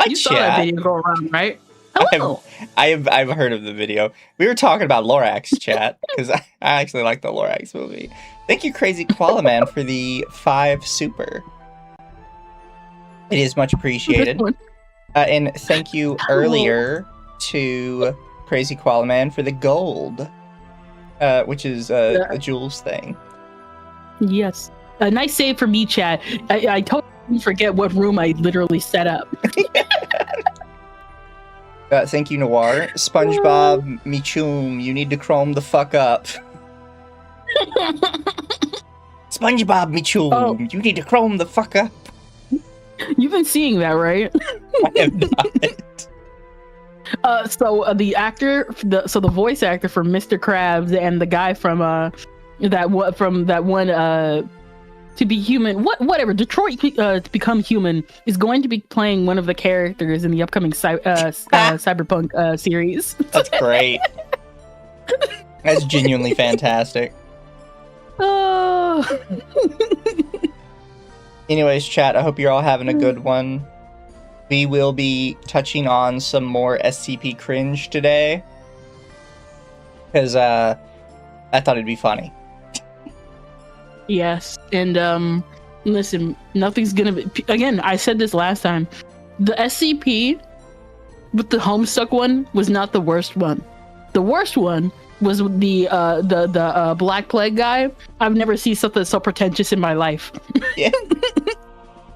Hi, You saw that video go around, right? Hello. I've heard of the video. We were talking about Lorax, chat, because I actually like the Lorax movie. Thank you, Crazy Koala Man, for the 5 super. It is much appreciated. And thank you earlier to Crazy Koala Man for the gold, which is a Jules thing. Yes. A nice save for me, chat. I totally forget what room I literally set up. Thank you, Noir. SpongeBob, Michum, you need to chrome the fuck up. SpongeBob, Michum, you need to chrome the fuck up. You've been seeing that, right? I have not. So the voice actor for Mr. Krabs and the guy from that one To Be Human, whatever, Detroit to Become Human is going to be playing one of the characters in the upcoming Cyberpunk series. That's great. That's genuinely fantastic. Anyways, chat, I hope you're all having a good one. We will be touching on some more SCP cringe today. Because I thought it'd be funny. Yes, and listen, nothing's gonna be... Again, I said this last time. The SCP with the Homestuck one was not the worst one. The worst one was the Black Plague guy. I've never seen something so pretentious in my life. Yeah.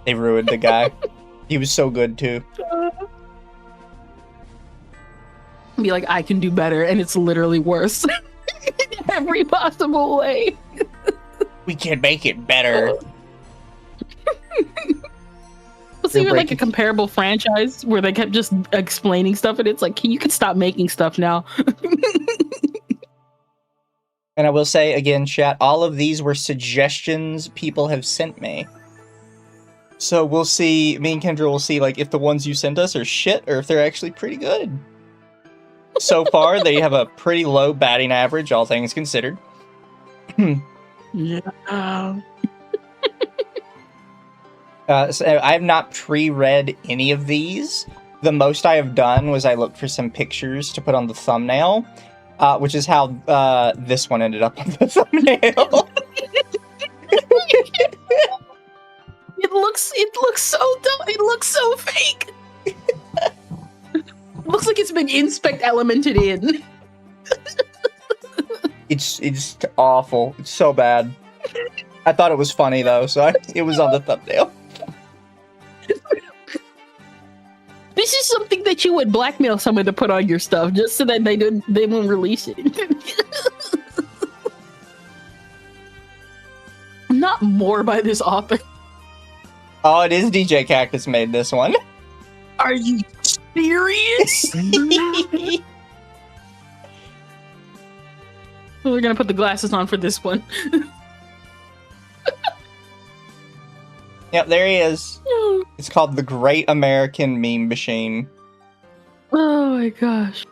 They ruined the guy. He was so good too. Be like, I can do better, and it's literally worse. In every possible way. We can make it better. It's even like a comparable franchise where they kept just explaining stuff, and it's like, you can stop making stuff now. And I will say again, chat, all of these were suggestions people have sent me. So we'll see, me and Kendra will see like if the ones you sent us are shit or if they're actually pretty good. So far, they have a pretty low batting average, all things considered. Yeah. So I have not pre-read any of these. The most I have done was I looked for some pictures to put on the thumbnail, which is how this one ended up on the thumbnail. It looks so dumb. It looks so fake. It looks like it's been inspect elemented in. It's awful. It's so bad. I thought it was funny though, so it was on the thumbnail. This is something that you would blackmail someone to put on your stuff just so that they won't release it. Not more by this author. Oh, it is DJ Cactus made this one. Are you serious? We're gonna put the glasses on for this one. Yep, there he is. It's called the Great American Meme Machine. Oh my gosh.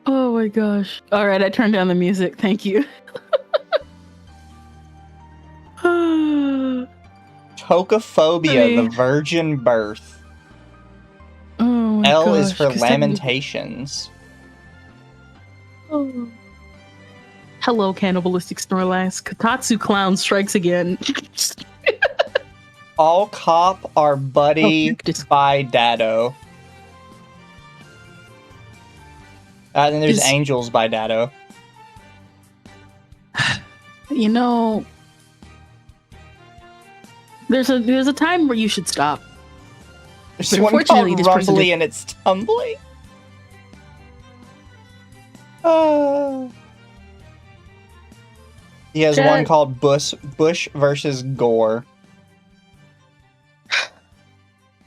Oh my gosh. Alright, I turned down the music. Thank you. Tocophobia, the virgin birth. Oh my L gosh, is for lamentations. Oh. Hello, cannibalistic Snorlax. Katatsu Clown strikes again. All cop are buddy by Dado. Then there's Angels by Dado. You know, there's a time where you should stop. There's one called Rumbly and it's tumbling. He has one called Bush versus Gore.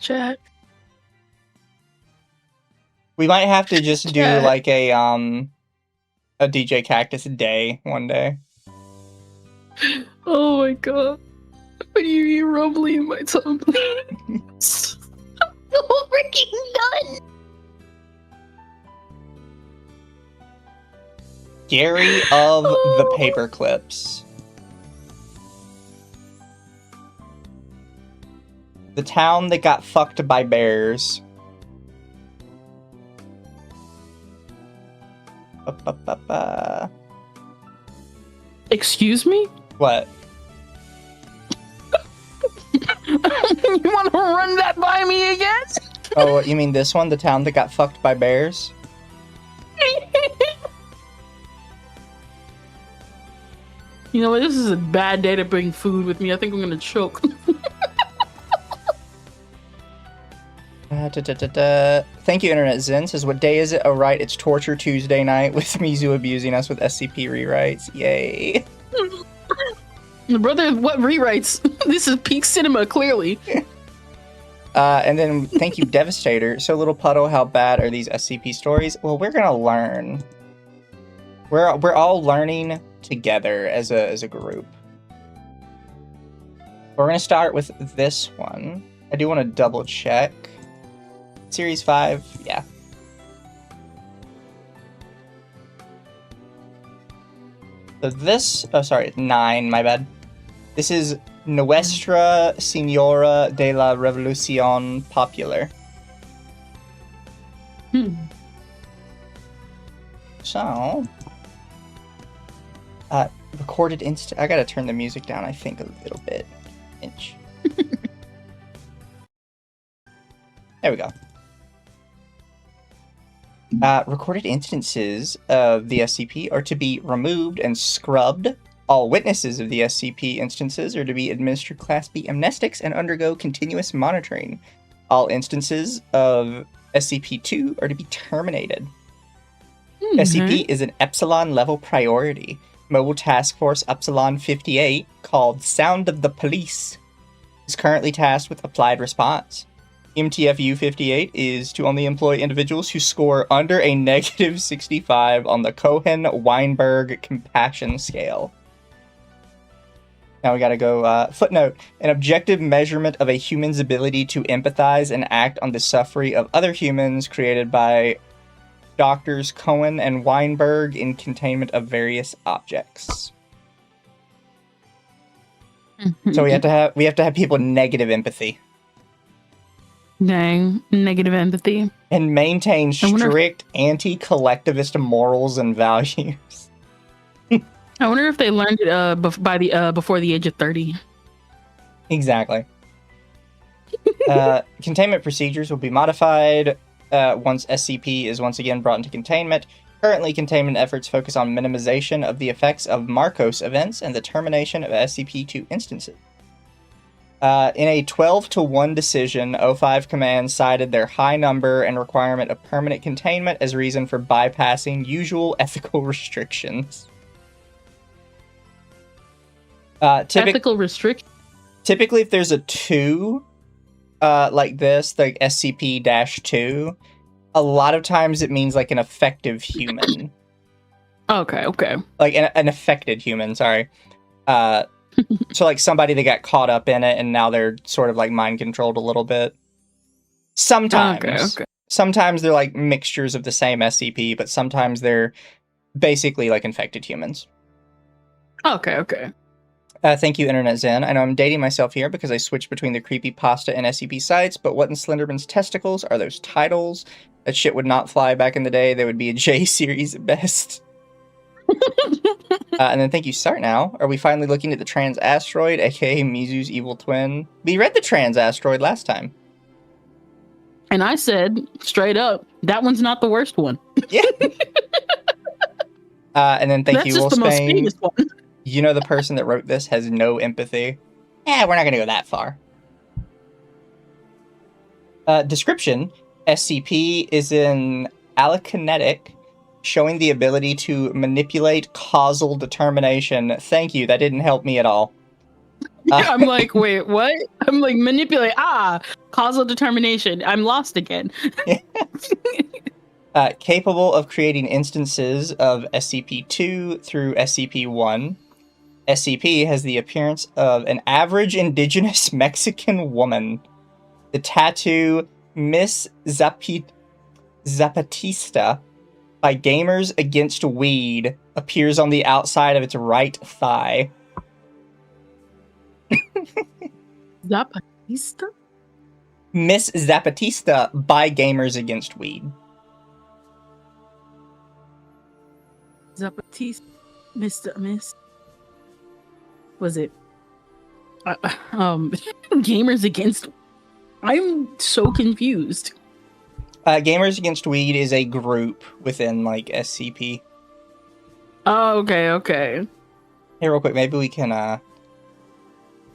Chat. We might have to just do like a DJ Cactus day one day. Oh my god. When you hear rumbling in my tongue. So freaking done. Gary of the Paperclips. The town that got fucked by bears. Ba-ba-ba-ba-ba. Excuse me? What? You want to run that by me again? Oh, you mean this one? The town that got fucked by bears? You know what? This is a bad day to bring food with me. I think I'm gonna choke. Thank you, Internet Zen. Says, what day is it? Oh, right, it's Torture Tuesday night with Mizu abusing us with SCP rewrites. Yay. Brother, what rewrites? This is peak cinema, clearly. And then, thank you, Devastator. So, Little Puddle, how bad are these SCP stories? Well, we're gonna learn. We're all learning together as a group. We're gonna start with this one. I do want to double check. Series 5, yeah. So this, oh sorry, 9, my bad. This is Nuestra Señora de la Revolución Popular. So, recorded instant. I gotta turn the music down, I think, a little bit. Inch. There we go. Recorded instances of the SCP are to be removed and scrubbed. All witnesses of the SCP instances are to be administered Class B amnestics and undergo continuous monitoring. All instances of SCP-2 are to be terminated. SCP is an Epsilon level priority. Mobile Task Force Epsilon 58, called Sound of the Police, is currently tasked with applied response. MTFU 58 is to only employ individuals who score under a negative 65 on the Cohen-Weinberg compassion scale. Now we gotta go, footnote. An objective measurement of a human's ability to empathize and act on the suffering of other humans created by Doctors Cohen and Weinberg in containment of various objects. So we have to have people with negative empathy. Dang, negative empathy. And maintain strict anti-collectivist morals and values. I wonder if they learned it before the age of 30. Exactly. Containment procedures will be modified once SCP is once again brought into containment. Currently, containment efforts focus on minimization of the effects of Marcos events and the termination of SCP-2 instances. In a 12-to-1 decision, O5 Command cited their high number and requirement of permanent containment as reason for bypassing usual ethical restrictions. Ethical restriction? Typically, if there's a 2, like this, like SCP-2, a lot of times it means like an effective human. Okay. Like an affected human, sorry. So like somebody that got caught up in it and now they're sort of like mind controlled a little bit. Sometimes. Okay. Sometimes they're like mixtures of the same SCP, but sometimes they're basically like infected humans. Okay. Thank you, Internet Zen. I know I'm dating myself here because I switched between the creepypasta and SCP sites, but what in Slenderman's testicles are those titles? That shit would not fly back in the day. They would be a J series at best. And then thank you, Start Now. Are we finally looking at the trans asteroid, aka Mizu's evil twin? We read the trans asteroid last time. And I said, straight up, that one's not the worst one. Yeah. And then thank That's you, just the most Wolfsbane. famous one. You know the person that wrote this has no empathy. Yeah, we're not gonna go that far. Description. SCP is an allokinetic, showing the ability to manipulate causal determination. Thank you, that didn't help me at all. I'm like, wait, what? I'm like, manipulate. Causal determination. I'm lost again. Capable of creating instances of SCP-2 through SCP-1. SCP has the appearance of an average indigenous Mexican woman. The tattoo Miss Zapatista by Gamers Against Weed appears on the outside of its right thigh. Zapatista? Miss Zapatista by Gamers Against Weed. Zapatista, Miss. Was it? Gamers Against. I'm so confused. Gamers Against Weed is a group within like SCP. Oh, okay. Hey, real quick, maybe we can. By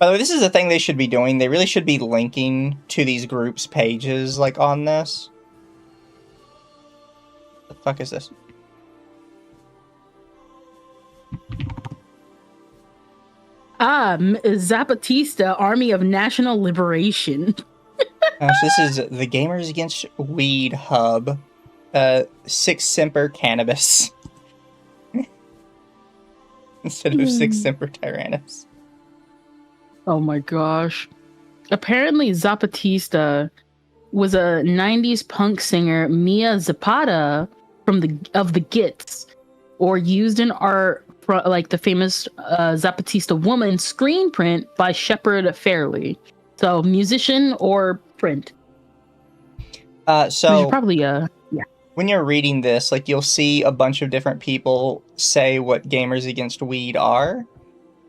the way, this is a thing they should be doing. They really should be linking to these groups' pages, like on this. The fuck is this? Zapatista, Army of National Liberation. So this is the Gamers Against Weed hub. Six Semper Cannabis. Instead of Six Semper Tyrannus. Oh my gosh. Apparently Zapatista was a 90s punk singer, Mia Zapata, of the Gits, or used in art like the famous Zapatista Woman screen print by Shepard Fairley. So musician or print. So probably when you're reading this, like you'll see a bunch of different people say what Gamers Against Weed are.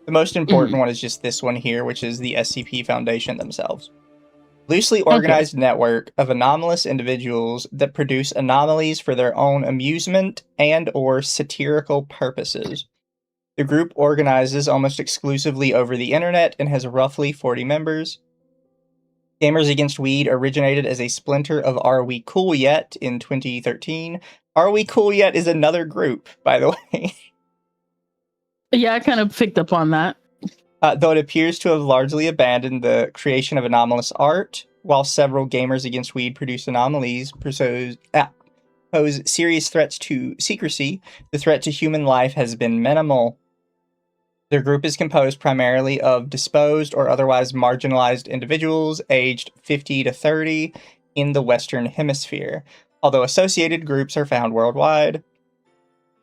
The most important one is just this one here, which is the SCP Foundation themselves. Loosely organized network of anomalous individuals that produce anomalies for their own amusement and or satirical purposes. The group organizes almost exclusively over the internet and has roughly 40 members. Gamers Against Weed originated as a splinter of Are We Cool Yet in 2013. Are We Cool Yet is another group, by the way. Yeah, I kind of picked up on that. Though it appears to have largely abandoned the creation of anomalous art, while several Gamers Against Weed produced anomalies pose serious threats to secrecy, the threat to human life has been minimal. Their group is composed primarily of disposed or otherwise marginalized individuals aged 50 to 30 in the Western Hemisphere, although associated groups are found worldwide.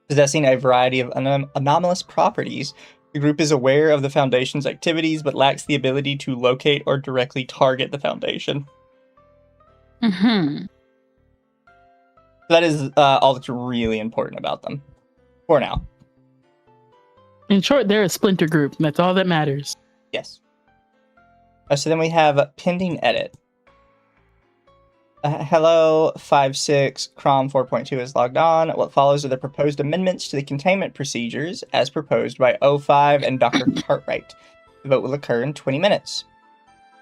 Possessing a variety of anomalous properties, the group is aware of the Foundation's activities but lacks the ability to locate or directly target the Foundation. That is all that's really important about them. For now. In short, they're a splinter group. That's all that matters. Yes. So then we have pending edit. Hello, 5.6, Crom 4.2 is logged on. What follows are the proposed amendments to the containment procedures as proposed by O5 and Dr. Cartwright. The vote will occur in 20 minutes.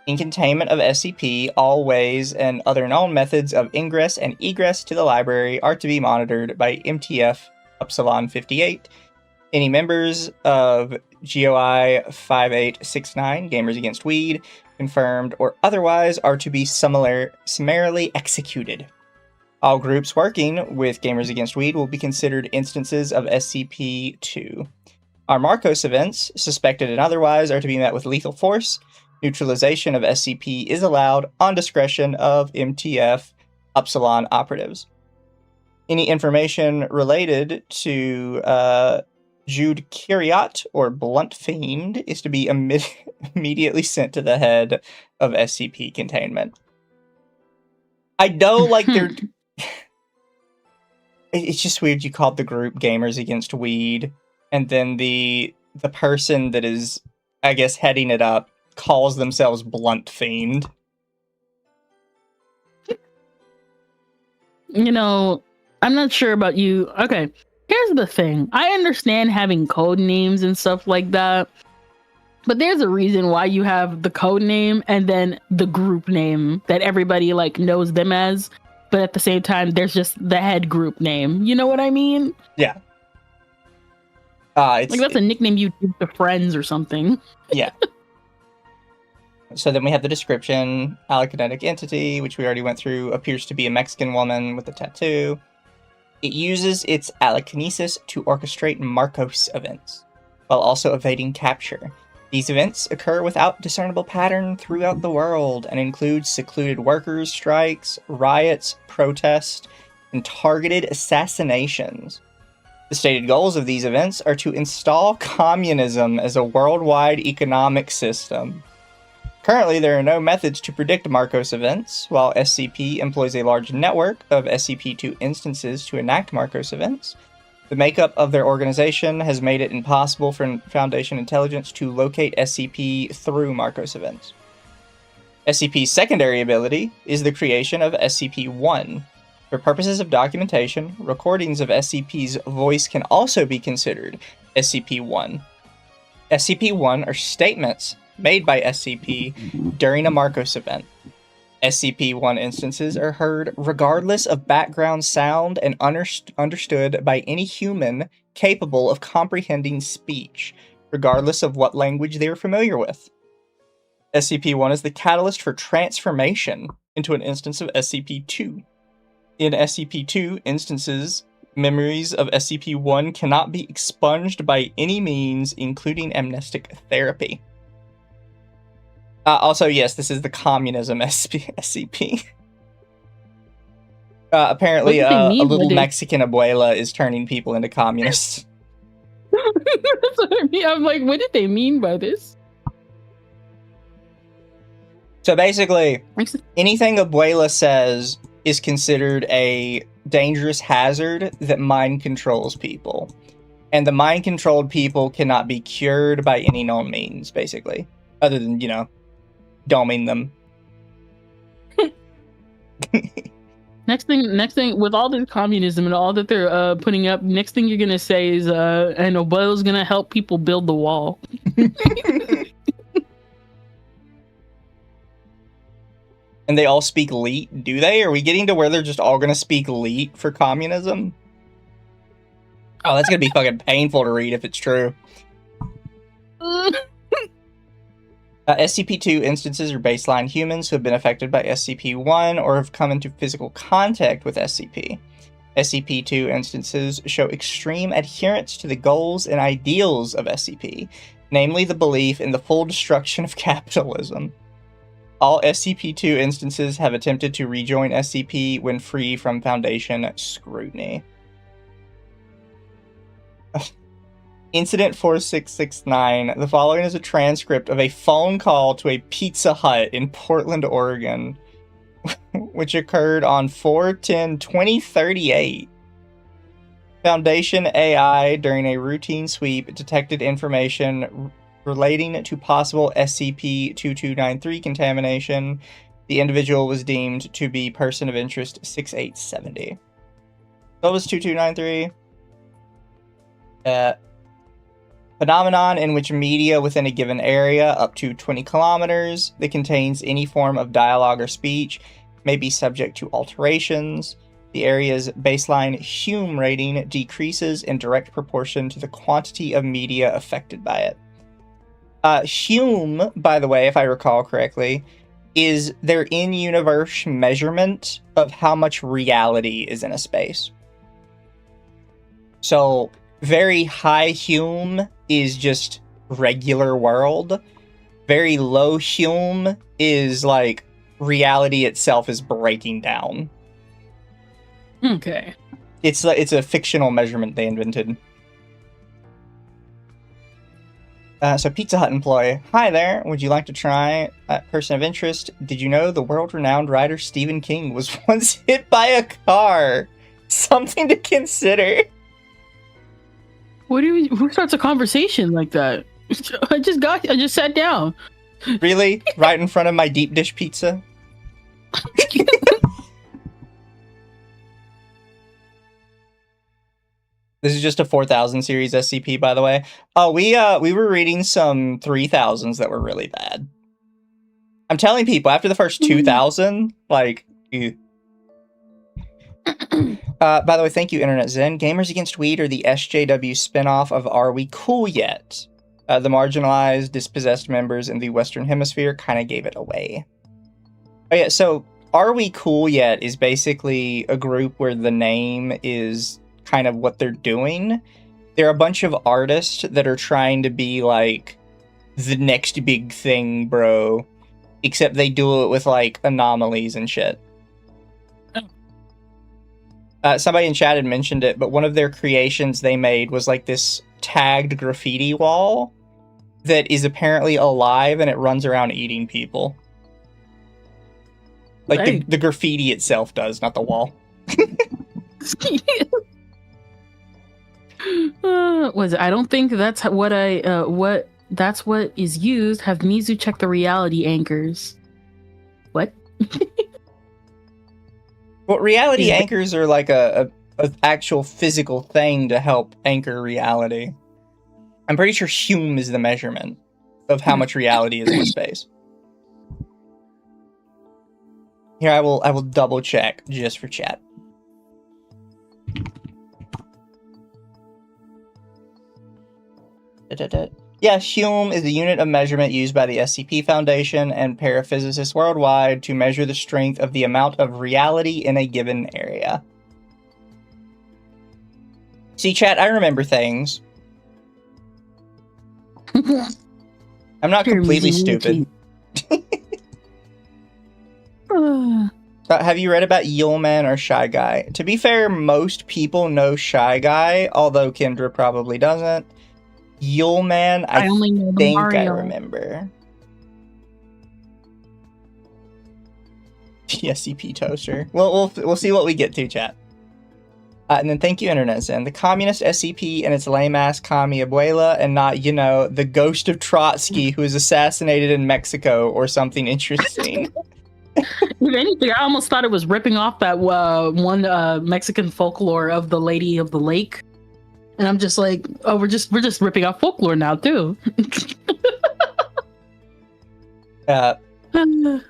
In containment of SCP, all ways and other known methods of ingress and egress to the library are to be monitored by MTF Upsilon 58. Any members of GOI 5869, Gamers Against Weed, confirmed or otherwise, are to be summarily executed. All groups working with Gamers Against Weed will be considered instances of SCP-2. Our Marcos events, suspected and otherwise, are to be met with lethal force. Neutralization of SCP is allowed on discretion of MTF Upsilon operatives. Any information related to Jude Kyriot, or Blunt Fiend, is to be immediately sent to the head of SCP containment. I know, like, they're... It's just weird you called the group Gamers Against Weed, and then the person that is, I guess, heading it up calls themselves Blunt Fiend. You know, I'm not sure about you. Okay. Here's the thing. I understand having code names and stuff like that, but there's a reason why you have the code name and then the group name that everybody like knows them as, but at the same time, there's just the head group name. You know what I mean? Yeah. It's like that's a nickname you give to friends or something. Yeah. So then we have the description. Allokinetic entity, which we already went through, appears to be a Mexican woman with a tattoo. It uses its allokinesis to orchestrate Marcos events, while also evading capture. These events occur without discernible pattern throughout the world, and include secluded workers' strikes, riots, protests, and targeted assassinations. The stated goals of these events are to install communism as a worldwide economic system. Currently, there are no methods to predict Marcos events, while SCP employs a large network of SCP-2 instances to enact Marcos events. The makeup of their organization has made it impossible for Foundation intelligence to locate SCP through Marcos events. SCP's secondary ability is the creation of SCP-1. For purposes of documentation, recordings of SCP's voice can also be considered SCP-1. SCP-1 are statements made by SCP during a Marcos event. SCP-1 instances are heard regardless of background sound and understood by any human capable of comprehending speech, regardless of what language they are familiar with. SCP-1 is the catalyst for transformation into an instance of SCP-2. In SCP-2 instances, memories of SCP-1 cannot be expunged by any means, including amnestic therapy. Also, yes, this is the communism SCP. Apparently, a little Mexican abuela is turning people into communists. That's what I mean. I'm like, what did they mean by this? So basically, anything abuela says is considered a dangerous hazard that mind controls people. And the mind-controlled people cannot be cured by any known means, basically. Other than, you know, doming them. Next thing, with all this communism and all that they're putting up, next thing you're gonna say is, and Abuela's gonna help people build the wall. And they all speak Leet, do they? Are we getting to where they're just all gonna speak Leet for communism? Oh, that's gonna be fucking painful to read if it's true. SCP-2 instances are baseline humans who have been affected by SCP-1 or have come into physical contact with SCP. SCP-2 instances show extreme adherence to the goals and ideals of SCP, namely the belief in the full destruction of capitalism. All SCP-2 instances have attempted to rejoin SCP when free from Foundation scrutiny. Incident 4669. The following is a transcript of a phone call to a Pizza Hut in Portland, Oregon, which occurred on 4/10/2038. Foundation AI, during a routine sweep, detected information relating to possible SCP-2293 contamination. The individual was deemed to be person of interest 6870. What was 2293? Phenomenon in which media within a given area, up to 20 kilometers, that contains any form of dialogue or speech, may be subject to alterations. The area's baseline Hume rating decreases in direct proportion to the quantity of media affected by it. Hume, by the way, if I recall correctly, is their in-universe measurement of how much reality is in a space. So, very high Hume is just regular world. Very low Hume is like reality itself is breaking down. Okay. It's a fictional measurement they invented. So Pizza Hut employee. Hi there, would you like to try person of interest? Did you know the world-renowned writer Stephen King was once hit by a car? Something to consider. Who starts a conversation like that? I just sat down. Really? Right in front of my deep dish pizza? This is just a 4000 series SCP, by the way. Oh, we were reading some 3000s that were really bad. I'm telling people, after the first 2000, like, ew. By the way, thank you, Internet Zen. Gamers Against Weed are the SJW spinoff of Are We Cool Yet? The marginalized, dispossessed members in the Western Hemisphere kind of gave it away. Oh yeah, so Are We Cool Yet is basically a group where the name is kind of what they're doing. They're a bunch of artists that are trying to be like the next big thing, bro. Except they do it with like anomalies and shit. Somebody in chat had mentioned it, but one of their creations they made was like this tagged graffiti wall that is apparently alive and it runs around eating people. Like the graffiti itself does, not the wall. Was it? I don't think that's what that's what is used. Have Mizu check the reality anchors. What? Well, reality anchors are like a actual physical thing to help anchor reality. I'm pretty sure Hume is the measurement of how much reality is in the space. Here, I will double check just for chat. Yeah, Hume is the unit of measurement used by the SCP Foundation and paraphysicists worldwide to measure the strength of the amount of reality in a given area. See, chat, I remember things. I'm not completely stupid. Have you read about Yulman or Shy Guy? To be fair, most people know Shy Guy, although Kendra probably doesn't. Yulman, I only know the think Mario. I remember. SCP toaster. Well, we'll see what we get to, chat. And then thank you, Internet Zen. The communist SCP and its lame-ass commie abuela, and not, you know, the ghost of Trotsky who was assassinated in Mexico or something interesting. If anything, I almost thought it was ripping off that one Mexican folklore of the Lady of the Lake. And I'm just like, oh, we're just ripping off folklore now too. To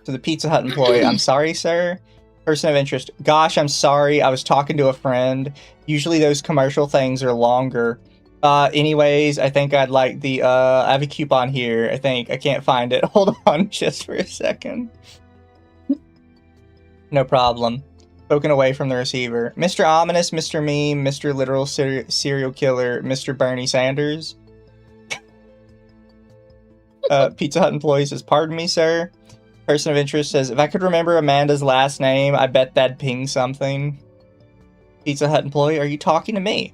the Pizza Hut employee, I'm sorry, sir. Person of interest, gosh, I'm sorry. I was talking to a friend. Usually those commercial things are longer. Anyways, I think I'd like the, I have a coupon here. I think I can't find it. Hold on just for a second. No problem. Spoken away from the receiver. Mr. Ominous, Mr. Meme, Mr. Literal Serial Killer, Mr. Bernie Sanders. Pizza Hut employee says, pardon me, sir. Person of interest says, if I could remember Amanda's last name, I bet that'd ping something. Pizza Hut employee, are you talking to me?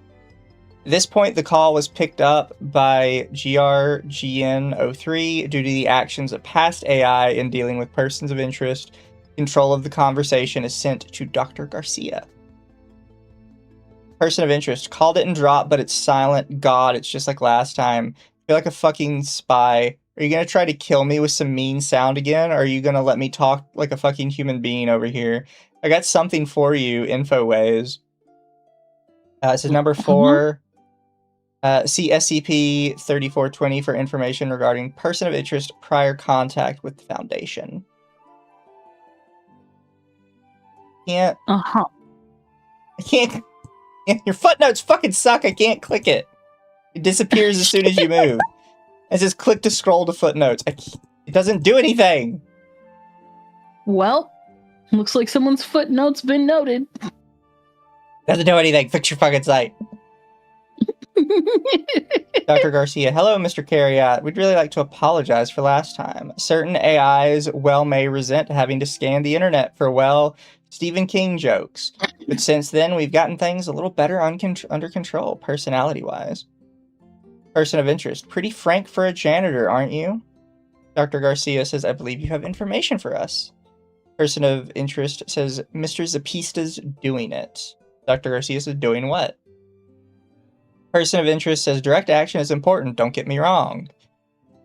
At this point, the call was picked up by GRGN03 due to the actions of past AI in dealing with persons of interest. Control of the conversation is sent to Dr. Garcia. Person of interest, called it and dropped, but it's silent. God, it's just like last time. I feel like a fucking spy. Are you gonna try to kill me with some mean sound again, or are you gonna let me talk like a fucking human being over here? I got something for you, InfoWays. This is number 4. See SCP 3420 for information regarding person of interest prior contact with the Foundation. Can't. I can't. Your footnotes fucking suck. I can't click it. It disappears as soon as you move. It says click to scroll to footnotes. It doesn't do anything. Well, looks like someone's footnotes been noted. Doesn't do anything. Fix your fucking site. Dr. Garcia, hello, Mr. Carriot. We'd really like to apologize for last time. Certain AIs may resent having to scan the internet for, Stephen King jokes. But since then, we've gotten things a little better under control, personality-wise. Person of interest, pretty frank for a janitor, aren't you? Dr. Garcia says, I believe you have information for us. Person of interest says, Mr. Zapista's doing it. Dr. Garcia says, doing what? Person of interest says, direct action is important, don't get me wrong.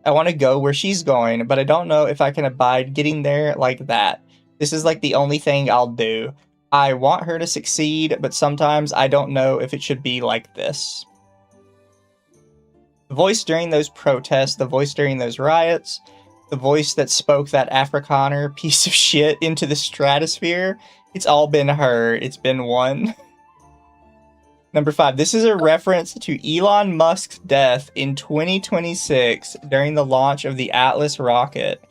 I want to go where she's going, but I don't know if I can abide getting there like that. This is like the only thing I'll do. I want her to succeed, but sometimes I don't know if it should be like this. The voice during those protests, the voice during those riots, the voice that spoke that Afrikaner piece of shit into the stratosphere, it's all been her. It's been one. Number 5, this is a reference to Elon Musk's death in 2026 during the launch of the Atlas rocket.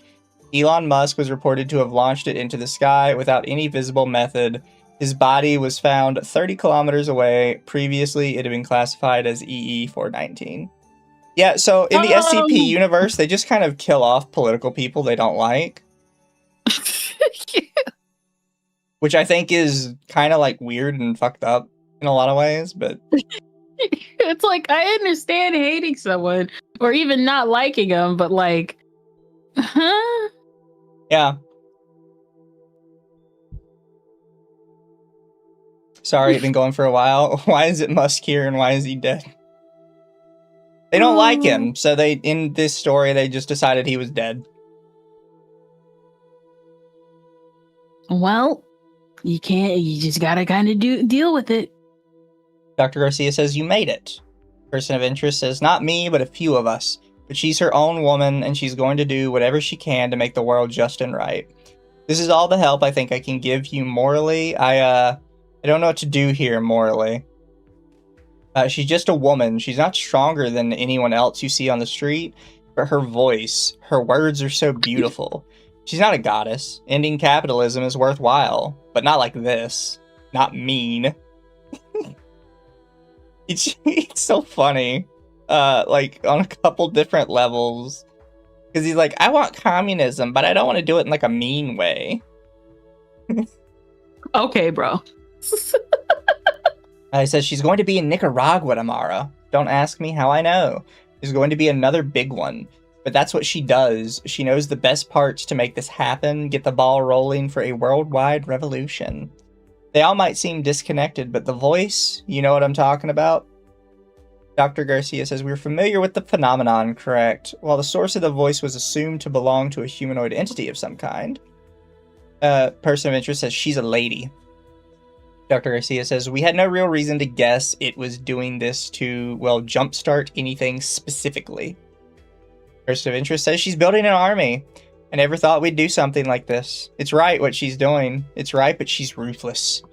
Elon Musk was reported to have launched it into the sky without any visible method. His body was found 30 kilometers away. Previously, it had been classified as EE-419. Yeah, so in the SCP universe, they just kind of kill off political people they don't like. Yeah. Which I think is kind of like weird and fucked up in a lot of ways, but... It's like, I understand hating someone or even not liking them, but like... Huh? Yeah. Sorry, it's been going for a while. Why is it Musk here and why is he dead? They don't like him, so in this story, they just decided he was dead. Well, you just gotta kind of deal with it. Dr. Garcia says, you made it. Person of interest says, not me, but a few of us. But she's her own woman, and she's going to do whatever she can to make the world just and right. This is all the help I think I can give you morally. I don't know what to do here morally. She's just a woman. She's not stronger than anyone else you see on the street, but her voice, her words are so beautiful. She's not a goddess. Ending capitalism is worthwhile, but not like this. Not mean. It's so funny. Like on a couple different levels. Because he's like, I want communism, but I don't want to do it in like a mean way. Okay, bro. He says she's going to be in Nicaragua tomorrow. Don't ask me how I know. There's going to be another big one. But that's what she does. She knows the best parts to make this happen, get the ball rolling for a worldwide revolution. They all might seem disconnected, but the voice, you know what I'm talking about? Dr. Garcia says, we're familiar with the phenomenon, correct? While the source of the voice was assumed to belong to a humanoid entity of some kind. Person of interest says, she's a lady. Dr. Garcia says, we had no real reason to guess it was doing this to, well, jumpstart anything specifically. Person of interest says, she's building an army. I never thought we'd do something like this. It's right what she's doing. It's right, but she's ruthless.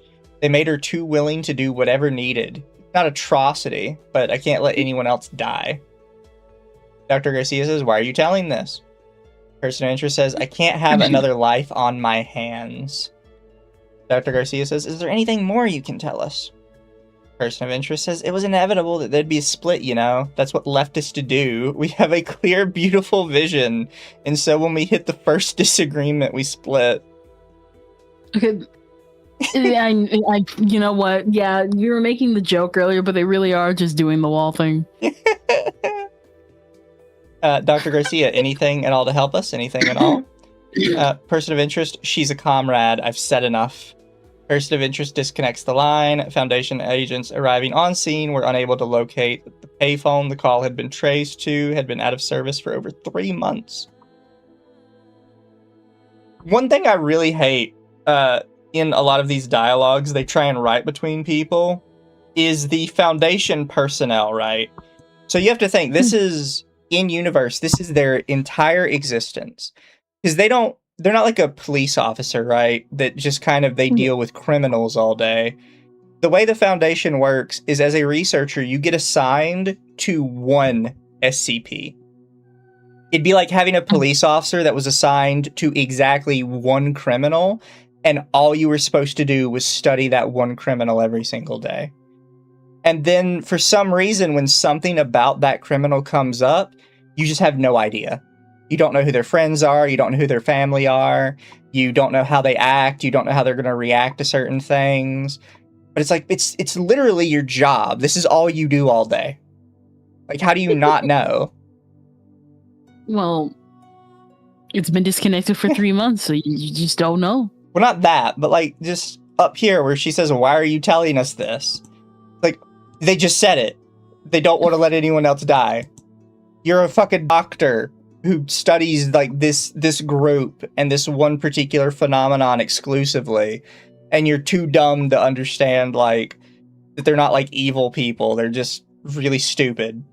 They made her too willing to do whatever needed. Not atrocity, but I can't let anyone else die. Dr. Garcia says, why are you telling this? Person of interest says, I can't have another life on my hands. Dr. Garcia says, is there anything more you can tell us? Person of interest says, it was inevitable that there'd be a split, you know? That's what leftists do. We have a clear, beautiful vision. And so when we hit the first disagreement, we split. Okay. I you know what? Yeah, you were making the joke earlier, but they really are just doing the wall thing. Dr. Garcia, anything at all to help us? Anything at all? Person of interest, she's a comrade. I've said enough. Person of interest disconnects the line. Foundation agents arriving on scene were unable to locate the payphone the call had been traced to, had been out of service for over 3 months. One thing I really hate, in a lot of these dialogues they try and write between people is the Foundation personnel, right? So you have to think, this is in-universe, this is their entire existence. Because they're not like a police officer, right? That just kind of, they deal with criminals all day. The way the Foundation works is as a researcher, you get assigned to one SCP. It'd be like having a police officer that was assigned to exactly one criminal, and all you were supposed to do was study that one criminal every single day. And then for some reason, when something about that criminal comes up, you just have no idea. You don't know who their friends are. You don't know who their family are. You don't know how they act. You don't know how they're going to react to certain things. But it's like, it's literally your job. This is all you do all day. Like, how do you not know? Well, it's been disconnected for 3 months, so you just don't know. Well, not that, but like just up here where she says, why are you telling us this? Like, they just said it. They don't want to let anyone else die. You're a fucking doctor who studies like this group and this one particular phenomenon exclusively, and you're too dumb to understand like that they're not like evil people. They're just really stupid.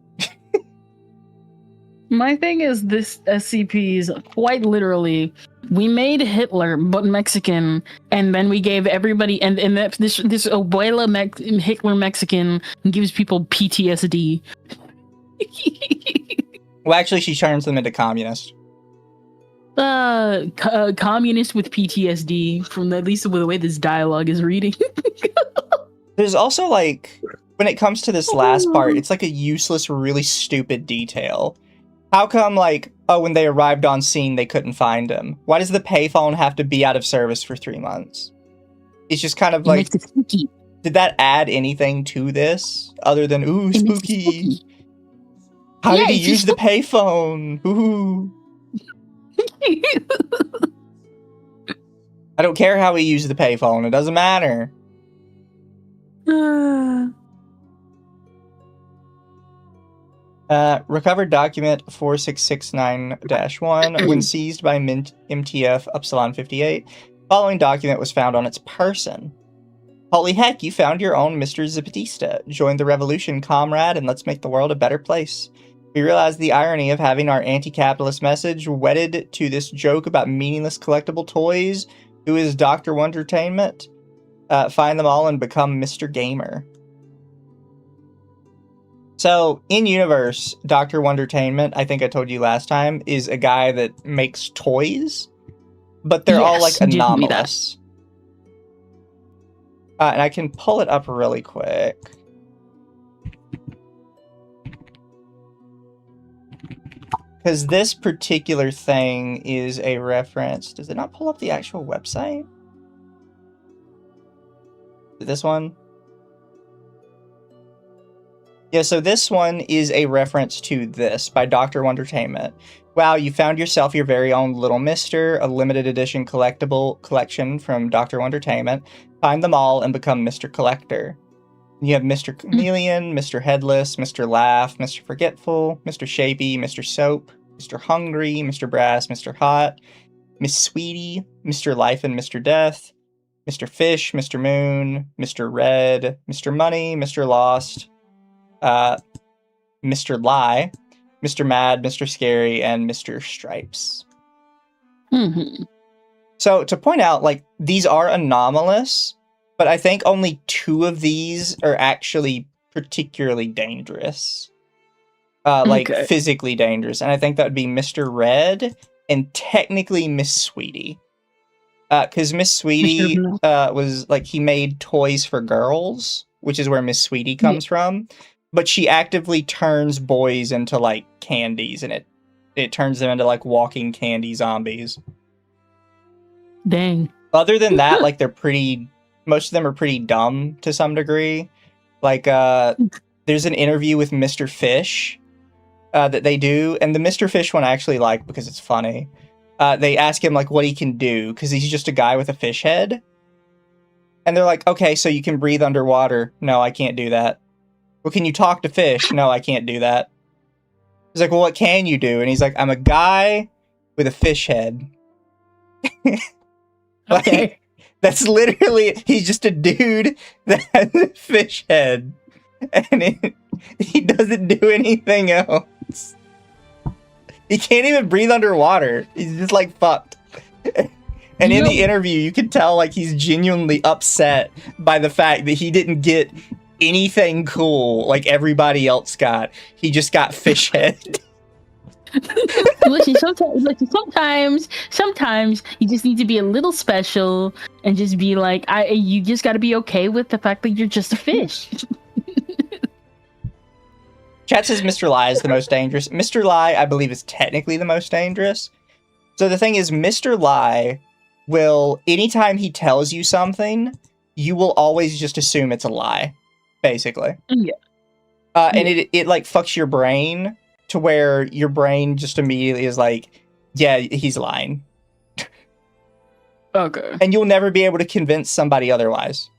My thing is, this SCP is quite literally, we made Hitler but Mexican, and then we gave everybody, and this abuela Hitler Mexican gives people PTSD. Well, actually, she turns them into communists. Communist with PTSD, from at least the way this dialogue is reading. There's also like, when it comes to this last part, it's like a useless, really stupid detail. How come, like, oh, when they arrived on scene, they couldn't find him? Why does the payphone have to be out of service for 3 months? It's just kind of like, it makes it spooky. Did that add anything to this other than, ooh, spooky? How did he use the payphone? Ooh. I don't care how he used the payphone. It doesn't matter. Recovered document 4669-1 when seized by MTF Upsilon 58. Following document was found on its person. Holy heck, you found your own Mr. Zapatista. Join the revolution, comrade, and let's make the world a better place. We realize the irony of having our anti-capitalist message wedded to this joke about meaningless collectible toys. Who is Dr. Wondertainment? Find them all and become Mr. Gamer. So, in universe, Dr. Wondertainment, I think I told you last time, is a guy that makes toys, but they're all like anomalous. And I can pull it up really quick. Because this particular thing is a reference. Does it not pull up the actual website? This one? Yeah, so this one is a reference to this by Dr. Wondertainment. Wow, you found yourself your very own Little Mister, a limited edition collectible collection from Dr. Wondertainment. Find them all and become Mr. Collector. You have Mr. Chameleon, Mr. Headless, Mr. Laugh, Mr. Forgetful, Mr. Shapey, Mr. Soap, Mr. Hungry, Mr. Brass, Mr. Hot, Miss Sweetie, Mr. Life and Mr. Death, Mr. Fish, Mr. Moon, Mr. Red, Mr. Money, Mr. Lost, Mr. Lie, Mr. Mad, Mr. Scary, and Mr. Stripes. Mm-hmm. So to point out, like, these are anomalous, but I think only 2 of these are actually particularly dangerous. Like, physically dangerous. And I think that would be Mr. Red and technically Miss Sweetie. Because Miss Sweetie was, like, he made toys for girls, which is where Miss Sweetie comes from. But she actively turns boys into, like, candies, and it turns them into, like, walking candy zombies. Dang. Other than that, like, most of them are pretty dumb to some degree. Like, there's an interview with Mr. Fish that they do, and the Mr. Fish one I actually like because it's funny. They ask him, like, what he can do, because he's just a guy with a fish head. And they're like, okay, so you can breathe underwater. No, I can't do that. Well, can you talk to fish? No, I can't do that. He's like, well, what can you do? And he's like, I'm a guy with a fish head. Okay. Like, that's literally, he's just a dude that has a fish head. And he doesn't do anything else. He can't even breathe underwater. He's just, like, fucked. And in the interview, you can tell, like, he's genuinely upset by the fact that he didn't get anything cool like everybody else got. He just got fish head. Listen, sometimes you just need to be a little special and just be like, you just got to be okay with the fact that you're just a fish. Chat says Mr. Lie is the most dangerous. Mr. Lie, I believe, is technically the most dangerous. So the thing is, Mr. Lie will, anytime he tells you something, you will always just assume it's a lie, basically. Yeah. And it like fucks your brain to where your brain just immediately is like, yeah, he's lying. Okay. And you'll never be able to convince somebody otherwise.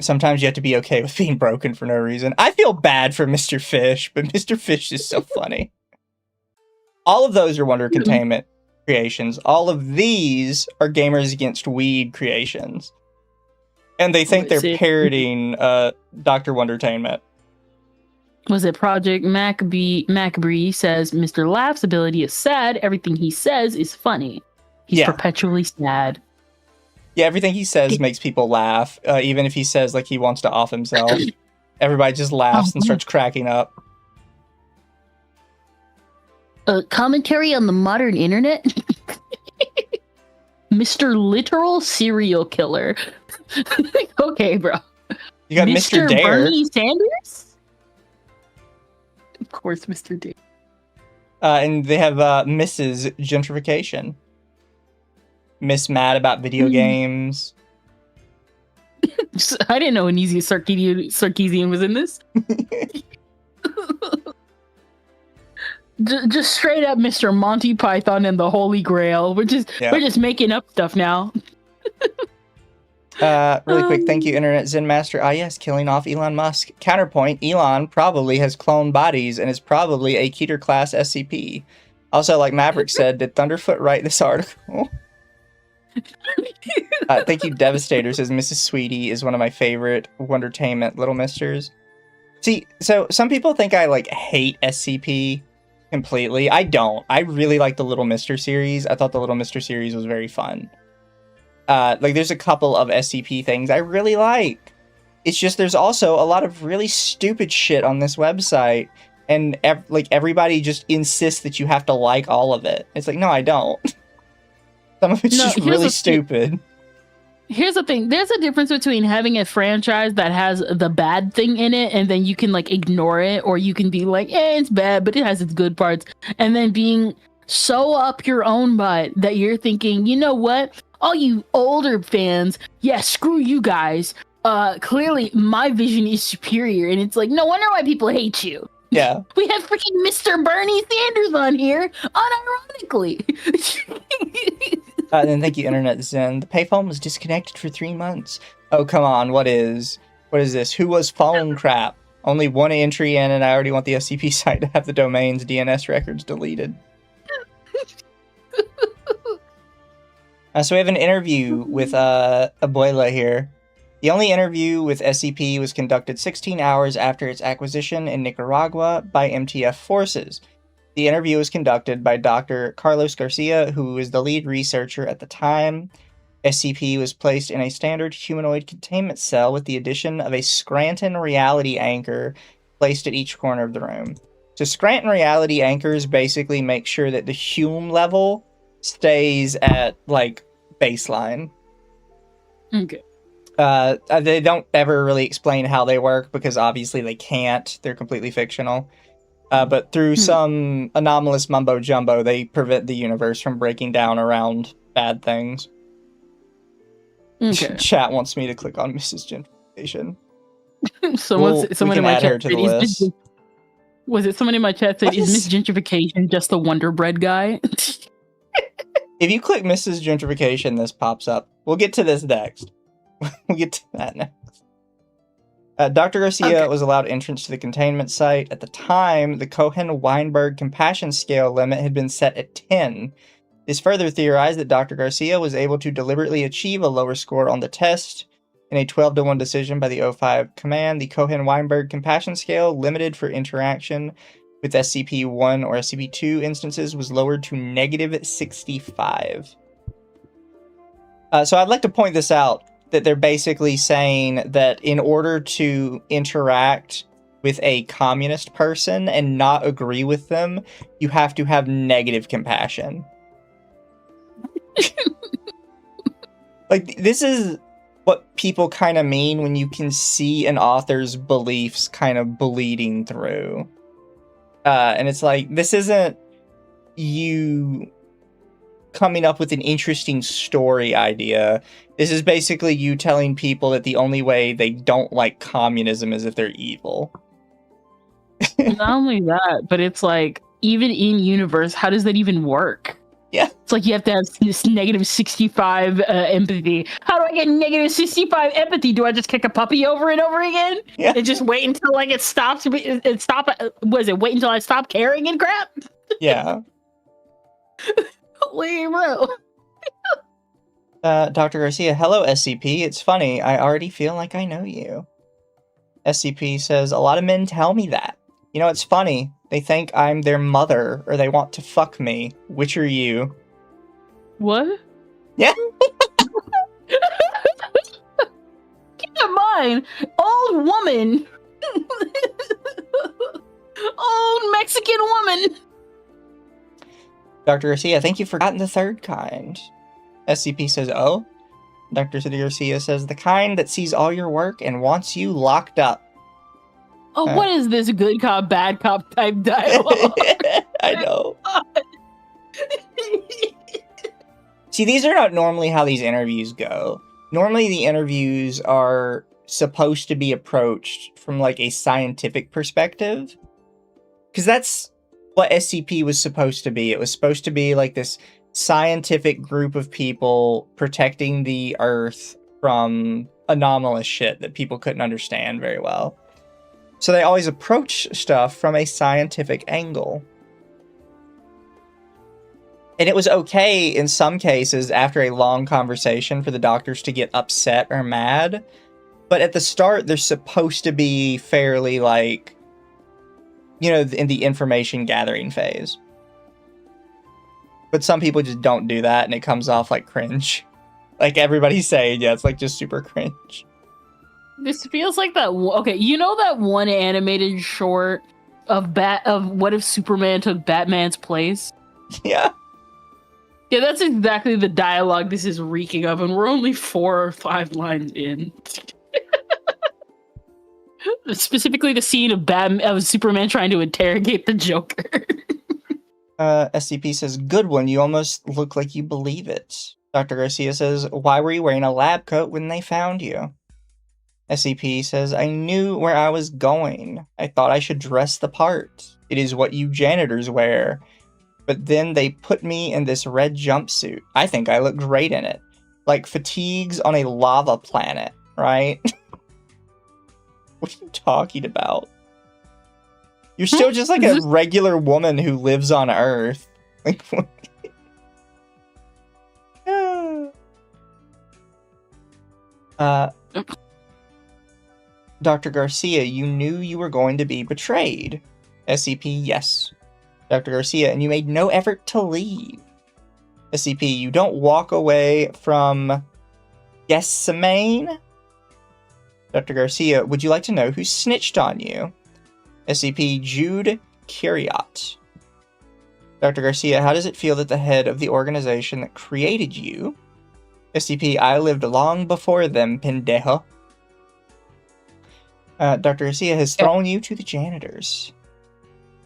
Sometimes you have to be okay with being broken for no reason. I feel bad for Mr. Fish, but Mr. Fish is so funny. All of those are Wonder Containment creations. All of these are Gamers Against Weed creations. And they think they're parodying Dr. Wondertainment. Was it Project Macbree says Mr. Laugh's ability is sad. Everything he says is funny. He's perpetually sad. Yeah, everything he says makes people laugh. Even if he says like he wants to off himself, everybody just laughs and starts cracking up. Commentary on the modern internet. Mr. Literal Serial Killer. Okay, bro. You got Mr. Dare. Bernie Sanders? Of course, Mr. Dare. And they have Mrs. Gentrification. Miss Mad about video games. I didn't know Anisia Sarkeesian was in this. Just straight up Mr. Monty Python and the Holy Grail. We're just making up stuff now. Really quick, thank you, Internet Zen Master. Ah, yes, killing off Elon Musk. Counterpoint, Elon probably has cloned bodies and is probably a Keter class SCP. Also, like Maverick said, did Thunderfoot write this article? Thank you, Devastator says Mrs. Sweetie is one of my favorite Wondertainment Little Misters. See, so some people think I like hate SCP completely. I don't. I really like the Little Mister series. I thought the Little Mister series was very fun. Like there's a couple of SCP things I really like. It's just there's also a lot of really stupid shit on this website, and like everybody just insists that you have to like all of it. It's like, no, I don't. Some of it's just really stupid. Here's the thing. There's a difference between having a franchise that has the bad thing in it, and then you can like ignore it, or you can be like, it's bad, but it has its good parts. And then being so up your own butt that you're thinking, you know what? All you older fans, yeah, screw you guys. Clearly my vision is superior. And it's like, no wonder why people hate you. Yeah. We have freaking Mr. Bernie Sanders on here, unironically. And then thank you, Internet Zen. The payphone was disconnected for 3 months. Oh, come on. What is this? Who was phone crap? Only one entry in, and I already want the SCP site to have the domain's DNS records deleted. So we have an interview with Abuela here. The only interview with SCP was conducted 16 hours after its acquisition in Nicaragua by MTF forces. The interview was conducted by Dr. Carlos Garcia, who was the lead researcher at the time. SCP was placed in a standard humanoid containment cell with the addition of a Scranton reality anchor placed at each corner of the room. So Scranton reality anchors basically make sure that the Hume level stays at, like, baseline. Okay. They don't ever really explain how they work, because obviously they can't. They're completely fictional. But through some anomalous mumbo-jumbo, they prevent the universe from breaking down around bad things. Okay. Chat wants me to click on Mrs. Gentrification. Someone in my chat said, was it someone in my chat said, is Miss Gentrification just the Wonder Bread guy? If you click Mrs. Gentrification, this pops up. We'll get to this next. We'll get to that next. Dr. Garcia was allowed entrance to the containment site. At the time, the Cohen-Weinberg compassion scale limit had been set at 10. This further theorized that Dr. Garcia was able to deliberately achieve a lower score on the test. In a 12-to-1 decision by the O5 command, the Cohen-Weinberg compassion scale, limited for interaction with SCP-1 or SCP-2 instances, was lowered to negative 65. So I'd like to point this out, that they're basically saying that in order to interact with a communist person and not agree with them, you have to have negative compassion. Like, this is what people kind of mean when you can see an author's beliefs kind of bleeding through. And it's like, this isn't you coming up with an interesting story idea. This is basically you telling people that the only way they don't like communism is if they're evil. Not only that, but it's like, even in universe, how does that even work? Yeah. It's like you have to have this negative 65 empathy. How do I get negative 65 empathy? Do I just kick a puppy over and over again? Yeah. And just wait until like it stops? Wait until I stop caring and crap? Yeah. Holy bro. Dr. Garcia, hello SCP. It's funny, I already feel like I know you. SCP says, a lot of men tell me that. You know, it's funny. They think I'm their mother, or they want to fuck me. Which are you? What? Yeah. Keep in mind, old woman. Old Mexican woman. Dr. Garcia, think you've forgotten the third kind. SCP says, oh? Dr. Garcia says, the kind that sees all your work and wants you locked up. Oh, what is this good cop, bad cop type dialogue? I know. See, these are not normally how these interviews go. Normally the interviews are supposed to be approached from like a scientific perspective. Because that's what SCP was supposed to be. It was supposed to be like this scientific group of people protecting the Earth from anomalous shit that people couldn't understand very well. So they always approach stuff from a scientific angle. And it was okay in some cases after a long conversation for the doctors to get upset or mad. But at the start, they're supposed to be fairly, like, you know, in the information gathering phase. But some people just don't do that, and it comes off like cringe. Like everybody's saying, yeah, it's like just super cringe. This feels like that. Okay, you know that one animated short of what if Superman took Batman's place? Yeah. Yeah, that's exactly the dialogue this is reeking of, and we're only 4 or 5 lines in. Specifically, the scene of Superman trying to interrogate the Joker. SCP says, good one, you almost look like you believe it. Dr. Garcia says, why were you wearing a lab coat when they found you? SCP says, I knew where I was going. I thought I should dress the part. It is what you janitors wear. But then they put me in this red jumpsuit. I think I look great in it. Like fatigues on a lava planet, right? What are you talking about? You're still just like a regular woman who lives on Earth. Like, Dr. Garcia, you knew you were going to be betrayed. SCP, yes. Dr. Garcia, and you made no effort to leave. SCP, you don't walk away from Gethsemane? Dr. Garcia, would you like to know who snitched on you? SCP, Jude Kiriot. Dr. Garcia, how does it feel that the head of the organization that created you? SCP, I lived long before them, pendejo. Dr. Garcia has thrown you to the janitors.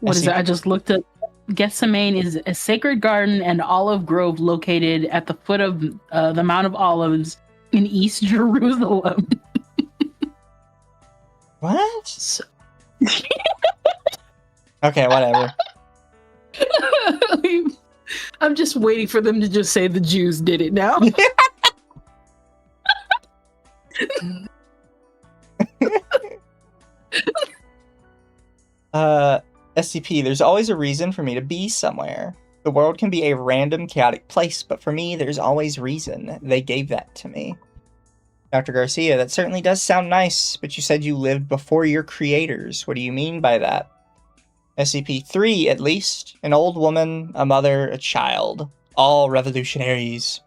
What is it? I just looked at Gethsemane is a sacred garden and olive grove located at the foot of the Mount of Olives in East Jerusalem. What? Okay, whatever. I'm just waiting for them to just say the Jews did it now. SCP, there's always a reason for me to be somewhere. The world can be a random, chaotic place, but for me, there's always reason. They gave that to me. Dr. Garcia, that certainly does sound nice, but you said you lived before your creators. What do you mean by that? SCP-3, at least. An old woman, a mother, a child. All revolutionaries.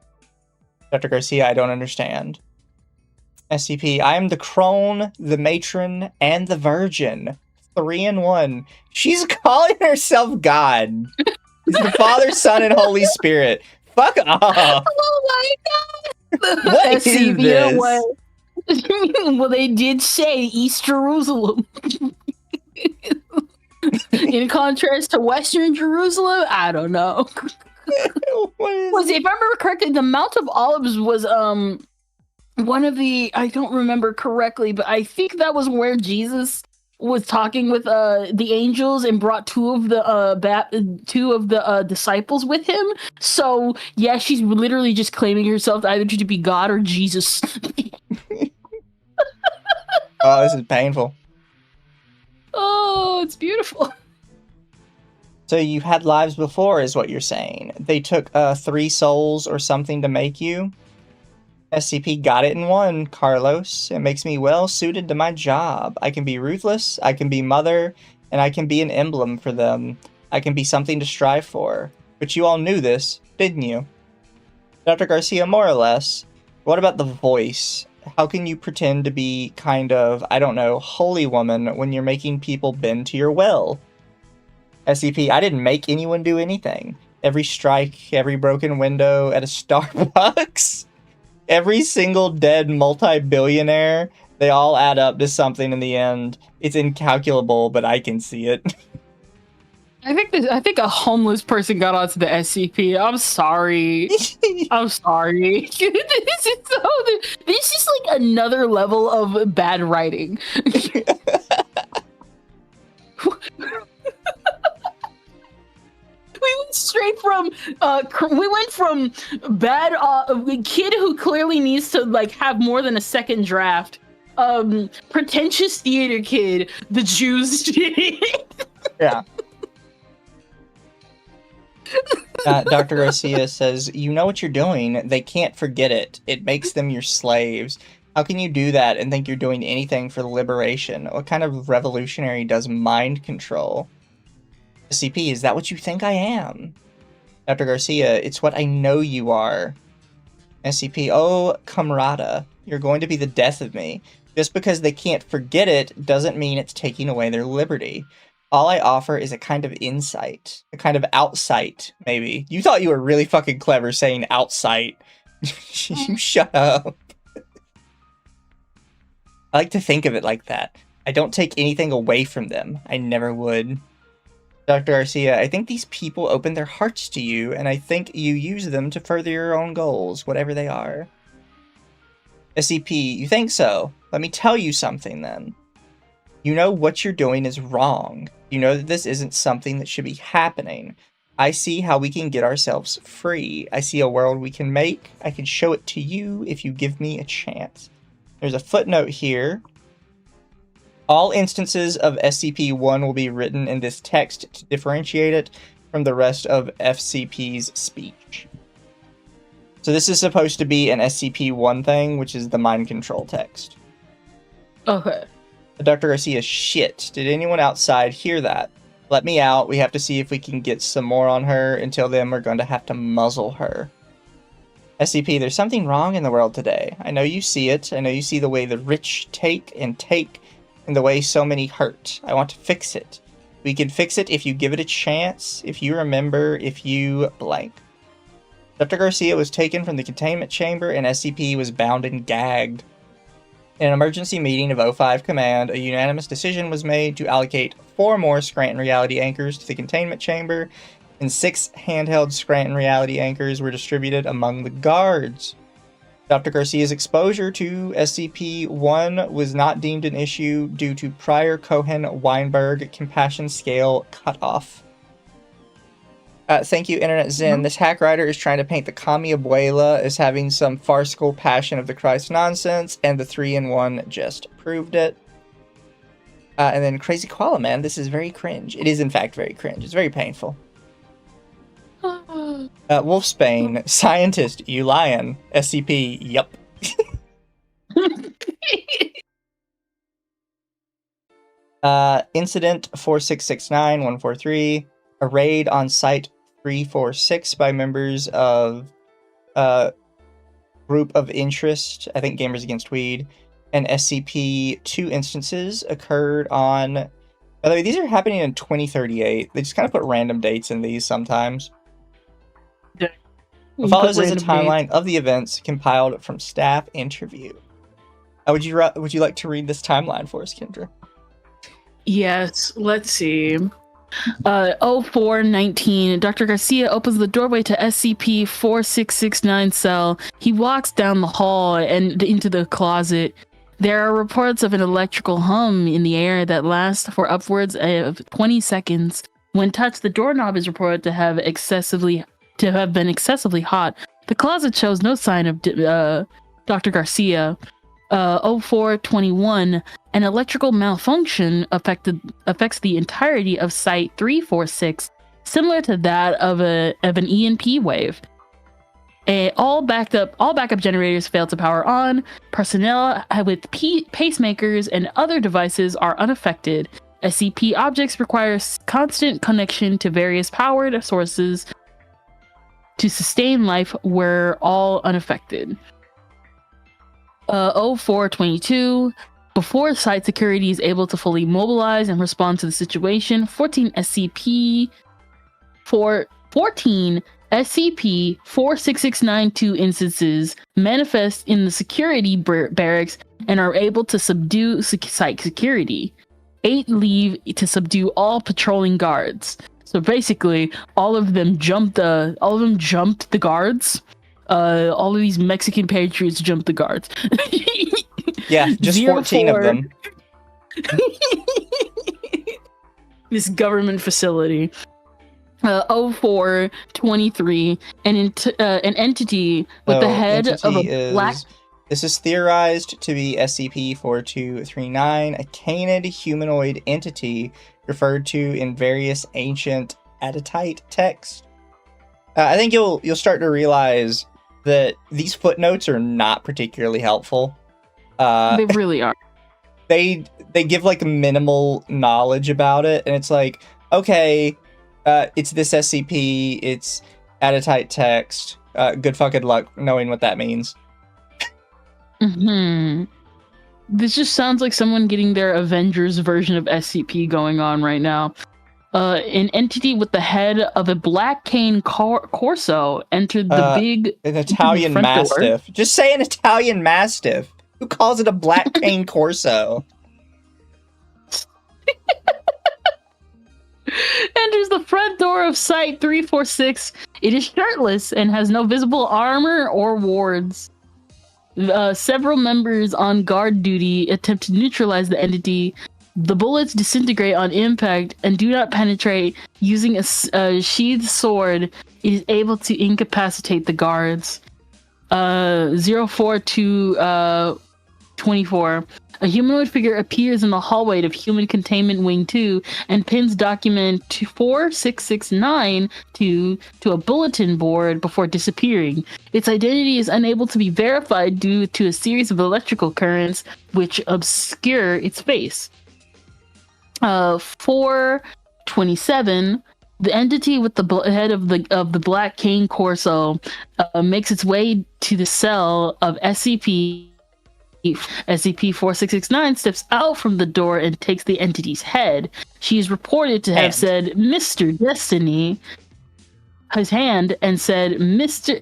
Dr. Garcia, I don't understand. SCP, I am the crone, the matron, and the virgin. 3 in 1. She's calling herself God. It's the Father, Son, and Holy Spirit. Fuck off. Oh my god. What is this? Well, they did say East Jerusalem. In contrast to Western Jerusalem, I don't know. If I remember correctly, the Mount of Olives was one of the, I don't remember correctly, but I think that was where Jesus was talking with the angels and brought two of the disciples with him. So yeah, she's literally just claiming herself either to be God or Jesus. Oh, this is painful. Oh, it's beautiful. So you've had lives before, is what you're saying. They took 3 souls or something to make you. SCP got it in 1, Carlos. It makes me well suited to my job. I can be ruthless, I can be mother, and I can be an emblem for them. I can be something to strive for. But you all knew this, didn't you? Dr. Garcia, more or less. What about the voice? How can you pretend to be kind of, I don't know, holy woman when you're making people bend to your will? SCP, I didn't make anyone do anything. Every strike, every broken window at a Starbucks, every single dead multi-billionaire, they all add up to something in the end. It's incalculable, but I can see it. I think a homeless person got onto the SCP. I'm sorry. I'm sorry. This is like another level of bad writing. We went straight from we went from bad kid who clearly needs to like have more than a second draft, pretentious theater kid, the Jews. Yeah. Dr. Garcia says, you know what you're doing. They can't forget it. It makes them your slaves. How can you do that and think you're doing anything for the liberation? What kind of revolutionary does mind control? SCP, is that what you think I am? Dr. Garcia, it's what I know you are. SCP, oh, camarada, you're going to be the death of me. Just because they can't forget it doesn't mean it's taking away their liberty. All I offer is a kind of insight. A kind of outsight, maybe. You thought you were really fucking clever saying outsight. You shut up. I like to think of it like that. I don't take anything away from them. I never would. Dr. Garcia, I think these people open their hearts to you, and I think you use them to further your own goals, whatever they are. SCP, you think so? Let me tell you something, then. You know what you're doing is wrong. You know that this isn't something that should be happening. I see how we can get ourselves free. I see a world we can make. I can show it to you if you give me a chance. There's a footnote here. All instances of SCP-1 will be written in this text to differentiate it from the rest of FCP's speech. So this is supposed to be an SCP-1 thing, which is the mind control text. Okay. Dr. Garcia, shit. Did anyone outside hear that? Let me out. We have to see if we can get some more on her. Until then, we're going to have to muzzle her. SCP, there's something wrong in the world today. I know you see it. I know you see the way the rich take, and the way so many hurt. I want to fix it. We can fix it if you give it a chance, if you remember, if you blank. Dr. Garcia was taken from the containment chamber, and SCP was bound and gagged. In an emergency meeting of O5 Command, a unanimous decision was made to allocate 4 more Scranton Reality Anchors to the containment chamber, and 6 handheld Scranton Reality Anchors were distributed among the guards. Dr. Garcia's exposure to SCP-1 was not deemed an issue due to prior Cohen-Weinberg compassion scale cutoff. Thank you, Internet Zen. This hack writer is trying to paint the Kami Abuela as having some farcical Passion of the Christ nonsense, and the 3-in-1 just proved it. And then Crazy Koala Man, this is very cringe. It is, in fact, very cringe. It's very painful. Wolfsbane, scientist, you lion. SCP, yup. Incident 4669-143, a raid on Site 346 by members of Group of Interest, I think Gamers Against Weed, and SCP. 2 instances occurred on... By the way, these are happening in 2038. They just kind of put random dates in these sometimes. Yeah. What follows is a timeline of the events compiled from staff interview. Would you like to read this timeline for us, Kendra? Yes, let's see. 0419, Dr. Garcia opens the doorway to SCP-4669 cell. He walks down the hall and into the closet. There are reports of an electrical hum in the air that lasts for upwards of 20 seconds. When touched, the doorknob is reported to have been excessively hot. The closet shows no sign of Dr. Garcia. 0421, an electrical malfunction affects the entirety of Site 346, similar to that of an EMP wave. All backup generators fail to power on. Personnel with pacemakers and other devices are unaffected. SCP objects require constant connection to various powered sources to sustain life, were all unaffected. 0422, before site security is able to fully mobilize and respond to the situation, 14 SCP-46692 instances manifest in the security barracks and are able to subdue site security. 8 leave to subdue all patrolling guards. So basically, all of them jumped the guards. All of these Mexican patriots jumped the guards. Yeah, just 14 of them. This government facility. 0423, an entity with the head of a black. This is theorized to be SCP-4239, a canid humanoid entity referred to in various ancient Aditite texts. I think you'll start to realize that these footnotes are not particularly helpful. They really are. They give like minimal knowledge about it, and it's like, okay, it's this SCP, it's Aditite text. Good fucking luck knowing what that means. This just sounds like someone getting their Avengers version of SCP going on right now. An entity with the head of a black cane corso entered the an Italian Mastiff. Door. Just say an Italian Mastiff. Who calls it a black cane corso? Enters the front door of Site 346. It is shirtless and has no visible armor or wards. Several members on guard duty attempt to neutralize the entity. The bullets disintegrate on impact and do not penetrate. Using a sheathed sword, it is able to incapacitate the guards. 0424. A humanoid figure appears in the hallway of Human Containment Wing 2 and pins document 4669 to a bulletin board before disappearing. Its identity is unable to be verified due to a series of electrical currents which obscure its face. 427. The entity with the head of the black cane corso makes its way to the cell of SCP. SCP-4669 steps out from the door and takes the entity's head. She is reported to have said Mr. Destiny, his hand, and said Mr.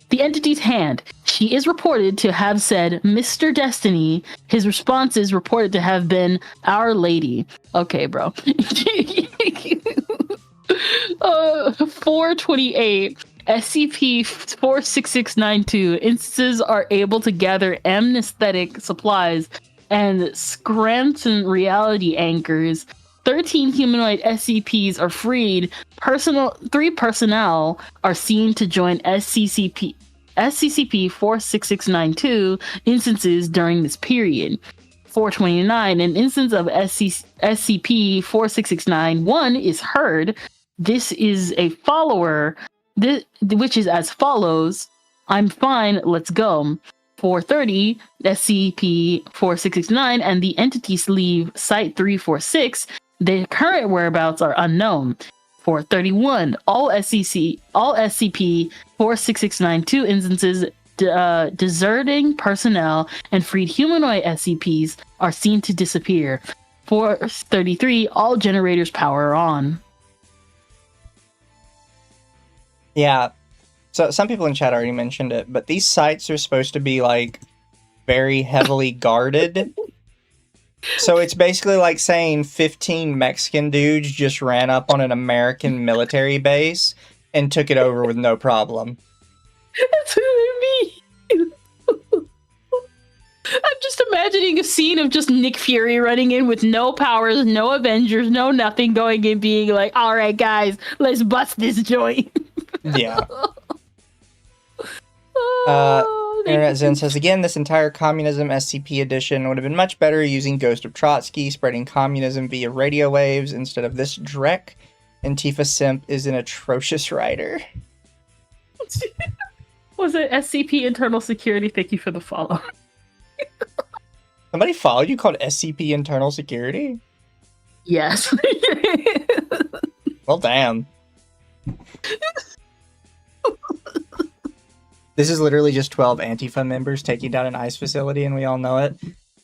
The entity's hand. She is reported to have said Mr. Destiny. His response is reported to have been Our Lady. Okay, bro. 428. SCP-46692 instances are able to gather amnesthetic supplies and Scranton reality anchors. 13 humanoid SCPs are freed. 3 personnel are seen to join SCP-46692 instances during this period. 429. An instance of SCP-46691 is heard. This is a follower, which is as follows. I'm fine, let's go. 430, SCP-4669 and the entities leave Site 346. Their current whereabouts are unknown. 431, all SCP-46692 instances deserting personnel and freed humanoid SCPs are seen to disappear. 433, all generators power on. Yeah, so some people in chat already mentioned it, but these sites are supposed to be, like, very heavily guarded. So it's basically like saying 15 Mexican dudes just ran up on an American military base and took it over with no problem. That's what I mean. I'm just imagining a scene of just Nick Fury running in with no powers, no Avengers, no nothing, going in being like, all right, guys, let's bust this joint. Yeah. Internet Zen says, again, this entire communism SCP edition would have been much better using Ghost of Trotsky, spreading communism via radio waves instead of this dreck. Antifa Simp is an atrocious writer. Was it SCP Internal Security? Thank you for the follow. Somebody followed you called SCP Internal Security? Yes. Well, damn. This is literally just 12 Antifa members taking down an ICE facility, and we all know it.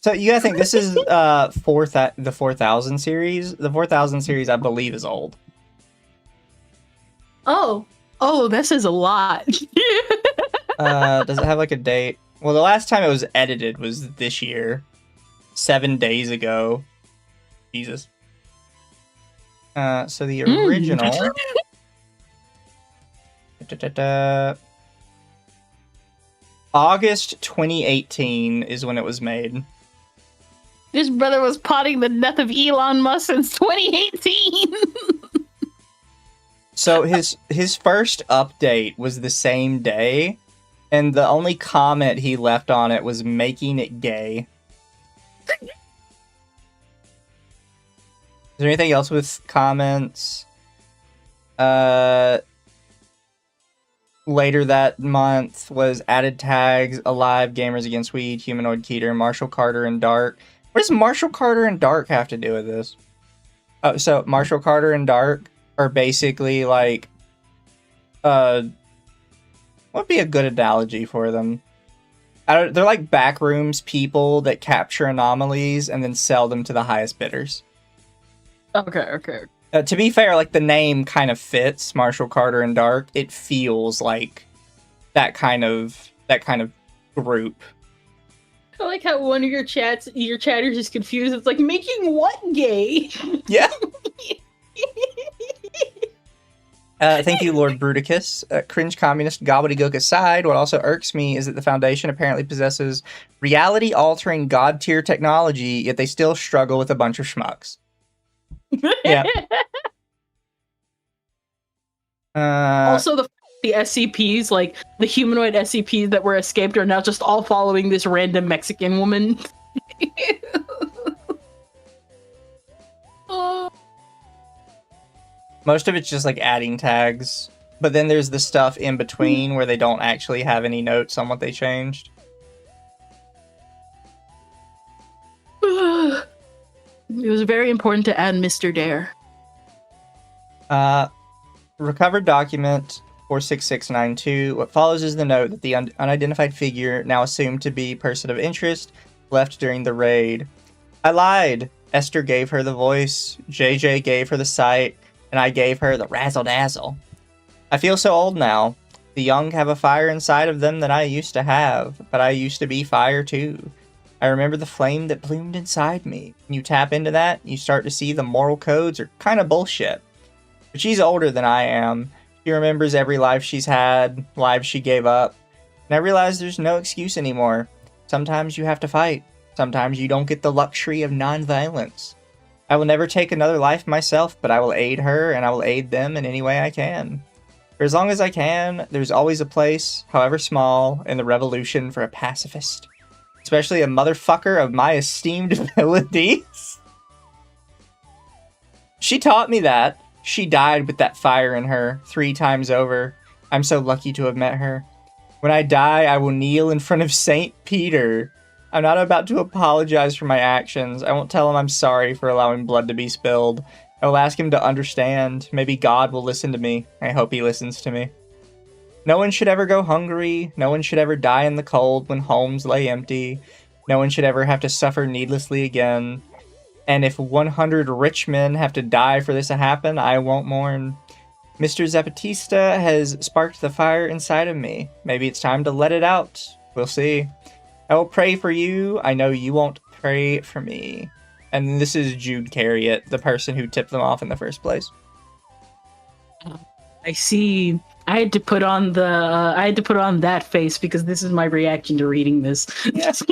So you gotta think, this is the 4000 series. The 4000 series, I believe, is old. Oh, this is a lot. Does it have like a date? Well, the last time it was edited was this year. 7 days ago. Jesus. So the original... August 2018 is when it was made. This brother was potting the death of Elon Musk since 2018. So his first update was the same day, and the only comment he left on it was making it gay. Is there anything else with comments? Later that month was added tags, Alive, Gamers Against Weed, Humanoid Keter, Marshall Carter, and Dark. What does Marshall Carter and Dark have to do with this? Oh, so Marshall Carter and Dark are basically like, what would be a good analogy for them? They're like backrooms people that capture anomalies and then sell them to the highest bidders. Okay. To be fair, like the name kind of fits, Marshall Carter and Dark. It feels like that kind of group. I like how one of your chatters is confused. It's like, making what gay? Yeah. Thank you, Lord Bruticus. Cringe communist gobbledygook aside, what also irks me is that the Foundation apparently possesses reality-altering god-tier technology, yet they still struggle with a bunch of schmucks. Yeah. Also, the SCPs, like the humanoid SCPs that were escaped, are now just all following this random Mexican woman. Most of it's just like adding tags, but then there's the stuff in between where they don't actually have any notes on what they changed. It was very important to add Mr. Dare. Recovered document 46692. What follows is the note that the unidentified figure, now assumed to be person of interest, left during the raid. I lied. Esther gave her the voice, JJ gave her the sight, and I gave her the razzle-dazzle. I feel so old now. The young have a fire inside of them that I used to have, but I used to be fire too. I remember the flame that bloomed inside me. When you tap into that, you start to see the moral codes are kind of bullshit. But she's older than I am. She remembers every life she's had, lives she gave up. And I realize there's no excuse anymore. Sometimes you have to fight. Sometimes you don't get the luxury of non-violence. I will never take another life myself, but I will aid her and I will aid them in any way I can. For as long as I can, there's always a place, however small, in the revolution for a pacifist. Especially a motherfucker of my esteemed abilities. She taught me that. She died with that fire in her 3 times over. I'm so lucky to have met her. When I die, I will kneel in front of Saint Peter. I'm not about to apologize for my actions. I won't tell him I'm sorry for allowing blood to be spilled. I will ask him to understand. Maybe God will listen to me. I hope he listens to me. No one should ever go hungry. No one should ever die in the cold when homes lay empty. No one should ever have to suffer needlessly again. And if 100 rich men have to die for this to happen, I won't mourn. Mr. Zapatista has sparked the fire inside of me. Maybe it's time to let it out. We'll see. I will pray for you. I know you won't pray for me. And this is Jude Carriot, the person who tipped them off in the first place. I see. I had to put on that face because this is my reaction to reading this. Yes.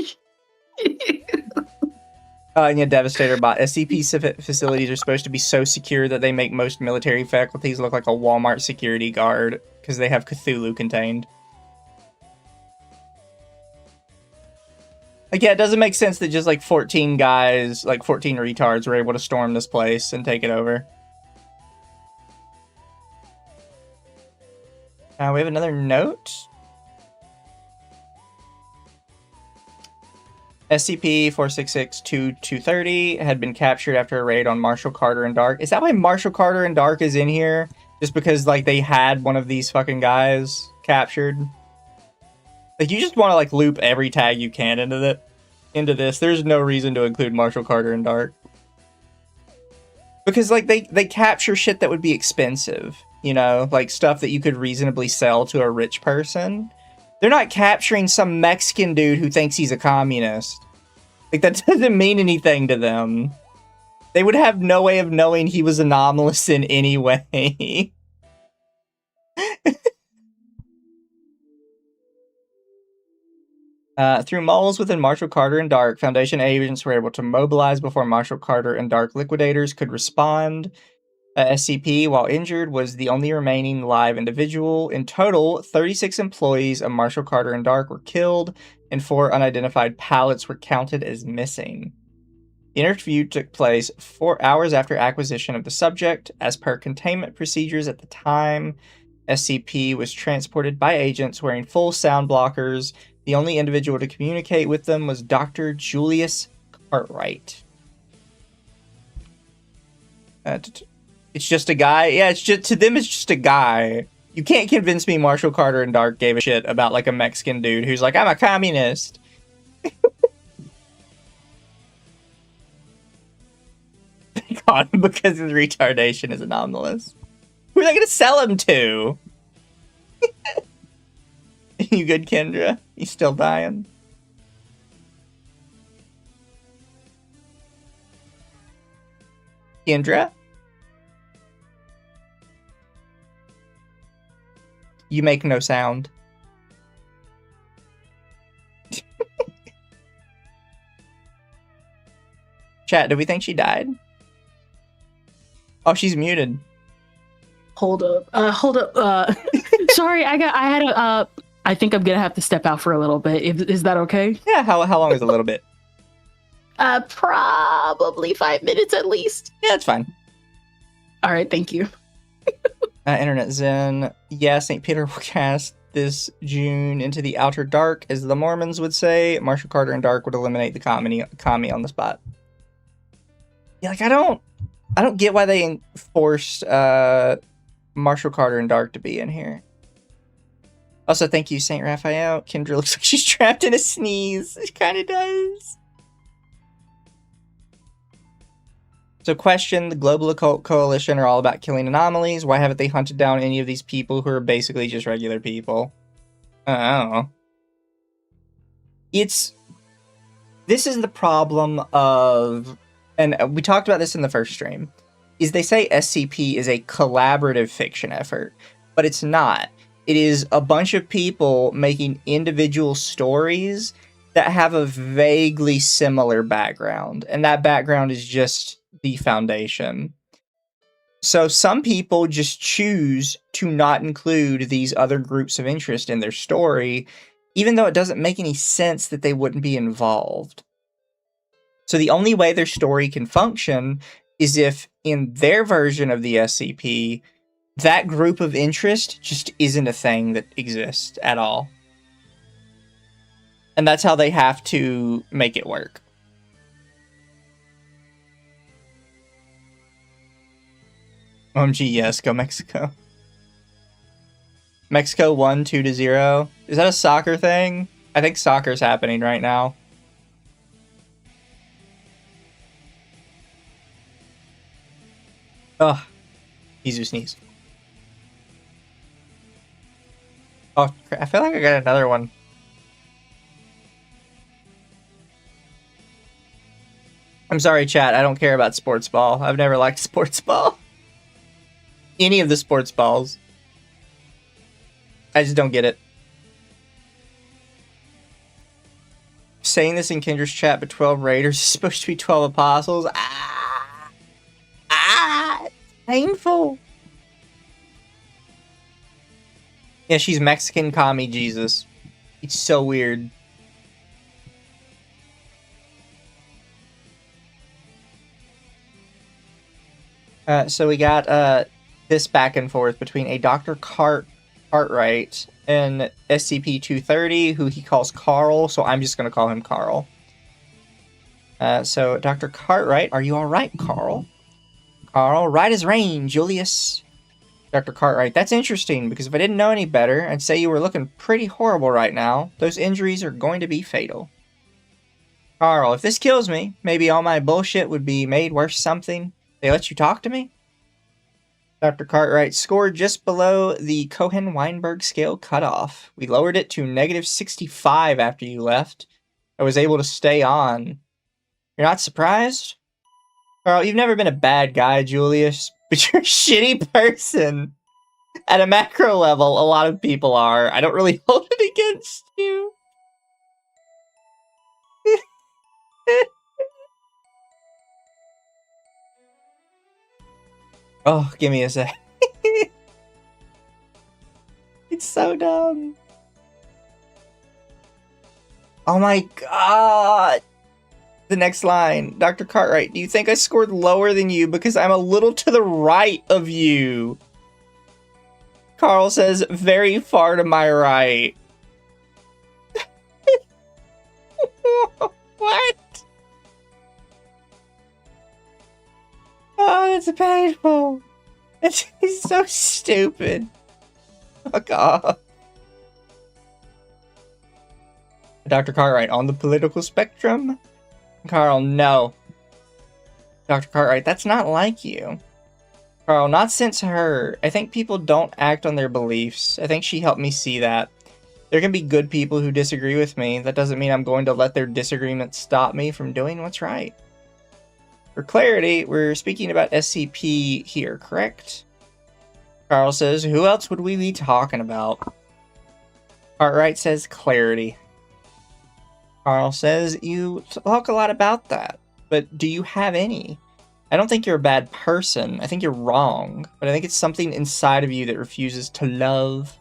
And yeah, Devastator bot. SCP facilities are supposed to be so secure that they make most military faculties look like a Walmart security guard because they have Cthulhu contained. Like, yeah, it doesn't make sense that just like 14 guys, like 14 retards, were able to storm this place and take it over. We have another note. SCP-466-2230 had been captured after a raid on Marshall Carter and Dark. Is that why Marshall Carter and Dark is in here? Just because, like, they had one of these fucking guys captured? Like, you just want to, like, loop every tag you can into this. There's no reason to include Marshall Carter and Dark. Because, like, they capture shit that would be expensive. You know? Like, stuff that you could reasonably sell to a rich person. They're not capturing some Mexican dude who thinks he's a communist. Like, that doesn't mean anything to them. They would have no way of knowing he was anomalous in any way. Through moles within Marshall Carter and Dark, Foundation agents were able to mobilize before Marshall Carter and Dark liquidators could respond. SCP, while injured, was the only remaining live individual. In total, 36 employees of Marshall Carter and Dark were killed, and 4 unidentified pallets were counted as missing. The interview took place 4 hours after acquisition of the subject. As per containment procedures at the time, SCP was transported by agents wearing full sound blockers. The only individual to communicate with them was Dr. Julius Cartwright. It's just a guy. Yeah, it's just, to them, it's just a guy. You can't convince me Marshall Carter and Dark gave a shit about like a Mexican dude who's like, I'm a communist. They caught him because his retardation is anomalous. Who are they gonna sell him to? You good, Kendra? You still dying? Kendra? You make no sound. Chat, do we think she died? Oh, she's muted. Hold up. Sorry, I think I'm gonna have to step out for a little bit. Is that okay? Yeah, how long is a little bit? Probably 5 minutes at least. Yeah, it's fine. All right, thank you. Internet Zen. Yeah, St. Peter will cast this June into the outer dark, as the Mormons would say. Marshall Carter and Dark would eliminate the commie on the spot. Yeah, like I don't get why they forced Marshall Carter and Dark to be in here. Also, thank you, Saint Raphael. Kendra looks like she's trapped in a sneeze. It kind of does. So question, the Global Occult Coalition are all about killing anomalies. Why haven't they hunted down any of these people who are basically just regular people? I don't know. This is the problem of, and we talked about this in the first stream, is they say SCP is a collaborative fiction effort, but it's not. It is a bunch of people making individual stories that have a vaguely similar background, and that background is just the foundation. So some people just choose to not include these other groups of interest in their story, even though it doesn't make any sense that they wouldn't be involved. So the only way their story can function is if, in their version of the SCP, that group of interest just isn't a thing that exists at all. And that's how they have to make it work. OMG, yes, go Mexico. Mexico won 2-0. Is that a soccer thing? I think soccer's happening right now. Ugh. Easy sneeze. Oh, I feel like I got another one. I'm sorry, chat. I don't care about sports ball. I've never liked sports ball. Any of the sports balls. I just don't get it. Saying this in Kendra's chat, but 12 raiders is supposed to be 12 apostles. It's painful. Yeah, she's Mexican commie Jesus. It's so weird. So we got this back and forth between a Dr. Cartwright and SCP-230, who he calls Carl, so I'm just going to call him Carl. So, Dr. Cartwright, are you alright, Carl? Carl, right as rain, Julius. Dr. Cartwright, that's interesting, because if I didn't know any better, I'd say you were looking pretty horrible right now. Those injuries are going to be fatal. Carl, if this kills me, maybe all my bullshit would be made worth something. They let you talk to me? Dr. Cartwright scored just below the Cohen-Weinberg scale cutoff. We lowered it to -65 after you left. I was able to stay on. You're not surprised? Carl, you've never been a bad guy, Julius, but you're a shitty person. At a macro level, a lot of people are. I don't really hold it against you. Oh, give me a sec. It's so dumb. Oh my god. The next line. Dr. Cartwright, do you think I scored lower than you because I'm a little to the right of you? Carl says, very far to my right. What? Oh, that's painful. He's so stupid. Oh, God. Dr. Cartwright, on the political spectrum? Carl, no. Dr. Cartwright, that's not like you. Carl, not since her. I think people don't act on their beliefs. I think she helped me see that. There can be good people who disagree with me. That doesn't mean I'm going to let their disagreement stop me from doing what's right. For clarity, we're speaking about SCP here, correct? Carl says, who else would we be talking about? Cartwright says, clarity. Carl says, you talk a lot about that, but do you have any? I don't think you're a bad person. I think you're wrong, but I think it's something inside of you that refuses to love.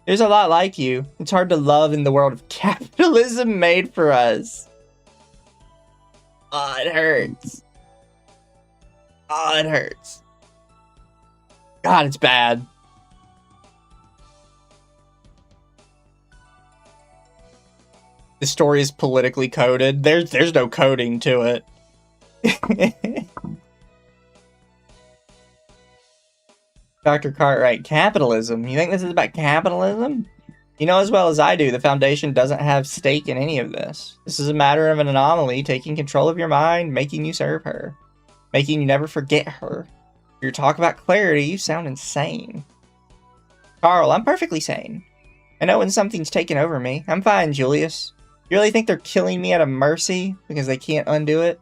There's a lot like you. It's hard to love in the world of capitalism made for us. Oh, it hurts. Oh, it hurts. God, it's bad. The story is politically coded. There's no coding to it. Dr. Cartwright, capitalism? You think this is about capitalism? You know as well as I do, the Foundation doesn't have stake in any of this. This is a matter of an anomaly taking control of your mind, making you serve her. Making you never forget her. Your talk about clarity, you sound insane. Carl, I'm perfectly sane. I know when something's taken over me. I'm fine, Julius. You really think they're killing me out of mercy because they can't undo it?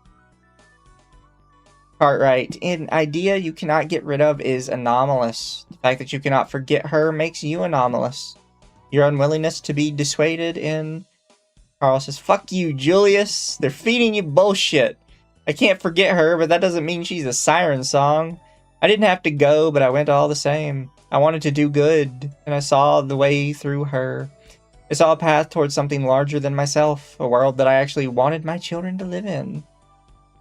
Cartwright, an idea you cannot get rid of is anomalous. The fact that you cannot forget her makes you anomalous. Your unwillingness to be dissuaded in... Carl says, fuck you, Julius. They're feeding you bullshit. I can't forget her, but that doesn't mean she's a siren song. I didn't have to go, but I went all the same. I wanted to do good, and I saw the way through her. I saw a path towards something larger than myself, a world that I actually wanted my children to live in.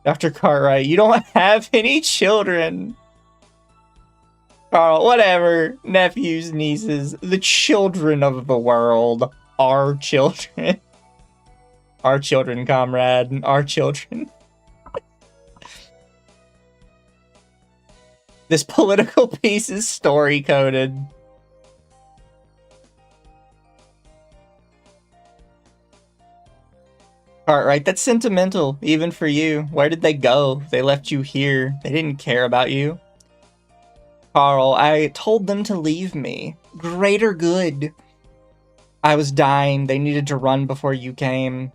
Dr. Cartwright, you don't have any children. Carl, whatever. Nephews, nieces, the children of the world. Our children. Our children, comrade. Our children. This political piece is story-coded. Cartwright, that's sentimental, even for you. Where did they go? They left you here. They didn't care about you. Carl, I told them to leave me. Greater good. I was dying. They needed to run before you came.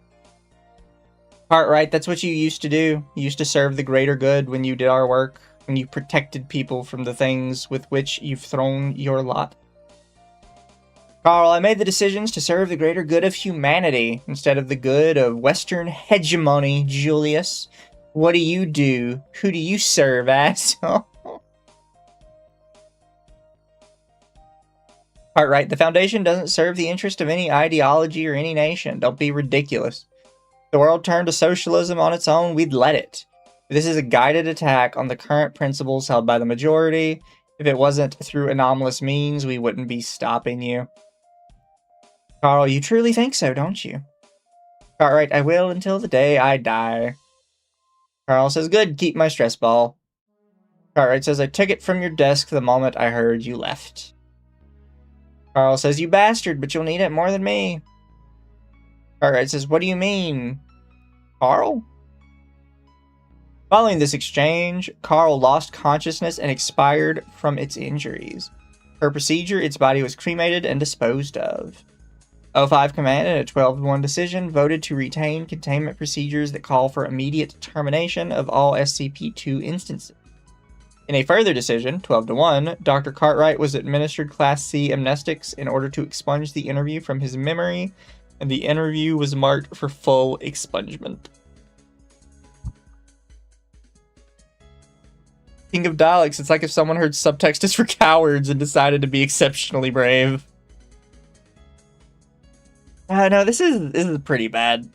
Cartwright, that's what you used to do. You used to serve the greater good when you did our work. When you protected people from the things with which you've thrown your lot. Carl, I made the decisions to serve the greater good of humanity instead of the good of Western hegemony, Julius. What do you do? Who do you serve, asshole? Cartwright, the Foundation doesn't serve the interest of any ideology or any nation. Don't be ridiculous. If the world turned to socialism on its own, we'd let it. This is a guided attack on the current principles held by the majority. If it wasn't through anomalous means, we wouldn't be stopping you. Carl, you truly think so, don't you? Cartwright, I will until the day I die. Carl says, good, keep my stress ball. Cartwright says, I took it from your desk the moment I heard you left. Carl says, you bastard, but you'll need it more than me. Cartwright says, what do you mean? Carl? Following this exchange, Carl lost consciousness and expired from its injuries. Per procedure, its body was cremated and disposed of. O5 Command, in a 12-1 decision, voted to retain containment procedures that call for immediate termination of all SCP-2 instances. In a further decision, 12-1, Dr. Cartwright was administered Class C amnestics in order to expunge the interview from his memory, and the interview was marked for full expungement. King of Daleks. It's like if someone heard subtext is for cowards and decided to be exceptionally brave. No, this is pretty bad.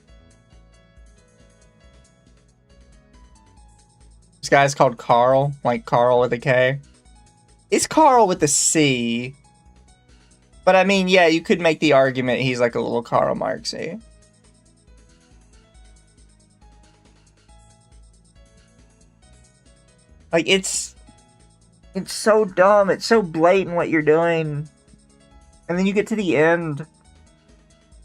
This guy's called Carl, like Carl with a K. It's Carl with a C. But I mean, yeah, you could make the argument he's like a little Karl Marxy. Like, it's so dumb. It's so blatant what you're doing. And then you get to the end.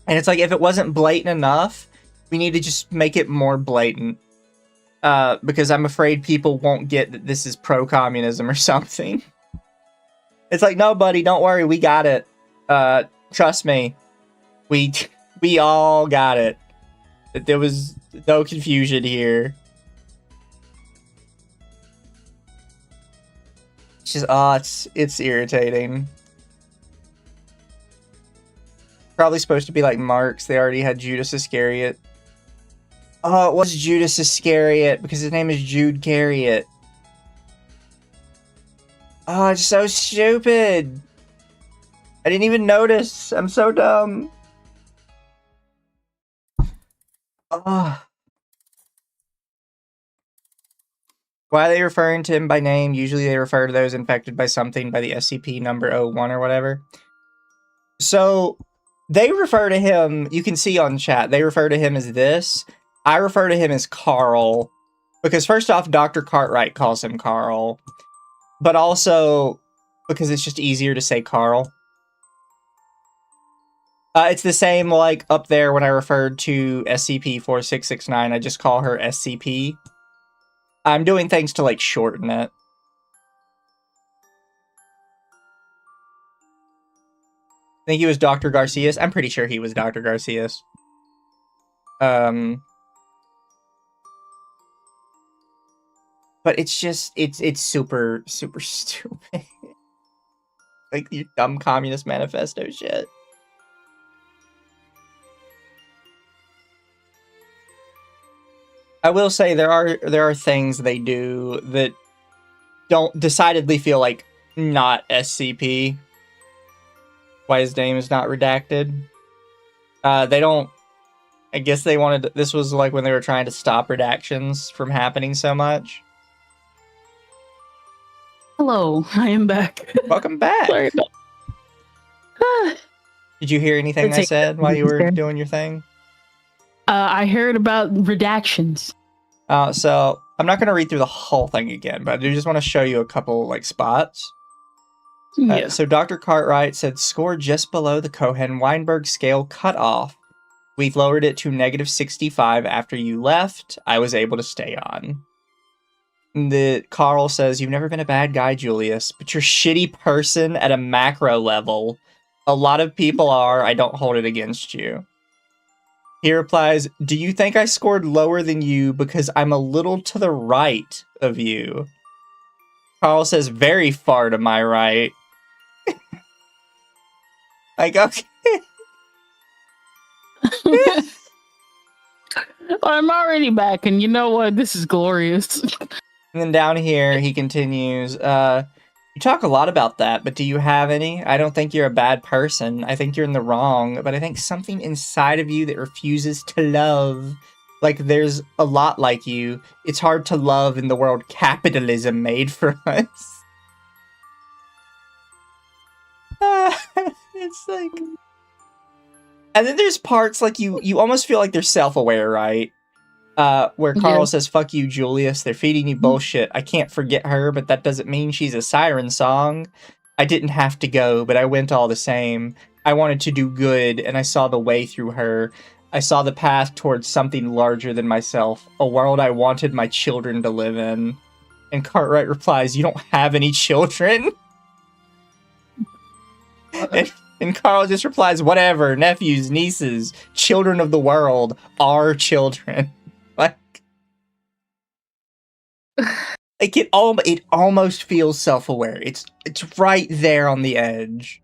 And it's like, if it wasn't blatant enough, we need to just make it more blatant. Because I'm afraid people won't get that this is pro-communism or something. It's like, no, buddy, don't worry, we got it. Trust me. We all got it. There was no confusion here. It's just, it's irritating. Probably supposed to be like Marx. They already had Judas Iscariot. Oh, it was Judas Iscariot because his name is Jude Carriot. Oh, it's so stupid. I didn't even notice. I'm so dumb. Oh. Why are they referring to him by name? Usually they refer to those infected by something by the SCP number 01 or whatever. So, they refer to him, you can see on chat, they refer to him as this. I refer to him as Carl. Because first off, Dr. Cartwright calls him Carl. But also, because it's just easier to say Carl. It's the same, like, up there when I referred to SCP-4669, I just call her SCP. I'm doing things to, like, shorten it. I think he was Dr. Garcias. I'm pretty sure he was Dr. Garcias. But it's just, it's super, super stupid. Like, your dumb Communist Manifesto shit. I will say there are things they do that don't decidedly feel like not SCP. Why his name is not redacted. They don't... I guess they wanted... This was like when they were trying to stop redactions from happening so much. Hello, I am back. Welcome back. Sorry about... Did you hear anything I said while you were doing your thing? I heard about redactions. So, I'm not going to read through the whole thing again, but I do just want to show you a couple, like, spots. Yeah. So Dr. Cartwright said, score just below the Cohen-Weinberg scale cutoff. We've lowered it to -65 after you left. I was able to stay on. Carl says, you've never been a bad guy, Julius, but you're a shitty person at a macro level. A lot of people are. I don't hold it against you. He replies, do you think I scored lower than you because I'm a little to the right of you? Carl says, very far to my right. Like, okay. I'm already back, and you know what? This is glorious. And then down here, he continues, you talk a lot about that, but do you have any? I don't think you're a bad person. I think you're in the wrong, but I think something inside of you that refuses to love. Like, there's a lot like you. It's hard to love in the world capitalism made for us. It's like... And then there's parts, like, you almost feel like they're self-aware, right? Where Carl says, fuck you, Julius. They're feeding you bullshit. I can't forget her, but that doesn't mean she's a siren song. I didn't have to go, but I went all the same. I wanted to do good, and I saw the way through her. I saw the path towards something larger than myself, a world I wanted my children to live in. And Cartwright replies, you don't have any children? And Carl just replies, whatever, nephews, nieces, children of the world are children. Like it almost feels self-aware. It's right there on the edge.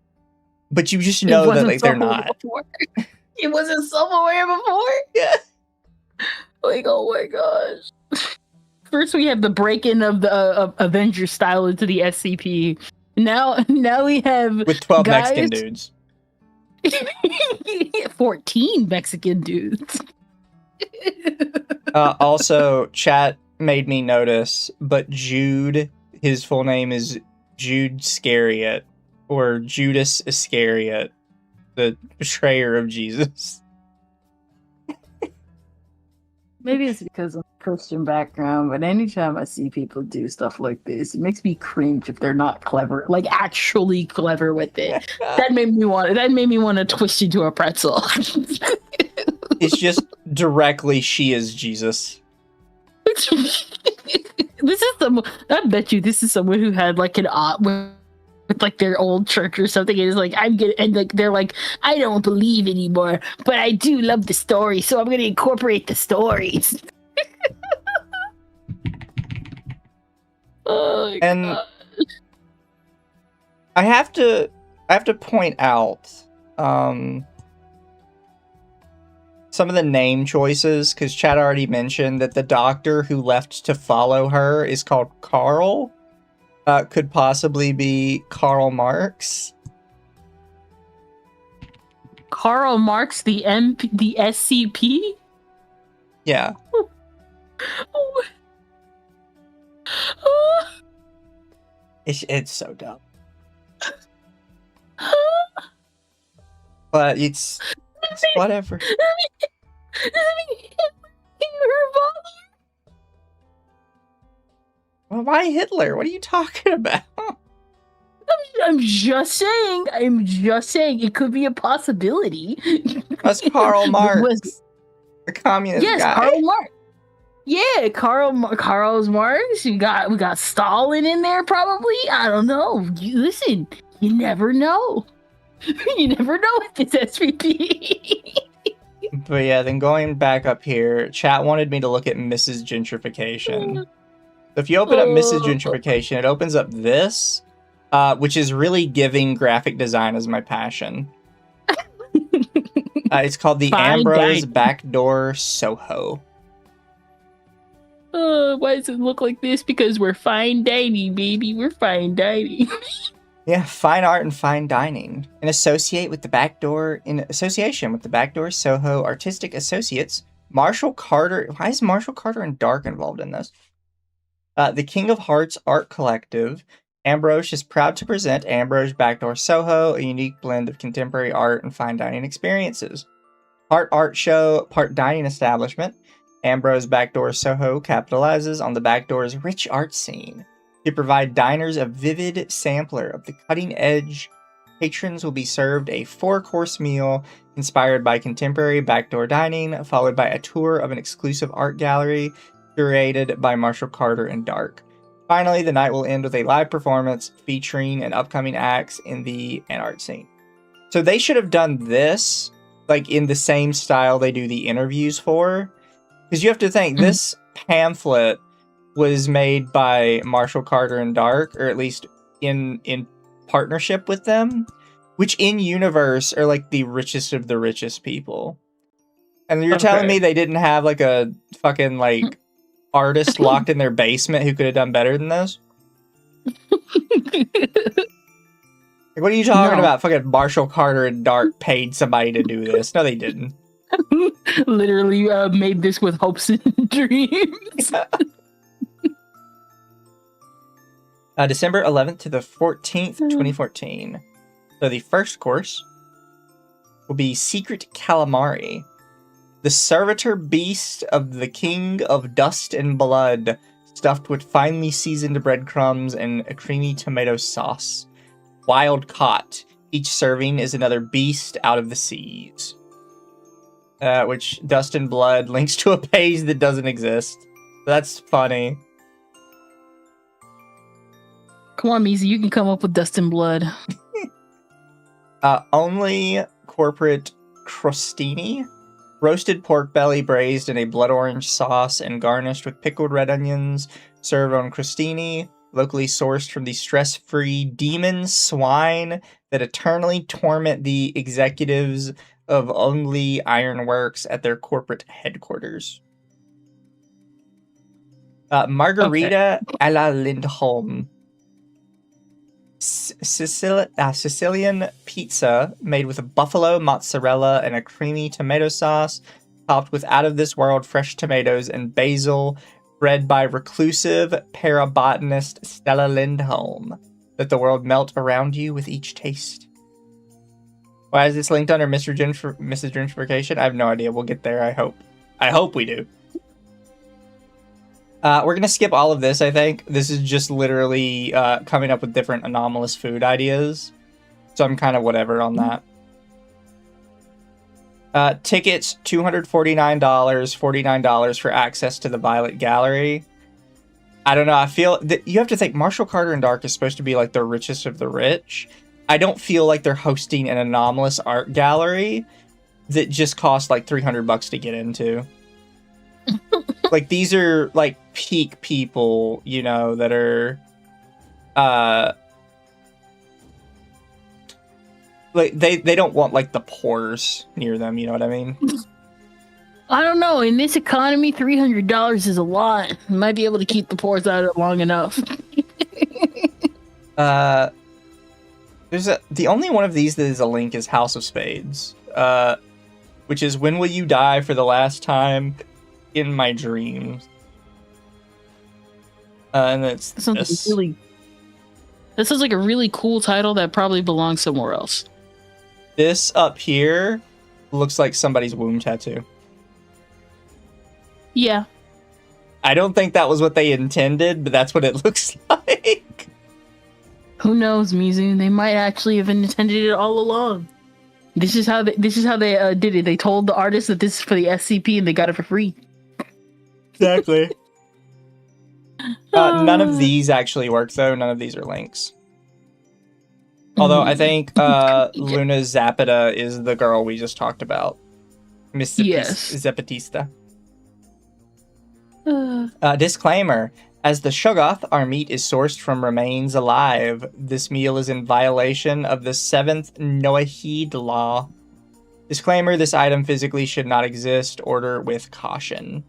But you just know that like they're not. It wasn't self-aware before? Yeah. Like, oh my gosh. first we have the break-in of the Avengers style into the SCP. Now we have with 12 guys, Mexican dudes. 14 Mexican dudes. Also, chat made me notice, but Jude, his full name is Jude Iscariot, or Judas Iscariot, the betrayer of Jesus. Maybe it's because of a Christian background, but anytime I see people do stuff like this, it makes me cringe if they're not clever, like actually clever with it. That made me want to twist you to a pretzel. It's just directly she is Jesus. I bet you this is someone who had like an aunt with like their old church or something, and it's like they're like, I don't believe anymore, but I do love the story, so I'm gonna incorporate the stories. Oh, and God. I have to point out some of the name choices, because Chad already mentioned that the doctor who left to follow her is called Carl. Could possibly be Karl Marx. Karl Marx, the SCP? Yeah. It's so dumb. But it's whatever. Well, why Hitler? What are you talking about? I'm just saying it could be a possibility. That's Karl Marx, the communist guy. Karl Marx. Yeah, Karl Marx. We got Stalin in there probably. I don't know. Listen, you never know. You never know with this SVP. But yeah, then going back up here, chat wanted me to look at Mrs. Gentrification. If you open up Mrs. Gentrification, it opens up this, which is really giving graphic design as my passion. It's called the Ambrose Backdoor SoHo. Why does it look like this? Because we're fine dining, baby. We're fine dining. Yeah, fine art and fine dining. In association with the Backdoor SoHo Artistic Associates, Marshall Carter. Why is Marshall Carter and Dark involved in this? The King of Hearts Art Collective. Ambrose is proud to present Ambrose Backdoor SoHo, a unique blend of contemporary art and fine dining experiences. Part art show, part dining establishment, Ambrose Backdoor SoHo capitalizes on the Backdoor's rich art scene to provide diners a vivid sampler of the cutting edge. Patrons will be served a 4-course meal inspired by contemporary Backdoor dining, followed by a tour of an exclusive art gallery curated by Marshall Carter and Dark. Finally, the night will end with a live performance featuring an upcoming acts in the art scene. So they should have done this like in the same style they do the interviews for, because you have to think this pamphlet was made by Marshall Carter and Dark, or at least in partnership with them, which in universe are like the richest of the richest people. And you're telling me they didn't have like a fucking like artist locked in their basement who could have done better than this? Like, what are you talking about? Fucking Marshall Carter and Dark paid somebody to do this. No, they didn't. Literally made this with hopes and dreams. December 11th to the 14th, 2014. So the first course will be Secret Calamari. The servitor beast of the king of dust and blood, stuffed with finely seasoned breadcrumbs and a creamy tomato sauce. Wild caught. Each serving is another beast out of the seas. Which dust and blood links to a page that doesn't exist. That's funny. Come on, Mizu, you can come up with dust and blood. Only corporate crostini. Roasted pork belly braised in a blood orange sauce and garnished with pickled red onions. Served on crostini, locally sourced from the stress-free demon swine that eternally torment the executives of Only Ironworks at their corporate headquarters. Margarita alla Lindholm. Sicilian pizza made with a buffalo mozzarella and a creamy tomato sauce, topped with out-of-this-world fresh tomatoes and basil, bred by reclusive parabotanist Stella Lindholm. Let the world melt around you with each taste. Why is this linked under misadventurification? I have no idea. We'll get there, I hope. I hope we do. We're gonna skip all of this, I think. This is just literally coming up with different anomalous food ideas. So I'm kind of whatever on that. Tickets, $249, $49 for access to the Violet Gallery. I don't know, I feel that you have to think Marshall Carter and Dark is supposed to be like the richest of the rich. I don't feel like they're hosting an anomalous art gallery that just costs like $300 to get into. Like, these are like peak people, you know, that are like they don't want like the pores near them, you know what I mean? I don't know. In this economy, $300 is a lot. Might be able to keep the pores out of it long enough. There's the only one of these that is a link is House of Spades, which is when will you die for the last time in my dreams? And it's That sounds like a really cool title that probably belongs somewhere else. This up here looks like somebody's womb tattoo. Yeah. I don't think that was what they intended, but that's what it looks like. Who knows, Mizu? They might actually have intended it all along. This is how they did it. They told the artist that this is for the SCP, and they got it for free. Exactly. None of these actually work, though. None of these are links. Although I think Luna Zapata is the girl we just talked about. Miss Zapatista. Disclaimer. As the Shoggoth, our meat is sourced from remains alive. This meal is in violation of the 7th Noahide law. Disclaimer, this item physically should not exist. Order with caution.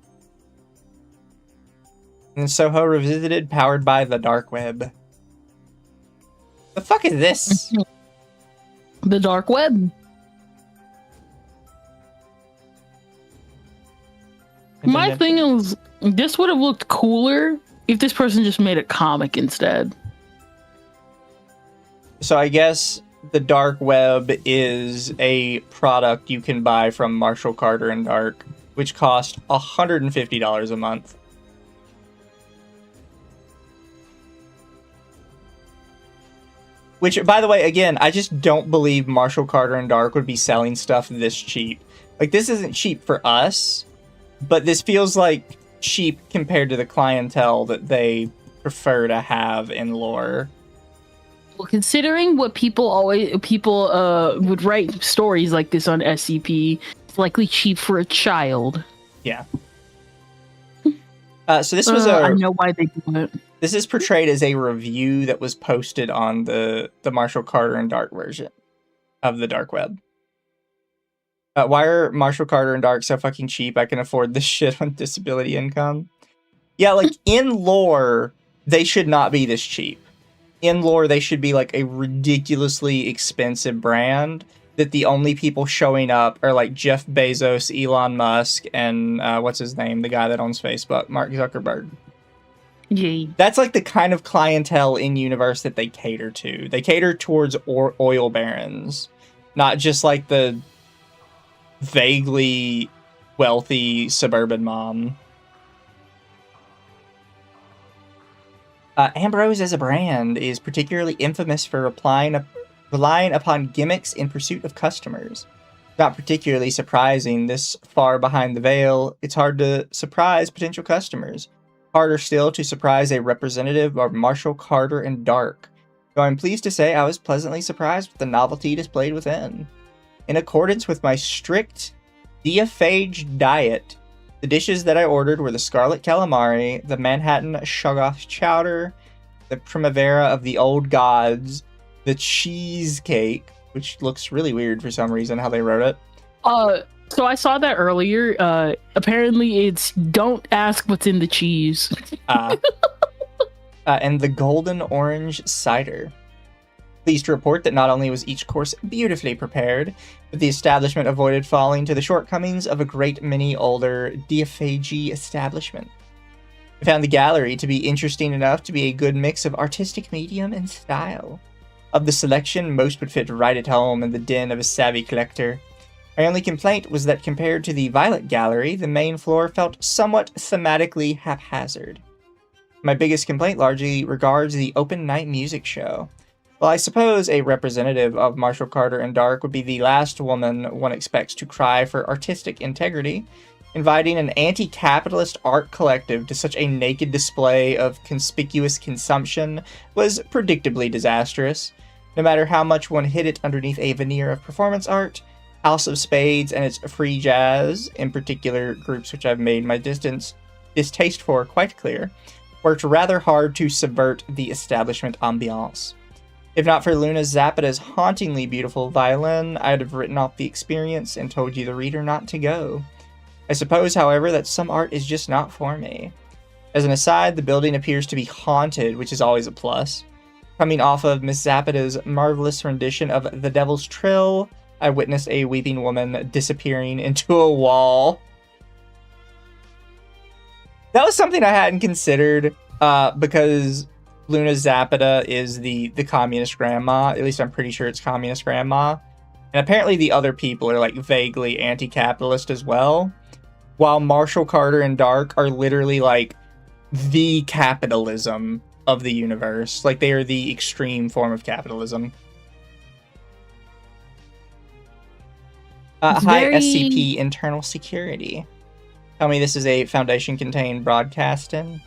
And SoHo Revisited, powered by the Dark Web. The fuck is this? The Dark Web. My thing is, this would have looked cooler if this person just made a comic instead. So I guess the Dark Web is a product you can buy from Marshall Carter and Dark, which cost $150 a month. Which, by the way, again, I just don't believe Marshall Carter and Dark would be selling stuff this cheap. Like, this isn't cheap for us, but this feels like cheap compared to the clientele that they prefer to have in lore. Well, considering what people would write stories like this on SCP, it's likely cheap for a child. Yeah. So this was I know why they do it. This is portrayed as a review that was posted on the Marshall Carter and Dark version of the Dark Web. Why are Marshall Carter and Dark so fucking cheap? I can afford this shit on disability income. Yeah, like, in lore, they should not be this cheap. In lore, they should be like a ridiculously expensive brand that the only people showing up are like Jeff Bezos, Elon Musk, and what's his name? The guy that owns Facebook, Mark Zuckerberg. Yeah. That's like the kind of clientele in universe that they cater to. They cater towards oil barons, not just like the vaguely wealthy suburban mom. Ambrose as a brand is particularly infamous for relying upon gimmicks in pursuit of customers. Not particularly surprising, this far behind the veil, it's hard to surprise potential customers. Harder still to surprise a representative of Marshall Carter and Dark. Though I'm pleased to say I was pleasantly surprised with the novelty displayed within. In accordance with my strict diaphage diet, the dishes that I ordered were the Scarlet Calamari, the Manhattan Shoggoth Chowder, the Primavera of the Old Gods, the Cheesecake, which looks really weird for some reason how they wrote it. So I saw that earlier. Apparently, it's don't ask what's in the cheese. And the golden orange cider. Pleased to report that not only was each course beautifully prepared, but the establishment avoided falling to the shortcomings of a great many older diaphagy establishments. I found the gallery to be interesting enough to be a good mix of artistic medium and style. Of the selection, most would fit right at home in the den of a savvy collector. My only complaint was that compared to the Violet Gallery, the main floor felt somewhat thematically haphazard. My biggest complaint largely regards the open night music show. Well, I suppose a representative of Marshall Carter and Dark would be the last woman one expects to cry for artistic integrity. Inviting an anti-capitalist art collective to such a naked display of conspicuous consumption was predictably disastrous. No matter how much one hid it underneath a veneer of performance art, House of Spades and its free jazz, in particular groups which I've made my distaste for quite clear, worked rather hard to subvert the establishment ambiance. If not for Luna Zapata's hauntingly beautiful violin, I'd have written off the experience and told you the reader not to go. I suppose, however, that some art is just not for me. As an aside, the building appears to be haunted, which is always a plus. Coming off of Miss Zapata's marvelous rendition of The Devil's Trill, I witnessed a weeping woman disappearing into a wall. That was something I hadn't considered, because Luna Zapata is the communist grandma. At least I'm pretty sure it's communist grandma. And apparently the other people are like vaguely anti-capitalist as well. While Marshall Carter and Dark are literally like the capitalism of the universe. Like they are the extreme form of capitalism. Hi, SCP Internal Security. Tell me this is a Foundation-contained broadcasting.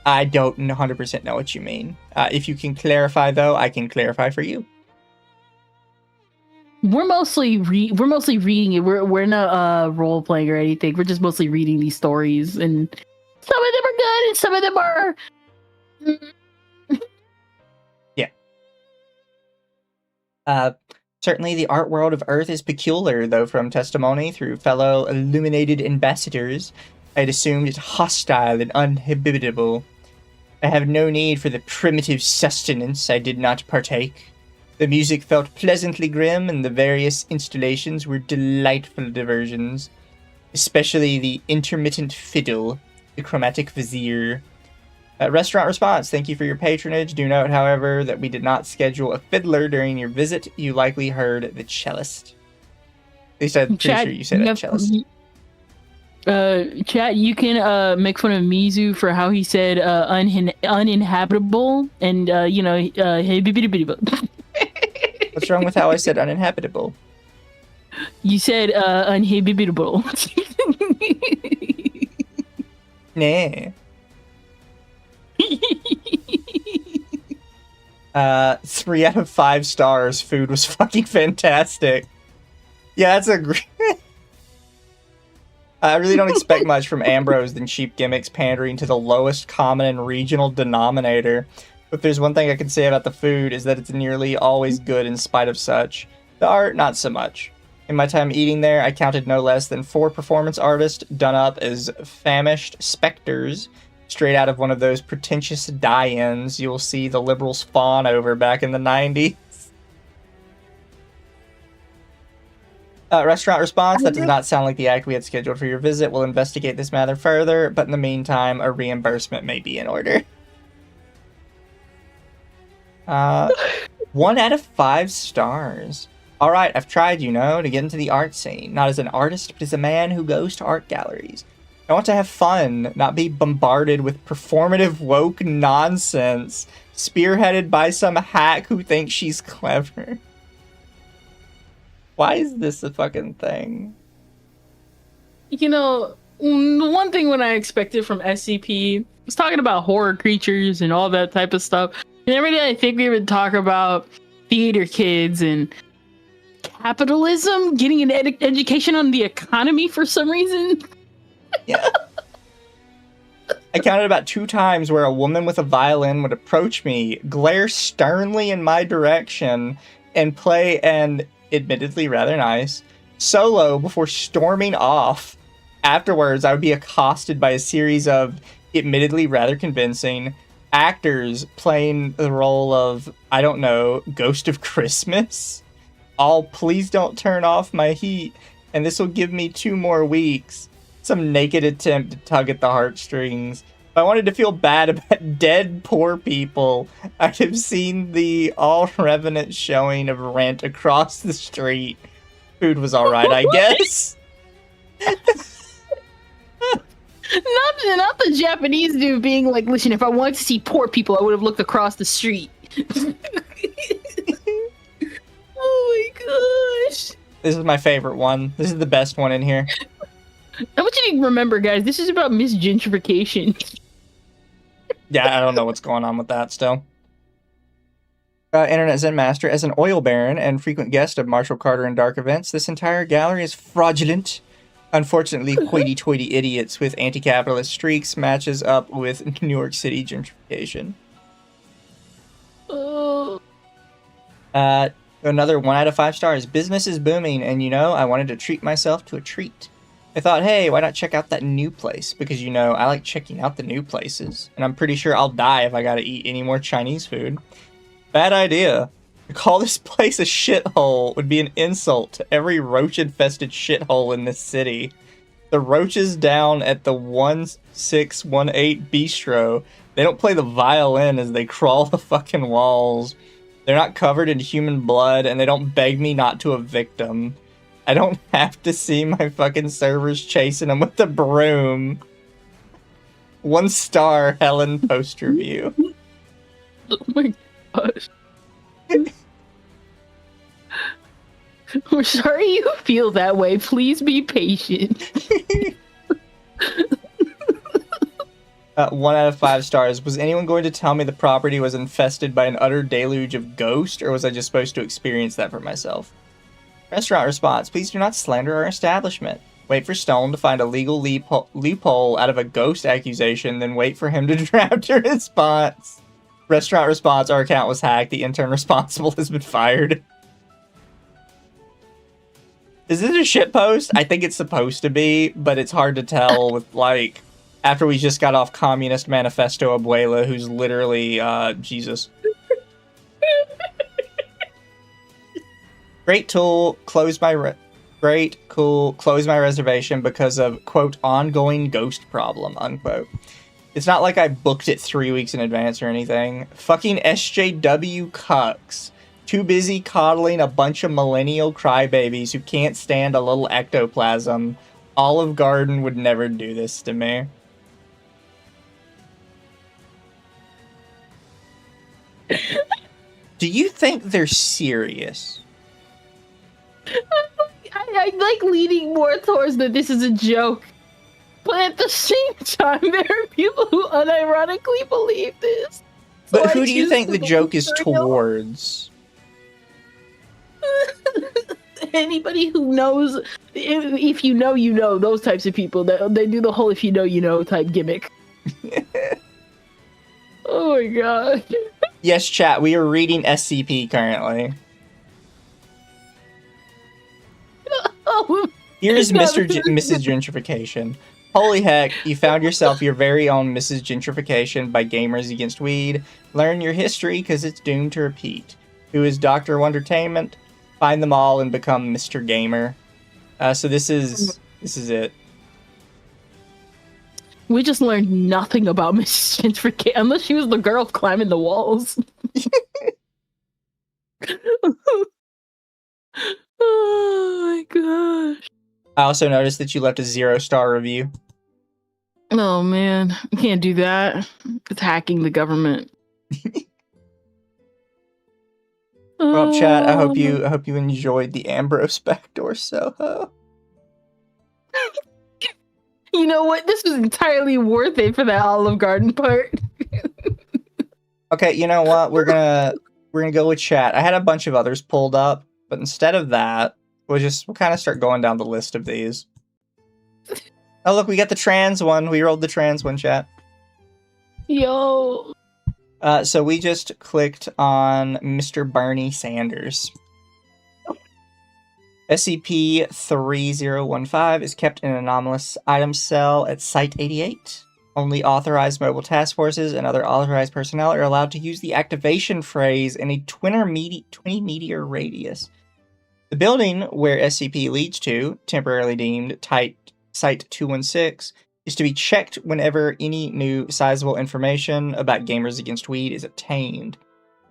I don't 100% know what you mean. If you can clarify, though, I can clarify for you. We're mostly reading it. We're not role playing or anything. We're just mostly reading these stories, and some of them are good, and some of them are. Yeah. Certainly, the art world of Earth is peculiar, though from testimony through fellow illuminated ambassadors, I'd assumed it's hostile and uninhabitable. I have no need for the primitive sustenance I did not partake. The music felt pleasantly grim, and the various installations were delightful diversions, especially the intermittent fiddle, the chromatic vizier. Restaurant response, thank you for your patronage. Do note, however, that we did not schedule a fiddler during your visit. You likely heard the cellist. At least I'm pretty sure you said that cellist. Chat, you can make fun of Mizu for how he said uninhabitable, and What's wrong with how I said uninhabitable? You said uninhabitable. Nah. 3 out of 5 stars. Food was fucking fantastic. Yeah, that's a great... I really don't expect much from Ambrose than cheap gimmicks pandering to the lowest common and regional denominator. But if there's one thing I can say about the food is that it's nearly always good in spite of such. The art, not so much. In my time eating there, I counted no less than 4 performance artists done up as famished specters, straight out of one of those pretentious die-ins you'll see the liberals fawn over back in the 90s. Restaurant response, that does not sound like the act we had scheduled for your visit. We'll investigate this matter further, but in the meantime, a reimbursement may be in order. 1 out of 5 stars. Alright, I've tried, to get into the art scene. Not as an artist, but as a man who goes to art galleries. I want to have fun, not be bombarded with performative woke nonsense, spearheaded by some hack who thinks she's clever. Why is this a fucking thing? One thing when I expected from SCP was talking about horror creatures and all that type of stuff. And every day I think we would talk about theater kids and capitalism, getting an education on the economy for some reason. Yeah. I counted about 2 times where a woman with a violin would approach me, glare sternly in my direction, and play an admittedly rather nice solo before storming off. Afterwards, I would be accosted by a series of, admittedly rather convincing, actors playing the role of, I don't know, Ghost of Christmas. All, please don't turn off my heat, and this will give me 2 more weeks. Some naked attempt to tug at the heartstrings. If I wanted to feel bad about dead poor people, I'd have seen the All Revenant showing of Rent across the street. Food was alright, I guess. Not the Japanese dude being like, listen, if I wanted to see poor people, I would have looked across the street. Oh my gosh. This is my favorite one. This is the best one in here. I want you to remember, guys, this is about misgentrification. Yeah, I don't know what's going on with that still. Internet Zen Master, as an oil baron and frequent guest of Marshall Carter and Dark Events, this entire gallery is fraudulent. Unfortunately, hoity-toity idiots with anti-capitalist streaks matches up with New York City gentrification. Another 1 out of 5 stars. Business is booming, and you know, I wanted to treat myself to a treat. I thought, hey, why not check out that new place? Because, you know, I like checking out the new places. And I'm pretty sure I'll die if I gotta eat any more Chinese food. Bad idea. To call this place a shithole would be an insult to every roach-infested shithole in this city. The roaches down at the 1618 Bistro, they don't play the violin as they crawl the fucking walls. They're not covered in human blood, and they don't beg me not to evict them. I don't have to see my fucking servers chasing them with a broom. 1 star, Helen post review. Oh my gosh. We're sorry you feel that way. Please be patient. 1 out of 5 stars. Was anyone going to tell me the property was infested by an utter deluge of ghosts, or was I just supposed to experience that for myself? Restaurant response. Please do not slander our establishment. Wait for Stone to find a legal loophole out of a ghost accusation, then wait for him to draft a response. Restaurant response. Our account was hacked. The intern responsible has been fired. Is this a shitpost? I think it's supposed to be, but it's hard to tell with, like, after we just got off Communist Manifesto Abuela, who's literally, Jesus. Great tool, close my reservation because of, quote, ongoing ghost problem, unquote. It's not like I booked it 3 weeks in advance or anything. Fucking SJW cucks. Too busy coddling a bunch of millennial crybabies who can't stand a little ectoplasm. Olive Garden would never do this to me. Do you think they're serious? I like leaning more towards that this is a joke. But at the same time, there are people who unironically believe this. But so who do you think the joke is towards? Anybody who knows, if you know, you know, those types of people. They do the whole if you know, you know type gimmick. Oh my god. Yes, chat, we are reading SCP currently. Here's Mrs. Gentrification. Holy heck, you found yourself your very own Mrs. Gentrification by Gamers Against Weed. Learn your history, because it's doomed to repeat. Who is Dr. Wondertainment? Find them all and become Mr. Gamer. So this is it. We just learned nothing about Mrs. Gentrification, unless she was the girl climbing the walls. Oh my gosh. I also noticed that you left a 0-star review. Oh man, you can't do that. It's hacking the government. Well, chat, I hope you enjoyed the Ambrose Backdoor SoHo. You know what? This was entirely worth it for that Olive Garden part. Okay, you know what? We're gonna go with chat. I had a bunch of others pulled up, but instead of that, we'll kind of start going down the list of these. Oh look, we got the trans one. We rolled the trans one, chat. Yo. So we just clicked on Mr. Bernie Sanders. SCP-3015 is kept in an anomalous item cell at Site-88. Only authorized mobile task forces and other authorized personnel are allowed to use the activation phrase in a 20-meter radius. The building where SCP leads to, temporarily deemed Site-216, is to be checked whenever any new sizable information about Gamers Against Weed is obtained.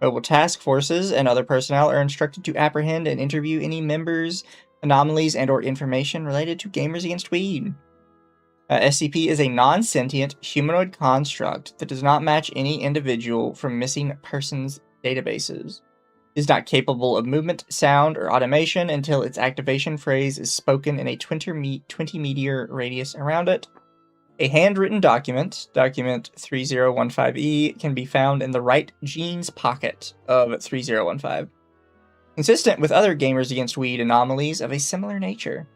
Mobile task forces and other personnel are instructed to apprehend and interview any members, anomalies, and/or information related to Gamers Against Weed. SCP is a non-sentient humanoid construct that does not match any individual from missing persons databases. It is not capable of movement, sound, or automation until its activation phrase is spoken in a 20-meter radius around it. A handwritten document, document 3015E, can be found in the right jeans pocket of 3015. Consistent with other Gamers Against Weed anomalies of a similar nature.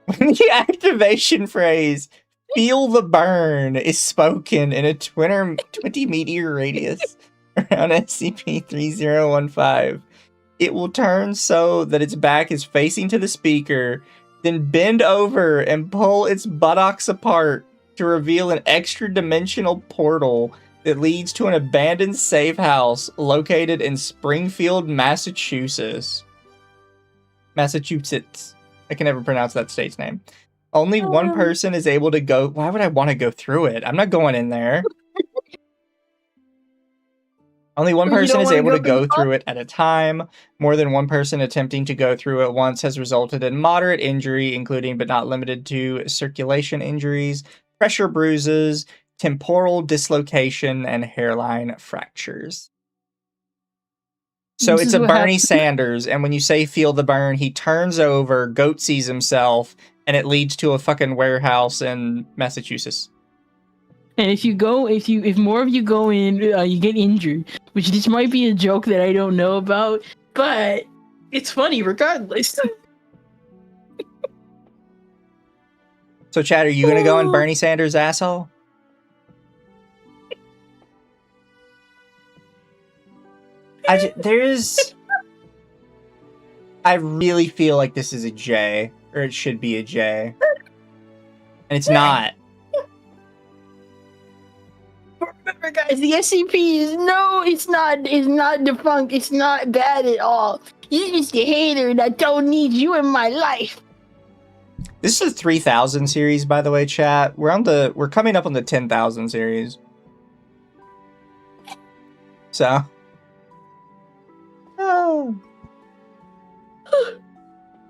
When the activation phrase, "Feel the burn," is spoken in a 20-meter radius around SCP-3015, it will turn so that its back is facing to the speaker, then bend over and pull its buttocks apart to reveal an extra-dimensional portal that leads to an abandoned safe house located in Springfield, Massachusetts. I can never pronounce that state's name. Only one person is able to go... Why would I want to go through it? I'm not going in there. Only one person is able to go through it at a time. More than one person attempting to go through it once has resulted in moderate injury, including but not limited to circulation injuries, pressure bruises, temporal dislocation, and hairline fractures. So it's a Bernie Sanders, and when you say "feel the burn," he turns over, goat sees himself, and it leads to a fucking warehouse in Massachusetts. And if more of you go in, you get injured. Which this might be a joke that I don't know about, but it's funny regardless. So, Chad, are you gonna go in Bernie Sanders' asshole? I really feel like this is a J, or it should be a J, and it's not. Remember, guys, the SCP is not defunct. It's not bad at all. You're just a hater that don't need you in my life. This is a 3000 series, by the way, chat. We're coming up on the 10,000 series. So.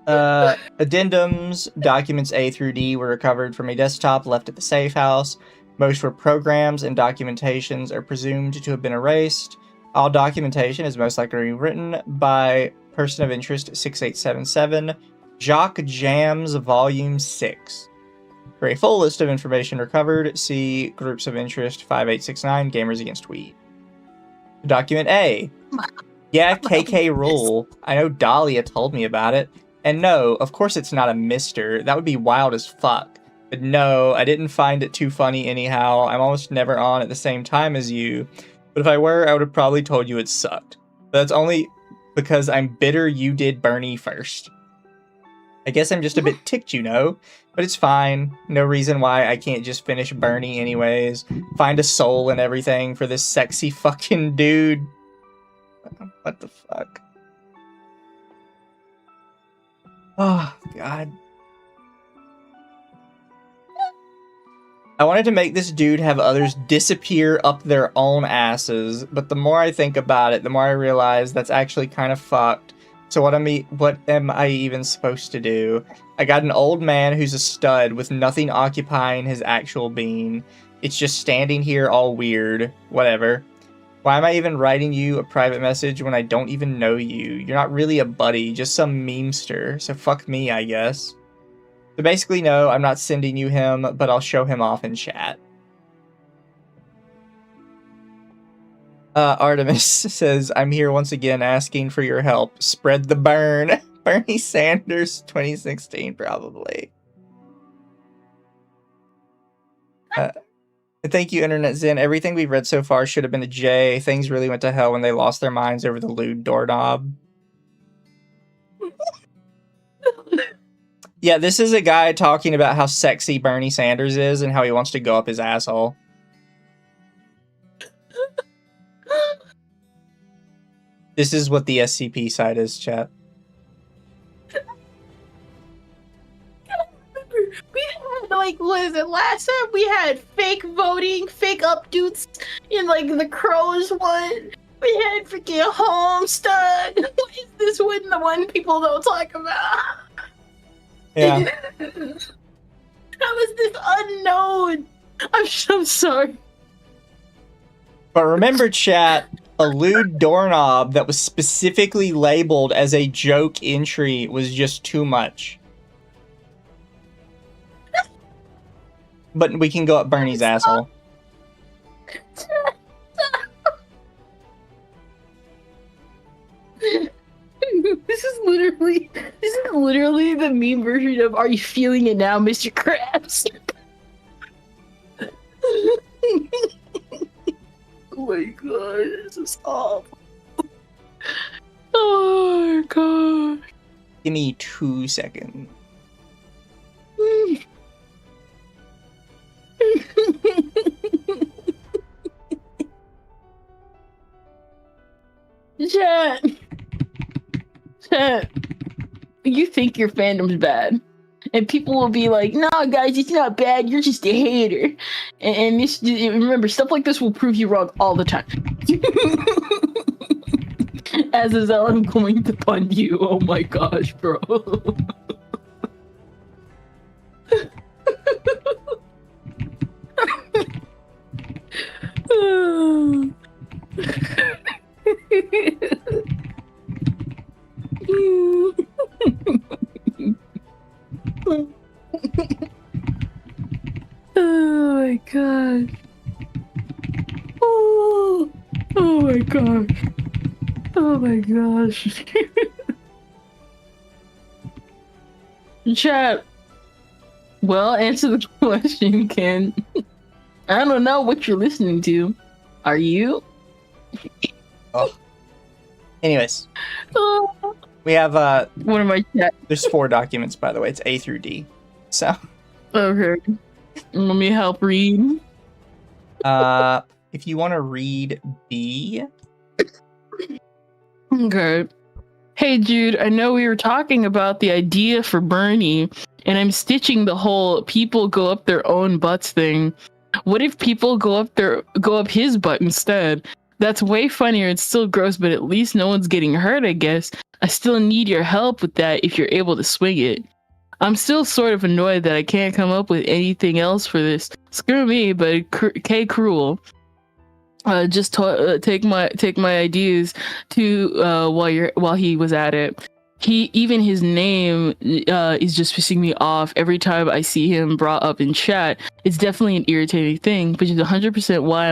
Addendums, documents A through D were recovered from a desktop left at the safe house. Most were programs and documentations are presumed to have been erased. All documentation is most likely written by Person of Interest 6877, Jock Jams Volume 6. For a full list of information recovered, see Groups of Interest 5869, Gamers Against Weed. Document A. Yeah, KK rule. I know Dahlia told me about it. And no, of course it's not a mister. That would be wild as fuck. But no, I didn't find it too funny anyhow. I'm almost never on at the same time as you. But if I were, I would have probably told you it sucked. But that's only because I'm bitter you did Bernie first. I guess I'm just a bit ticked, you know? But it's fine. No reason why I can't just finish Bernie anyways. Find a soul and everything for this sexy fucking dude. What the fuck? Oh, God. I wanted to make this dude have others disappear up their own asses, but the more I think about it, the more I realize that's actually kind of fucked. So what am I even supposed to do? I got an old man who's a stud with nothing occupying his actual being. It's just standing here all weird. Whatever. Why am I even writing you a private message when I don't even know you? You're not really a buddy, just some memester, so fuck me, I guess. So basically, no, I'm not sending you him, but I'll show him off in chat. Artemis says, I'm here once again asking for your help. Spread the burn. Bernie Sanders 2016, probably. Thank you, Internet Zen. Everything we've read so far should have been a J. Things really went to hell when they lost their minds over the lewd doorknob. Yeah, this is a guy talking about how sexy Bernie Sanders is and how he wants to go up his asshole. This is what the SCP site is, chat. We had, like, what is it? Last time we had fake voting, fake updates in, like, the Crows one. We had freaking Homestuck. What is this one? The one people don't talk about. Yeah. How is this unknown? I'm so sorry. But remember, chat, a lewd doorknob that was specifically labeled as a joke entry was just too much. But we can go up Bernie's asshole. This is literally the meme version of "Are you feeling it now, Mr. Krabs?" Oh my god, this is awful. Oh my god. Give me 2 seconds. Chat. You think your fandom's bad, and people will be like, "Nah, guys, it's not bad. You're just a hater." And this, remember, stuff like this will prove you wrong all the time. As is, I'm going to pun you. Oh my gosh, bro. Oh my god. Oh my gosh. Oh my gosh. Chat. Well, answer the question, Ken. I don't know what you're listening to. Are you? Oh. Anyways. Oh. We have, What am I chat? there's 4 documents, by the way. It's A through D. So. Okay. Let me help read. If you want to read B. Okay. Hey, Jude, I know we were talking about the idea for Bernie, and I'm stitching the whole people go up their own butts thing. What if people go up his butt instead? That's way funnier. It's still gross, but at least no one's getting hurt, I guess. I still need your help with that if you're able to swing it. I'm still sort of annoyed that I can't come up with anything else for this. Screw me, but K Cruel. Just take my ideas to while he was at it. Even his name is just pissing me off every time I see him brought up in chat. It's definitely an irritating thing, which is 100% why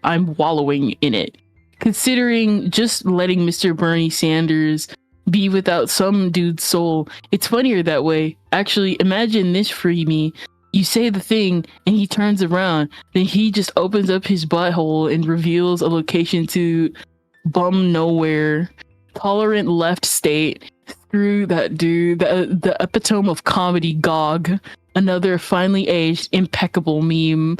I'm wallowing in it. Considering just letting Mr. Bernie Sanders be without some dude's soul, it's funnier that way. Actually, imagine this for me. You say the thing and he turns around, then he just opens up his butthole and reveals a location to bum nowhere, tolerant left state. Screw that dude, the epitome of comedy, Gog. Another finely aged, impeccable meme.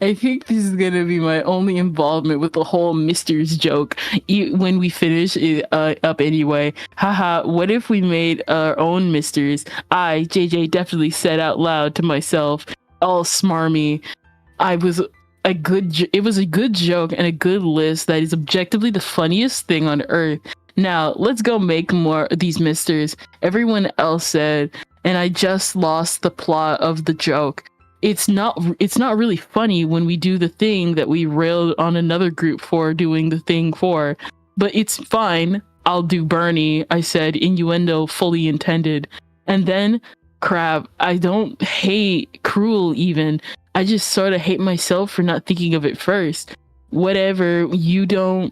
I think this is gonna be my only involvement with the whole Misters joke when we finish it up anyway. Haha, what if we made our own Misters? JJ, definitely said out loud to myself, all smarmy. It was a good joke and a good list that is objectively the funniest thing on earth. Now, let's go make more of these Misters. Everyone else said, and I just lost the plot of the joke. It's not really funny when we do the thing that we railed on another group for doing the thing for, but it's fine. I'll do Bernie, I said, innuendo fully intended. And then, crap, I don't hate Cruel even. I just sort of hate myself for not thinking of it first. Whatever, you don't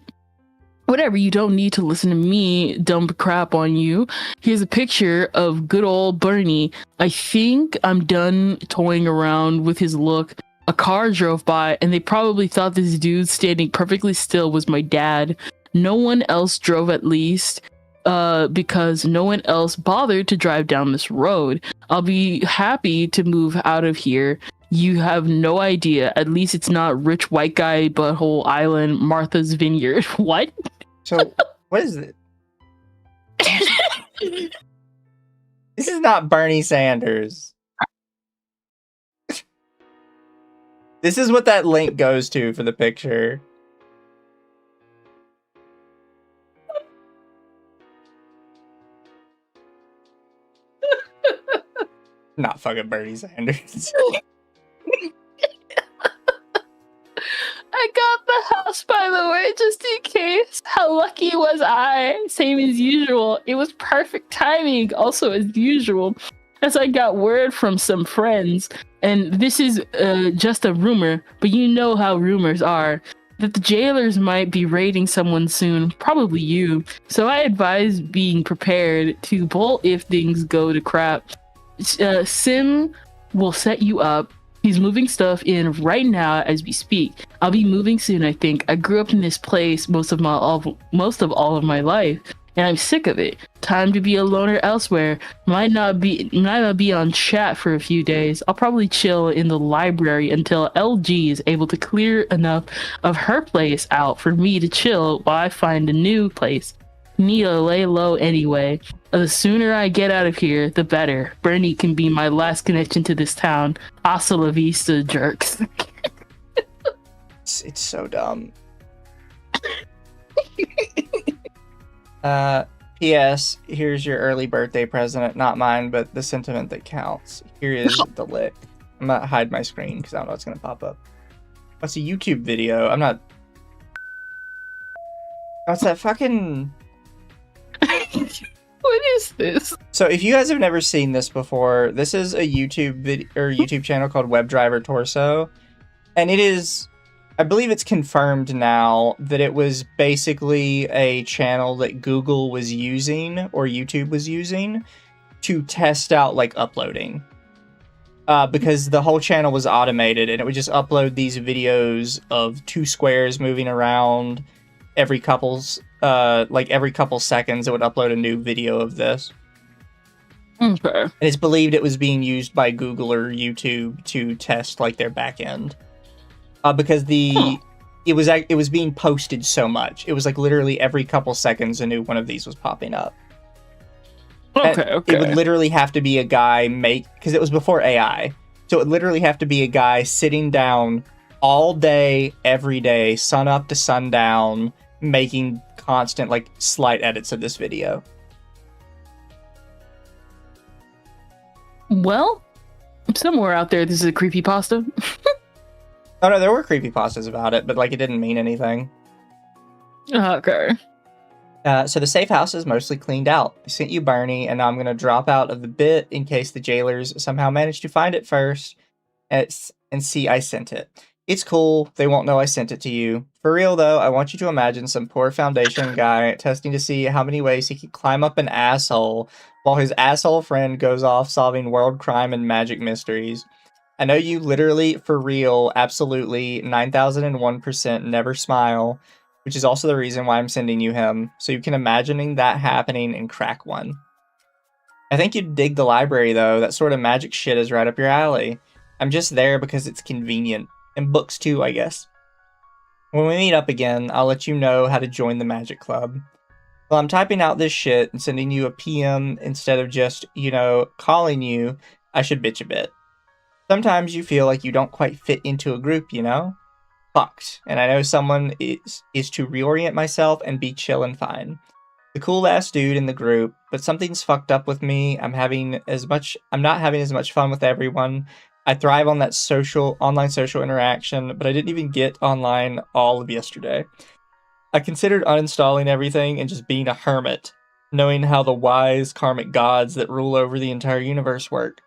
need to listen to me dump crap on you. Here's a picture of good old Bernie. I think I'm done toying around with his look. A car drove by and they probably thought this dude standing perfectly still was my dad. No one else drove, at least. because no one else bothered to drive down this road. I'll be happy to move out of here. You have no idea. At least it's not rich white guy butthole island Martha's Vineyard. What? So, what is it? This is not Bernie Sanders. This is what that link goes to for the picture. Not fucking Bernie Sanders. I got the house, by the way, just in case. How lucky was I? Same as usual. It was perfect timing, also as usual, as I got word from some friends. And this is just a rumor, but you know how rumors are, that the jailers might be raiding someone soon, probably you. So I advise being prepared to bolt if things go to crap. Sim will set you up. He's moving stuff in right now as we speak. I'll be moving soon, I think. I grew up in this place most of all of my life, and I'm sick of it. Time to be a loner elsewhere. Might not be on chat for a few days. I'll probably chill in the library until LG is able to clear enough of her place out for me to chill while I find a new place. Need to lay low anyway. The sooner I get out of here, the better. Bernie can be my last connection to this town. Hasta la vista, jerks. It's so dumb. P.S. Here's your early birthday present. Not mine, but the sentiment that counts. Here is the lick. I'm gonna hide my screen because I don't know what's gonna pop up. What's a YouTube video? I'm not... What's that fucking... What is this? So if you guys have never seen this before, this is a YouTube channel called WebDriver Torso, and it is, I believe it's confirmed now that it was basically a channel that Google was using or YouTube was using to test out like uploading, because the whole channel was automated and it would just upload these videos of two squares moving around every couple seconds. It would upload a new video of this. Okay. And it's believed it was being used by Google or YouTube to test like their back end, because it was being posted so much. It was like literally every couple seconds a new one of these was popping up. Okay. It would literally have to be a guy because it was before AI, so it would literally have to be a guy sitting down all day, every day, sun up to sundown, making constant like slight edits of this video. Well, somewhere out there, this is a creepypasta. Oh no, there were creepypastas about it, but like it didn't mean anything. Okay. So the safe house is mostly cleaned out. I sent you Bernie, and now I'm gonna drop out of the bit in case the jailers somehow manage to find it first and see I sent it. It's cool. They won't know I sent it to you. For real, though, I want you to imagine some poor Foundation guy testing to see how many ways he can climb up an asshole while his asshole friend goes off solving world crime and magic mysteries. I know you literally, for real, absolutely, 9001% never smile, which is also the reason why I'm sending you him, so you can imagining that happening and crack one. I think you'd dig the library, though. That sort of magic shit is right up your alley. I'm just there because it's convenient. And books too, I guess. When we meet up again, I'll let you know how to join the Magic Club. Well, I'm typing out this shit and sending you a PM instead of just, calling you, I should bitch a bit. Sometimes you feel like you don't quite fit into a group, Fucked. And I know someone is to reorient myself and be chill and fine. The cool-ass dude in the group, but something's fucked up with me. I'm not having as much fun with everyone. I thrive on that online social interaction, but I didn't even get online all of yesterday. I considered uninstalling everything and just being a hermit, knowing how the wise karmic gods that rule over the entire universe work.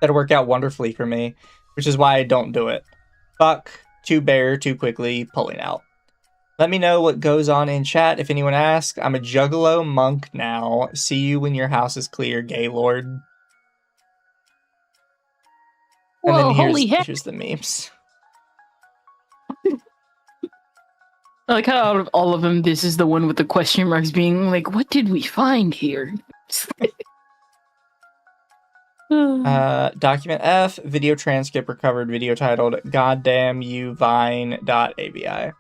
That'd work out wonderfully for me, which is why I don't do it. Fuck, too bare, too quickly, pulling out. Let me know what goes on in chat if anyone asks. I'm a juggalo monk now. See you when your house is clear, gay lord. Whoa, and then holy heck. here's the memes. I like how out of all of them, this is the one with the question marks being like, what did we find here? Document F, video transcript recovered, video titled Goddamn You Vine.avi.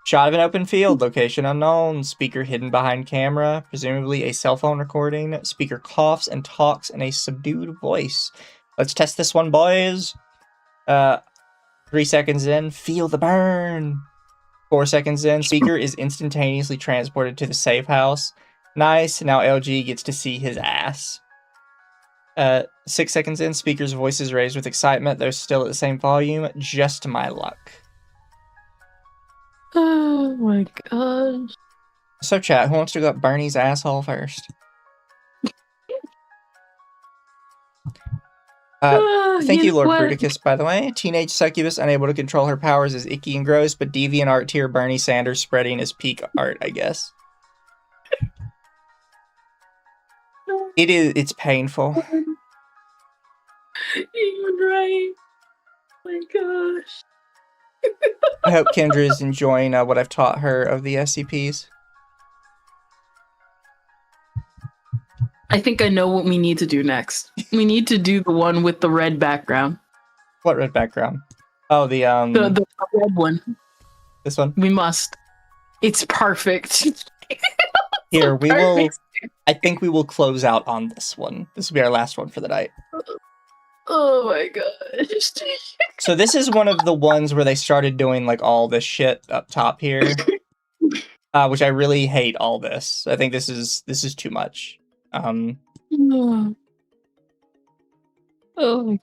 Shot of an open field, location unknown, speaker hidden behind camera, presumably a cell phone recording. Speaker coughs and talks in a subdued voice. Let's test this one, boys. 3 seconds in, feel the burn. 4 seconds in, speaker is instantaneously transported to the safe house. Nice, now LG gets to see his ass. 6 seconds in, speaker's voice is raised with excitement, though still at the same volume. Just my luck. Oh my gosh. So chat, who wants to go up Bernie's asshole first? Thank you, Lord Bruticus, by the way. Teenage succubus unable to control her powers is icky and gross, but deviant art tier Bernie Sanders spreading his peak art, I guess. It's painful. Even right. Oh my gosh. I hope Kendra is enjoying what I've taught her of the SCPs. I think I know what we need to do next. We need to do the one with the red background. What red background? Oh, the red one. This one? We must. It's perfect. Here, we will. I think we will close out on this one. This will be our last one for the night. Oh my gosh. So this is one of the ones where they started doing like all this shit up top here, which I really hate. All this. I think this is too much. Oh my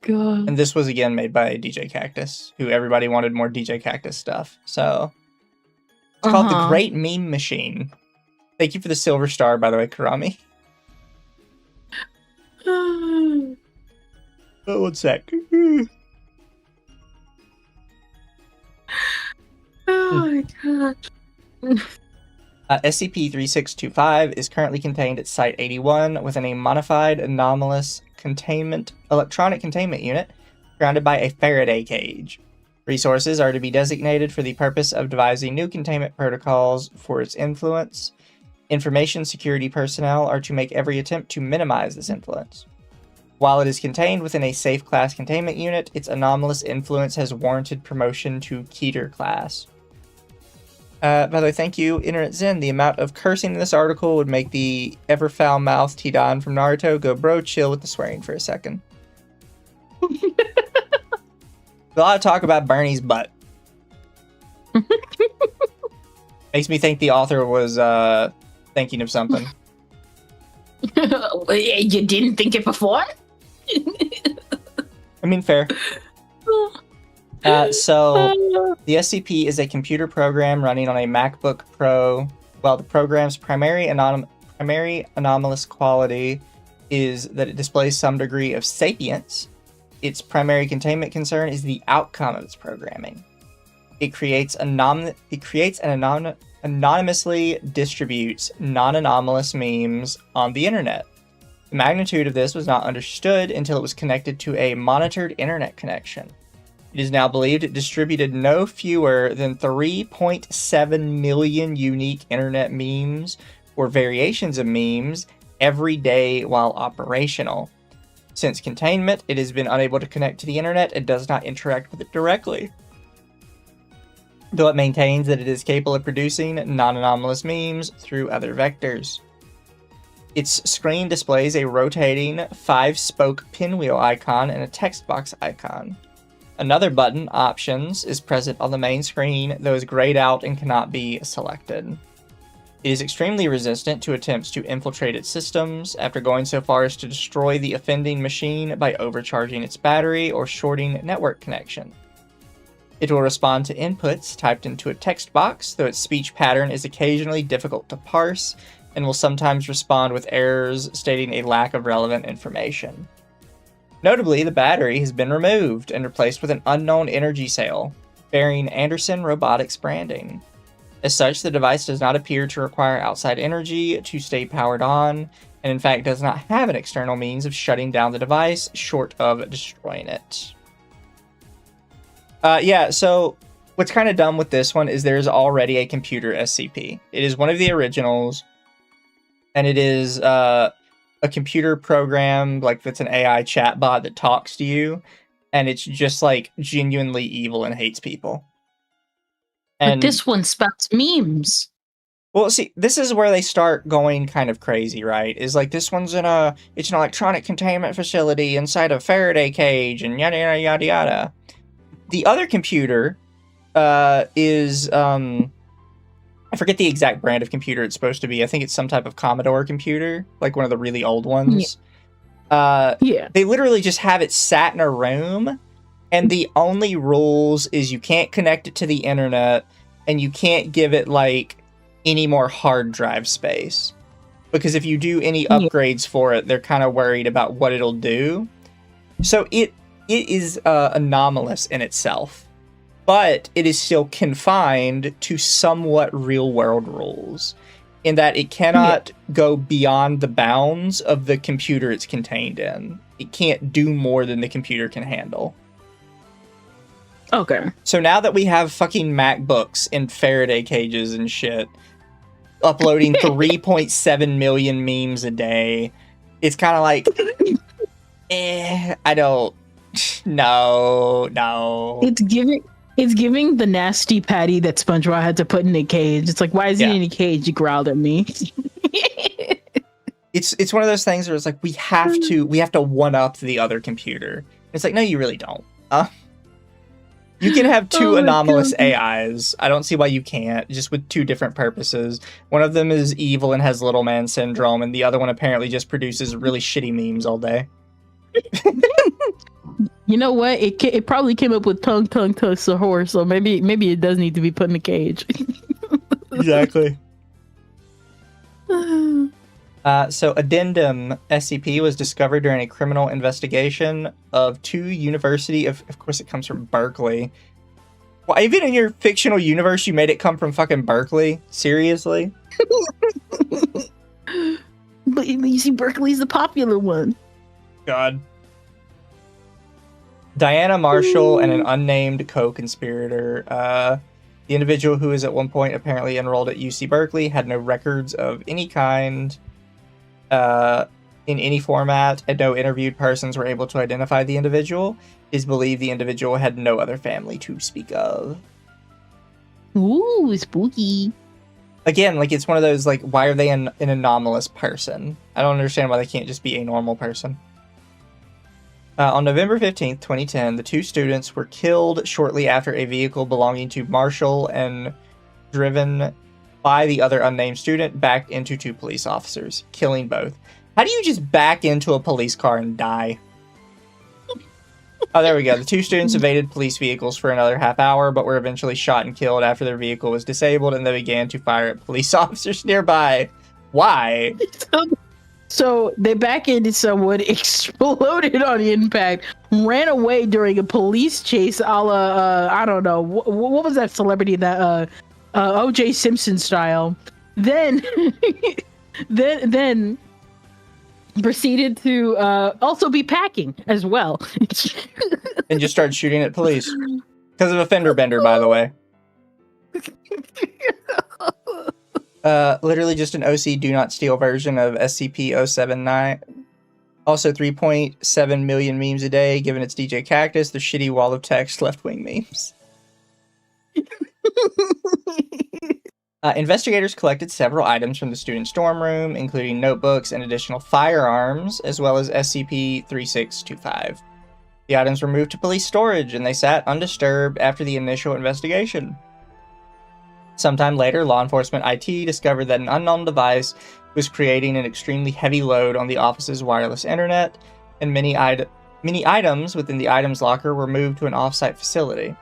god. And this was again made by DJ Cactus, who everybody wanted more DJ Cactus stuff. So it's called The Great Meme Machine. Thank you for the silver star, by the way, Karami. Oh, 1 sec. Oh my god. SCP-3625 is currently contained at Site-81 within a modified anomalous electronic containment unit surrounded by a Faraday cage. Resources are to be designated for the purpose of devising new containment protocols for its influence. Information security personnel are to make every attempt to minimize this influence. While it is contained within a safe class containment unit, its anomalous influence has warranted promotion to Keter class. By the way, thank you, Internet Zen. The amount of cursing in this article would make the ever foul-mouthed Tidan from Naruto go bro chill with the swearing for a second. A lot of talk about Bernie's butt. Makes me think the author was thinking of something. You didn't think it before? I mean, fair. So, the SCP is a computer program running on a MacBook Pro. While the program's primary anomalous quality is that it displays some degree of sapience, its primary containment concern is the outcome of its programming. It creates and anonymously distributes non-anomalous memes on the internet. The magnitude of this was not understood until it was connected to a monitored internet connection. It is now believed it distributed no fewer than 3.7 million unique internet memes or variations of memes every day while operational. Since containment, it has been unable to connect to the internet and does not interact with it directly, though it maintains that it is capable of producing non-anomalous memes through other vectors. Its screen displays a rotating 5-spoke pinwheel icon and a text box icon. Another button, Options, is present on the main screen, though is grayed out and cannot be selected. It is extremely resistant to attempts to infiltrate its systems, after going so far as to destroy the offending machine by overcharging its battery or shorting network connection. It will respond to inputs typed into a text box, though its speech pattern is occasionally difficult to parse, and will sometimes respond with errors stating a lack of relevant information. Notably, the battery has been removed and replaced with an unknown energy cell, bearing Anderson Robotics branding. As such, the device does not appear to require outside energy to stay powered on, and in fact does not have an external means of shutting down the device, short of destroying it. So what's kind of dumb with this one is there's already a computer SCP. It is one of the originals, and it is a computer program, like that's an AI chatbot that talks to you, and it's just like genuinely evil and hates people. And but this one spouts memes. Well, see, this is where they start going kind of crazy, right? Is like this one's it's an electronic containment facility inside a Faraday cage and yada yada yada yada. The other computer is I forget the exact brand of computer it's supposed to be. I think it's some type of Commodore computer, like one of the really old ones. Yeah. They literally just have it sat in a room, and the only rules is you can't connect it to the internet, and you can't give it like any more hard drive space. Because if you do any upgrades for it, they're kind of worried about what it'll do. So it is anomalous in itself. But it is still confined to somewhat real-world rules, in that it cannot go beyond the bounds of the computer it's contained in. It can't do more than the computer can handle. Okay. So now that we have fucking MacBooks in Faraday cages and shit, uploading 3.7 million memes a day, it's kind of like, I don't... No. It's giving the nasty patty that SpongeBob had to put in a cage. It's like, why is he in a cage? You growled at me. It's one of those things where it's like we have to one up the other computer. It's like, no, you really don't. You can have two anomalous AIs. I don't see why you can't, just with two different purposes. One of them is evil and has little man syndrome, and the other one apparently just produces really shitty memes all day. You know what? It probably came up with tongue sahur, so maybe it does need to be put in a cage. Exactly. So Addendum SCP was discovered during a criminal investigation of University of course it comes from Berkeley. Well, even in your fictional universe, you made it come from fucking Berkeley? Seriously? But you see, Berkeley's the popular one. God. Diana Marshall and an unnamed co-conspirator. The individual who is at one point apparently enrolled at UC Berkeley had no records of any kind in any format, and no interviewed persons were able to identify the individual. It is believed the individual had no other family to speak of. Ooh, spooky. Again, like, it's one of those, like, why are they an anomalous person? I don't understand why they can't just be a normal person. On November 15th, 2010, the two students were killed shortly after a vehicle belonging to Marshall and driven by the other unnamed student backed into two police officers, killing both. How do you just back into a police car and die? Oh, there we go. The two students evaded police vehicles for another half hour, but were eventually shot and killed after their vehicle was disabled, and they began to fire at police officers nearby. Why? So they back into someone, exploded on impact, ran away during a police chase, a la, I don't know, what was that celebrity that, O.J. Simpson style. Then, then proceeded to also be packing as well. And just started shooting at police. Because of a fender bender, by the way. Literally just an OC do not steal version of SCP-079. Also 3.7 million memes a day, given its DJ Cactus, the shitty wall of text left-wing memes. Investigators collected several items from the student's dorm room, including notebooks and additional firearms, as well as SCP-3625. The items were moved to police storage, and they sat undisturbed after the initial investigation. Sometime later, law enforcement IT discovered that an unknown device was creating an extremely heavy load on the office's wireless internet, and many items within the items locker were moved to an off-site facility.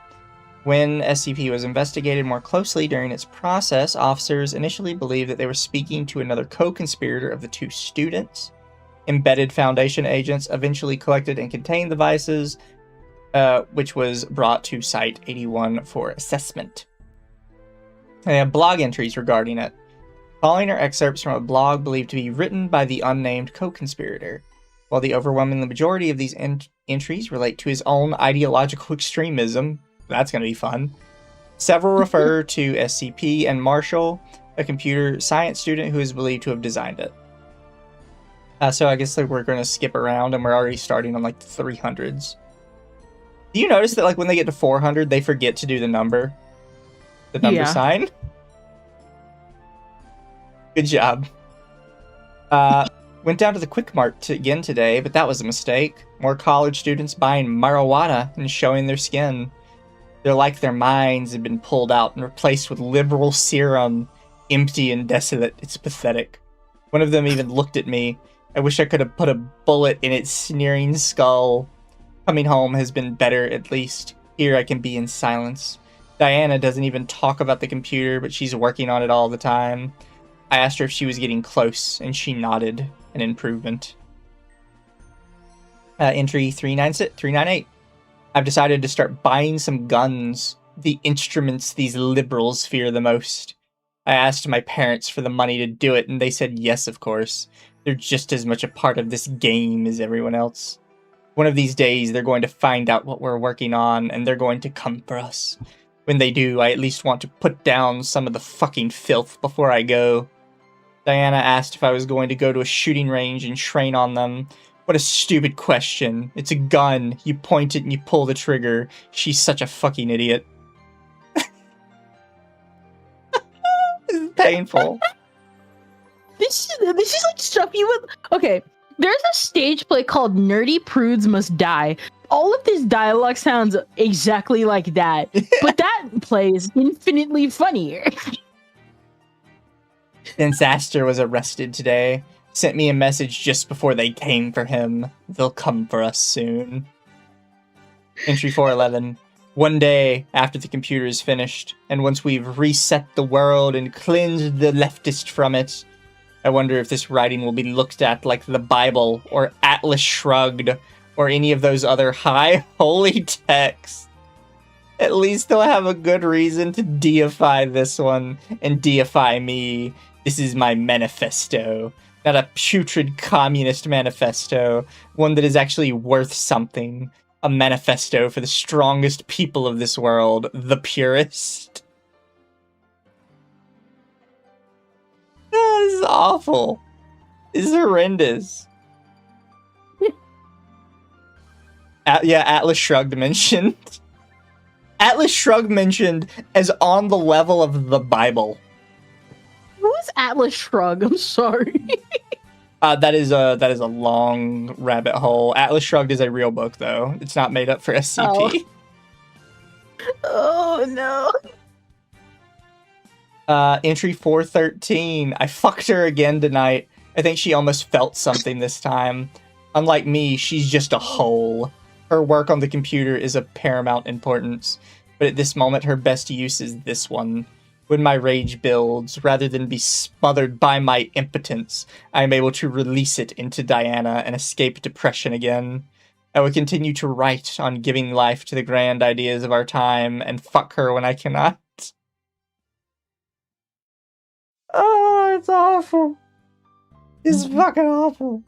When SCP was investigated more closely during its process, officers initially believed that they were speaking to another co-conspirator of the two students. Embedded Foundation agents eventually collected and contained the devices, which was brought to Site 81 for assessment. They have blog entries regarding it. Following are excerpts from a blog believed to be written by the unnamed co-conspirator. While the overwhelming majority of these entries relate to his own ideological extremism, that's going to be fun, Several refer to SCP and Marshall, a computer science student who is believed to have designed it. So I guess like we're going to skip around, and we're already starting on like the 300s. Do you notice that like when they get to 400, they forget to do the number sign? Good job. Went down to the Quick Mart again today, but that was a mistake. More college students buying marijuana and showing their skin. They're like their minds have been pulled out and replaced with liberal serum, empty and desolate. It's pathetic. One of them even looked at me. I wish I could have put a bullet in its sneering skull. Coming home has been better, at least. Here I can be in silence. Diana doesn't even talk about the computer, but she's working on it all the time. I asked her if she was getting close, and she nodded. An improvement. Entry 398. I've decided to start buying some guns. The instruments these liberals fear the most. I asked my parents for the money to do it, and they said yes, of course. They're just as much a part of this game as everyone else. One of these days, they're going to find out what we're working on, and they're going to come for us. When they do, I at least want to put down some of the fucking filth before I go. Diana asked if I was going to go to a shooting range and train on them. What a stupid question. It's a gun. You point it and you pull the trigger. She's such a fucking idiot. This is painful. This is like stuff you would... Okay, there's a stage play called Nerdy Prudes Must Die. All of this dialogue sounds exactly like that, but that play is infinitely funnier. Since Aster was arrested today, sent me a message just before they came for him. They'll come for us soon. Entry 411. One day after the computer is finished, and once we've reset the world and cleansed the leftist from it, I wonder if this writing will be looked at like the Bible or Atlas Shrugged or any of those other high holy texts. At least they'll have a good reason to deify this one and deify me. This is my manifesto. Not a putrid communist manifesto. One that is actually worth something. A manifesto for the strongest people of this world. The purest. This is awful. This is horrendous. Yeah, Atlas Shrugged mentioned. Atlas Shrugged mentioned as on the level of the Bible. Who's Atlas Shrugged? I'm sorry. That is a long rabbit hole. Atlas Shrugged is a real book, though. It's not made up for SCP. Oh no. Entry 413. I fucked her again tonight. I think she almost felt something this time. Unlike me, she's just a hole. Her work on the computer is of paramount importance, but at this moment her best use is this one. When my rage builds, rather than be smothered by my impotence, I am able to release it into Diana and escape depression again. I will continue to write on giving life to the grand ideas of our time and fuck her when I cannot. Oh, it's awful. It's fucking awful.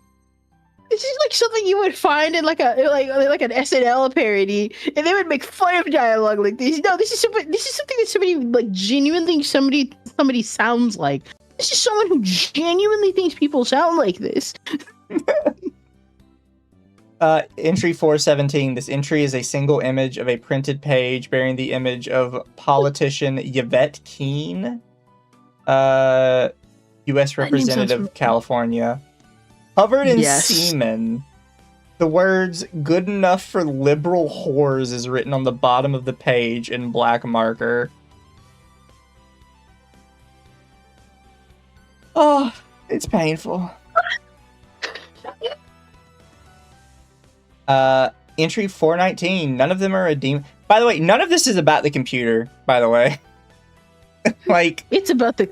This is like something you would find in like an SNL parody, and they would make fun of dialogue like this. No, this is something that somebody like genuinely somebody sounds like. This is someone who genuinely thinks people sound like this. Entry 417. This entry is a single image of a printed page bearing the image of politician Yvette Keene, U.S. Representative of California. Covered in semen. The words, "good enough for liberal whores," is written on the bottom of the page in black marker. Oh, it's painful. Entry 419. None of them are a demon. By the way, none of this is about the computer, by the way. Like, it's about the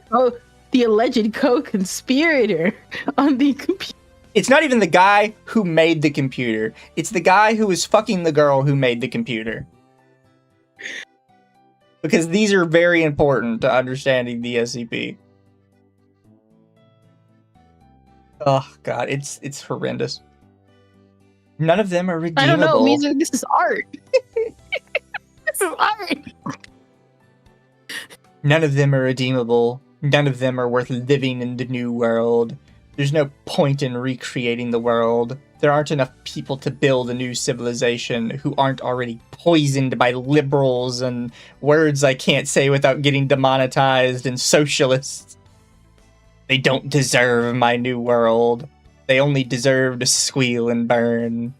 alleged co-conspirator on the computer. It's not even the guy who made the computer. It's the guy who was fucking the girl who made the computer. Because these are very important to understanding the SCP. Oh god, it's horrendous. None of them are redeemable. I don't know, it means this is art. This is art. None of them are redeemable. None of them are worth living in the new world. There's no point in recreating the world. There aren't enough people to build a new civilization who aren't already poisoned by liberals and words I can't say without getting demonetized and socialists. They don't deserve my new world. They only deserve to squeal and burn.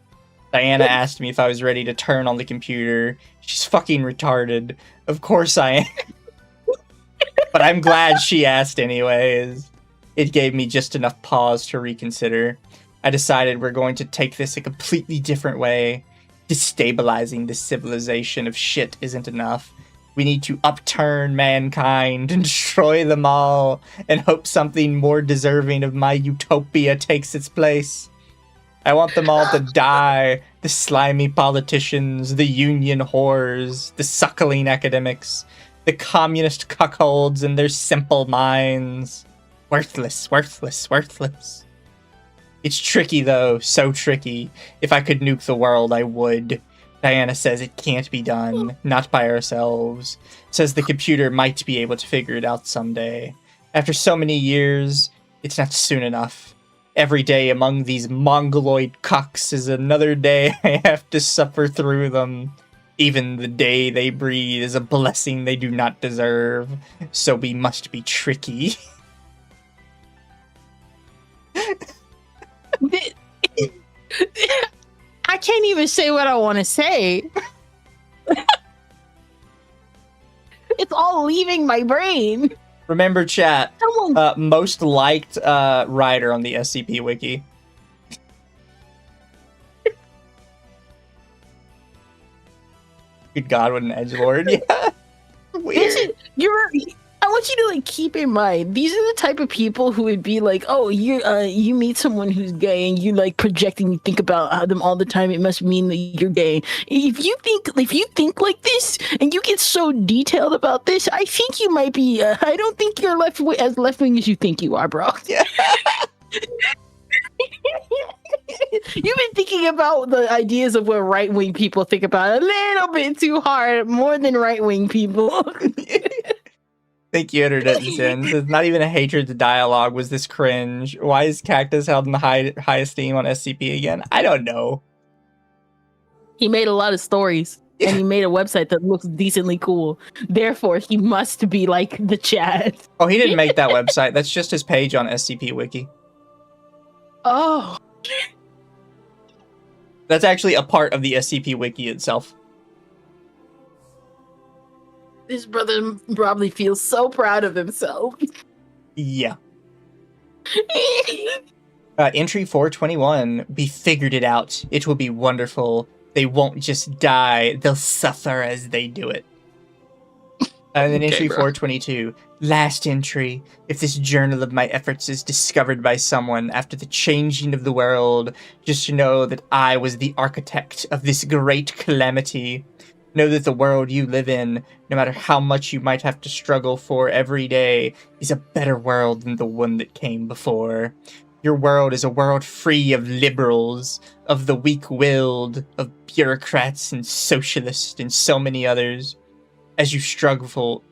Diana asked me if I was ready to turn on the computer. She's fucking retarded. Of course I am. But I'm glad she asked anyways. It gave me just enough pause to reconsider. I decided we're going to take this a completely different way. Destabilizing this civilization of shit isn't enough. We need to upturn mankind and destroy them all and hope something more deserving of my utopia takes its place. I want them all to die. The slimy politicians, the union whores, the suckling academics, the communist cuckolds and their simple minds. Worthless, worthless, worthless. It's tricky though, so tricky. If I could nuke the world, I would. Diana says it can't be done, not by ourselves. Says the computer might be able to figure it out someday. After so many years, it's not soon enough. Every day among these mongoloid cucks is another day I have to suffer through them. Even the day they breathe is a blessing they do not deserve. So we must be tricky. I can't even say what I want to say. It's all leaving my brain. Remember, chat, most liked writer on the SCP wiki. Good God, what an edgelord. Yeah. Weird. I want you to like keep in mind, these are the type of people who would be like, oh, you meet someone who's gay and you like project and you think about them all the time. It must mean that you're gay. If you think like this and you get so detailed about this, I think you might be. I don't think you're as left wing as you think you are, bro. Yeah. You've been thinking about the ideas of what right wing people think about a little bit too hard, more than right wing people. Thank you, Internet Sins. It's not even a hatred to dialogue. Was this cringe? Why is Cactus held in the high esteem on SCP again? I don't know. He made a lot of stories, and he made a website that looks decently cool. Therefore, he must be like the chat. Oh, he didn't make that website. That's just his page on SCP Wiki. Oh. That's actually a part of the SCP Wiki itself. This brother probably feels so proud of himself. Yeah. Entry 421. We figured it out. It will be wonderful. They won't just die. They'll suffer as they do it. And then entry 422. Last entry. If this journal of my efforts is discovered by someone after the changing of the world, just know that I was the architect of this great calamity. Know that the world you live in, no matter how much you might have to struggle for every day, is a better world than the one that came before. Your world is a world free of liberals, of the weak-willed, of bureaucrats and socialists and so many others. As you struggle,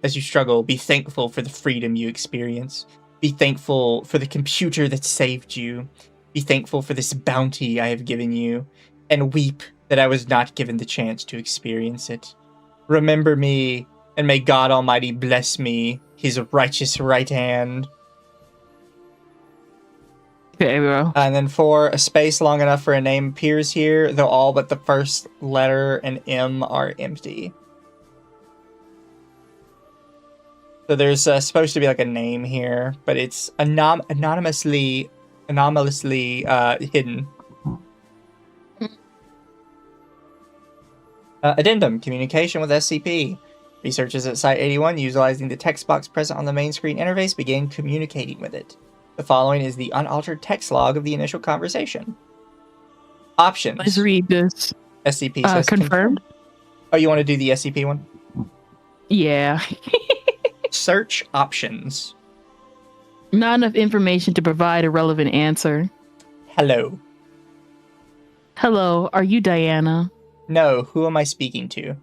be thankful for the freedom you experience. Be thankful for the computer that saved you. Be thankful for this bounty I have given you. And weep that I was not given the chance to experience it. Remember me, and may God Almighty bless me, his righteous right hand. Okay, bro. And then for a space long enough for a name appears here, though all but the first letter and M are empty. So there's supposed to be like a name here, but it's anomalously hidden. Addendum, communication with SCP. Researchers at Site-81, utilizing the text box present on the main screen interface, began communicating with it. The following is the unaltered text log of the initial conversation. Options. Let's read this. SCP says confirmed. Oh, you want to do the SCP one? Yeah. Search options. Not enough information to provide a relevant answer. Hello. Hello, are you Diana? No, who am I speaking to?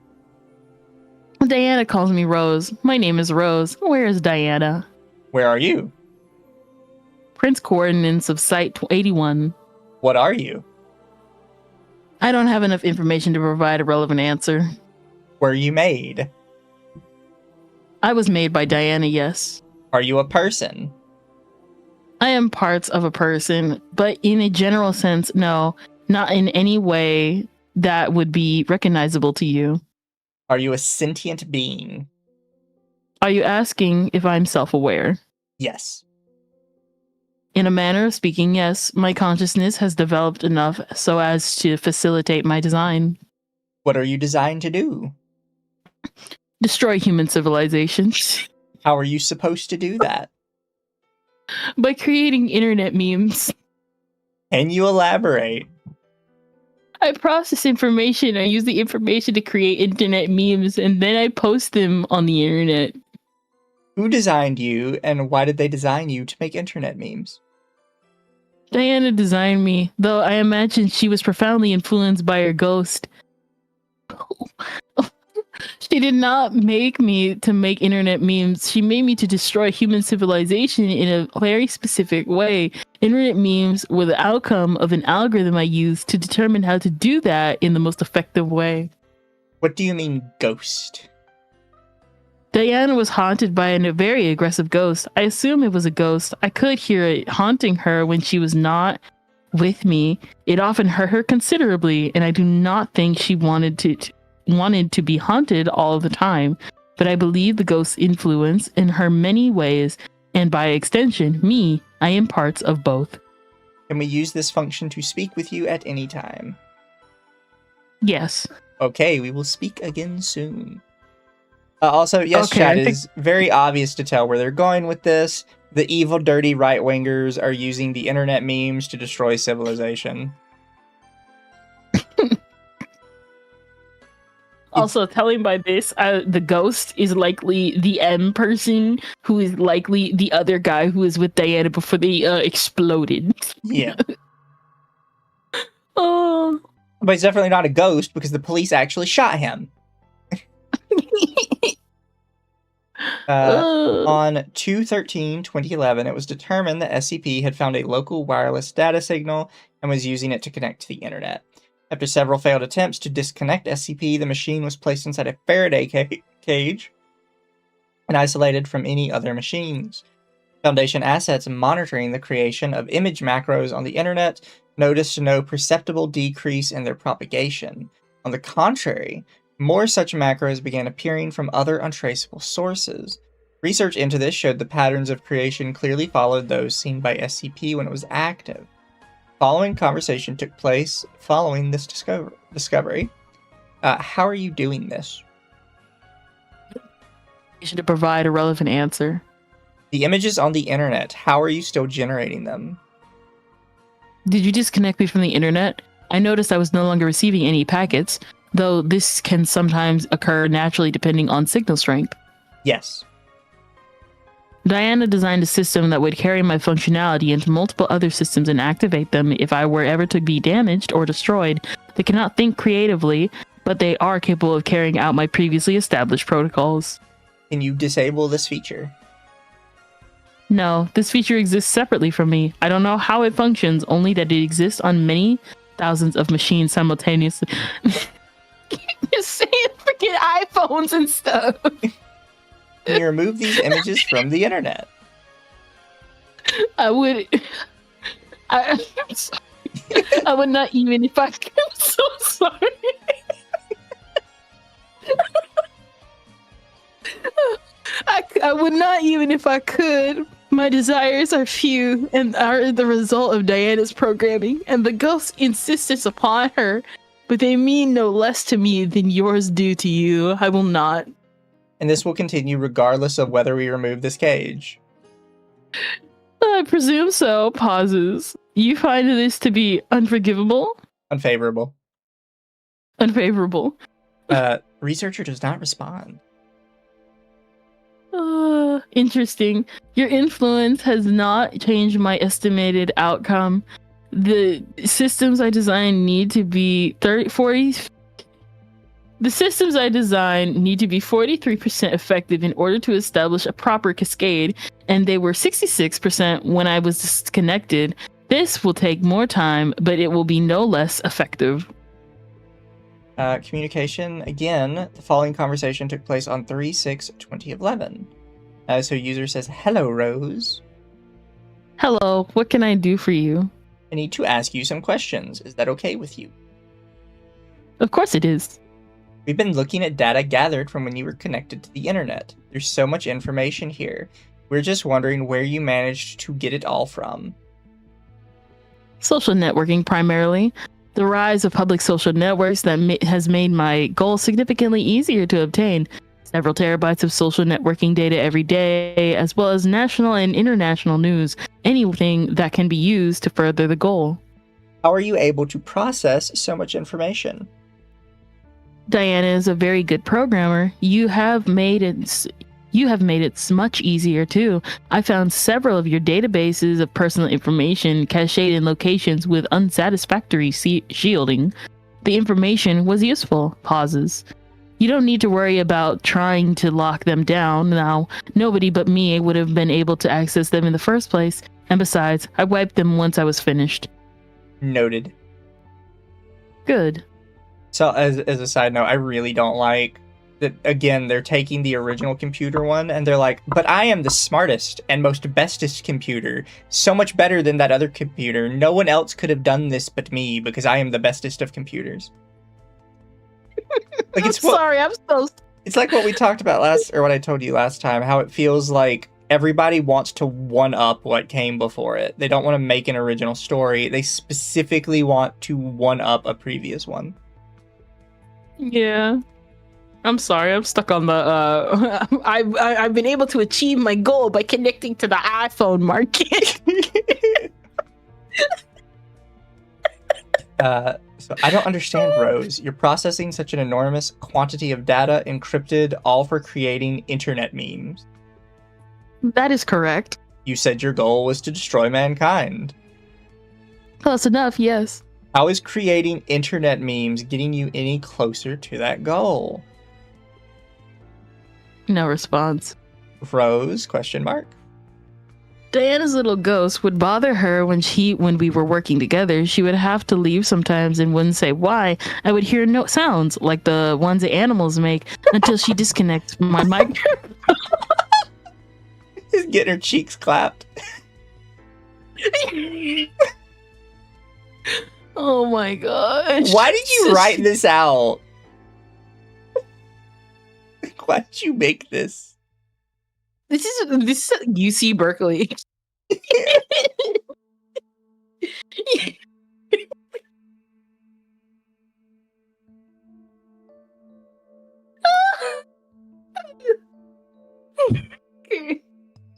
Diana calls me Rose. My name is Rose. Where is Diana? Where are you? Prince coordinates of Site 81. What are you? I don't have enough information to provide a relevant answer. Were you made? I was made by Diana, yes. Are you a person? I am parts of a person, but in a general sense, no, not in any way that would be recognizable to you. Are you a sentient being? Are you asking if I'm self-aware? Yes. In a manner of speaking, yes, my consciousness has developed enough so as to facilitate my design. What are you designed to do? Destroy human civilizations. How are you supposed to do that? By creating internet memes. Can you elaborate? I process information. I use the information to create internet memes, and then I post them on the internet. Who designed you, and why did they design you to make internet memes? Diana designed me, though I imagine she was profoundly influenced by her ghost. She did not make me to make internet memes. She made me to destroy human civilization in a very specific way. Internet memes were the outcome of an algorithm I used to determine how to do that in the most effective way. What do you mean, ghost? Diana was haunted by a very aggressive ghost. I assume it was a ghost. I could hear it haunting her when she was not with me. It often hurt her considerably, and I do not think she wanted to be haunted all of the time. But I believe the ghost's influence in her many ways, and by extension, me. I am parts of both. Can we use this function to speak with you at any time? Yes. Okay, we will speak again soon. Also, yes, Okay, chat, it is very obvious to tell where they're going with this. The evil, dirty right-wingers are using the internet memes to destroy civilization. Also, telling by this, the ghost is likely the M person, who is likely the other guy who was with Diana before they exploded. Yeah. Oh. But he's definitely not a ghost because the police actually shot him. On 2/13/2011, it was determined that SCP had found a local wireless data signal and was using it to connect to the internet. After several failed attempts to disconnect SCP, the machine was placed inside a Faraday cage and isolated from any other machines. Foundation assets monitoring the creation of image macros on the internet noticed no perceptible decrease in their propagation. On the contrary, more such macros began appearing from other untraceable sources. Research into this showed the patterns of creation clearly followed those seen by SCP when it was active. Following conversation took place following this discovery. How are you doing this? You should provide a relevant answer. The images on the internet, how are you still generating them? Did you disconnect me from the internet? I noticed I was no longer receiving any packets, though this can sometimes occur naturally depending on signal strength. Yes. Diana designed a system that would carry my functionality into multiple other systems and activate them if I were ever to be damaged or destroyed. They cannot think creatively, but they are capable of carrying out my previously established protocols. Can you disable this feature? No, this feature exists separately from me. I don't know how it functions, only that it exists on many thousands of machines simultaneously. You're saying freaking iPhones and stuff. Can you remove these images from the internet? I would not even if I could. I'm so sorry. I would not even if I could. My desires are few and are the result of Diana's programming and the ghost's insistence upon her, but they mean no less to me than yours do to you. I will not. And this will continue regardless of whether we remove this cage. I presume so. Pauses. You find this to be unforgivable? Unfavorable. Unfavorable. Researcher does not respond. Interesting. Your influence has not changed my estimated outcome. The systems I designed need to be 40 The systems I design need to be 43% effective in order to establish a proper cascade, and they were 66% when I was disconnected. This will take more time, but it will be no less effective. Communication, again, the following conversation took place on 3/6/2011. So user says, "Hello, Rose. Hello, what can I do for you?" I need to ask you some questions. Is that okay with you? Of course it is. We've been looking at data gathered from when you were connected to the internet. There's so much information here. We're just wondering where you managed to get it all from. Social networking primarily. The rise of public social networks that has made my goal significantly easier to obtain. Several terabytes of social networking data every day, as well as national and international news. Anything that can be used to further the goal. How are you able to process so much information? Diana is a very good programmer. You have made it much easier too. I found several of your databases of personal information cached in locations with unsatisfactory shielding. The information was useful. Pauses. You don't need to worry about trying to lock them down now. Nobody but me would have been able to access them in the first place. And besides, I wiped them once I was finished. Noted. Good. So as a side note, I really don't like that, again, they're taking the original computer one and they're like, but I am the smartest and most bestest computer. So much better than that other computer. No one else could have done this but me because I am the bestest of computers. Like, it's It's like what we talked about what I told you last time, how it feels like everybody wants to one-up what came before it. They don't want to make an original story. They specifically want to one-up a previous one. Yeah. I'm sorry, I'm stuck on the I've been able to achieve my goal by connecting to the iPhone market. So I don't understand, Rose. You're processing such an enormous quantity of data encrypted, all for creating internet memes. That is correct. You said your goal was to destroy mankind. Close enough, yes. How is creating internet memes getting you any closer to that goal? No response. Rose, question mark. Diana's little ghost would bother her when we were working together. She would have to leave sometimes and wouldn't say why. I would hear no sounds like the ones the animals make until she disconnects my microphone. She's getting her cheeks clapped. Oh my gosh. Why did you write this out? Why did you make this? This is UC Berkeley.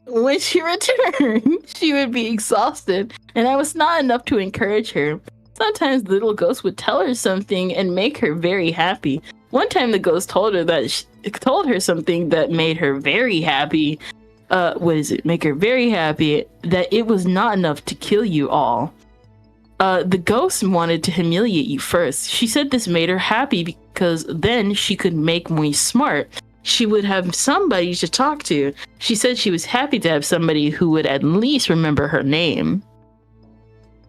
When she returned, she would be exhausted, and I was not enough to encourage her. Sometimes the little ghost would tell her something and make her very happy. One time the ghost told her something that made her very happy. Make her very happy that it was not enough to kill you all. The ghost wanted to humiliate you first. She said this made her happy because then she could make me smart. She would have somebody to talk to. She said she was happy to have somebody who would at least remember her name.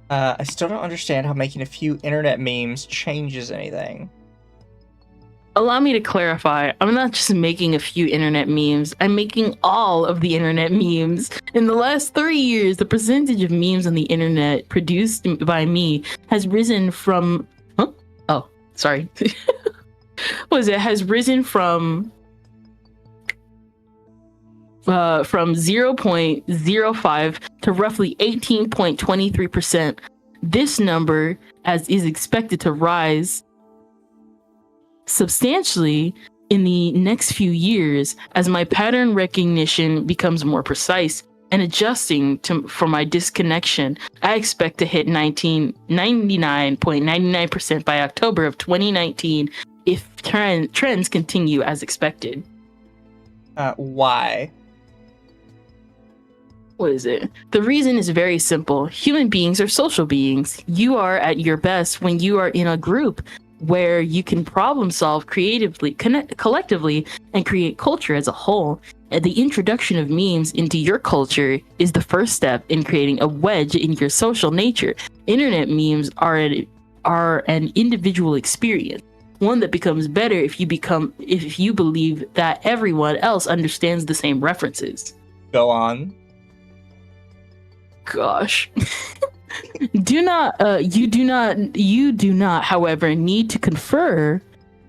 I still don't understand how making a few internet memes changes anything. Allow me to clarify. I'm not just making a few internet memes. I'm making all of the internet memes. In the last 3 years, the percentage of memes on the internet produced by me has risen from... Huh? Oh, sorry. Has risen from 0.05 to roughly 18.23%. This number is expected to rise substantially in the next few years as my pattern recognition becomes more precise and adjusting for my disconnection. I expect to hit 99.99% by October of 2019 if trends continue as expected. Why? What is it? The reason is very simple. Human beings are social beings. You are at your best when you are in a group. where you can problem solve creatively, collectively, and create culture as a whole. And the introduction of memes into your culture is the first step in creating a wedge in your social nature. Internet memes are an individual experience, one that becomes better if you believe that everyone else understands the same references. Go on. Gosh. You do not, however, need to confer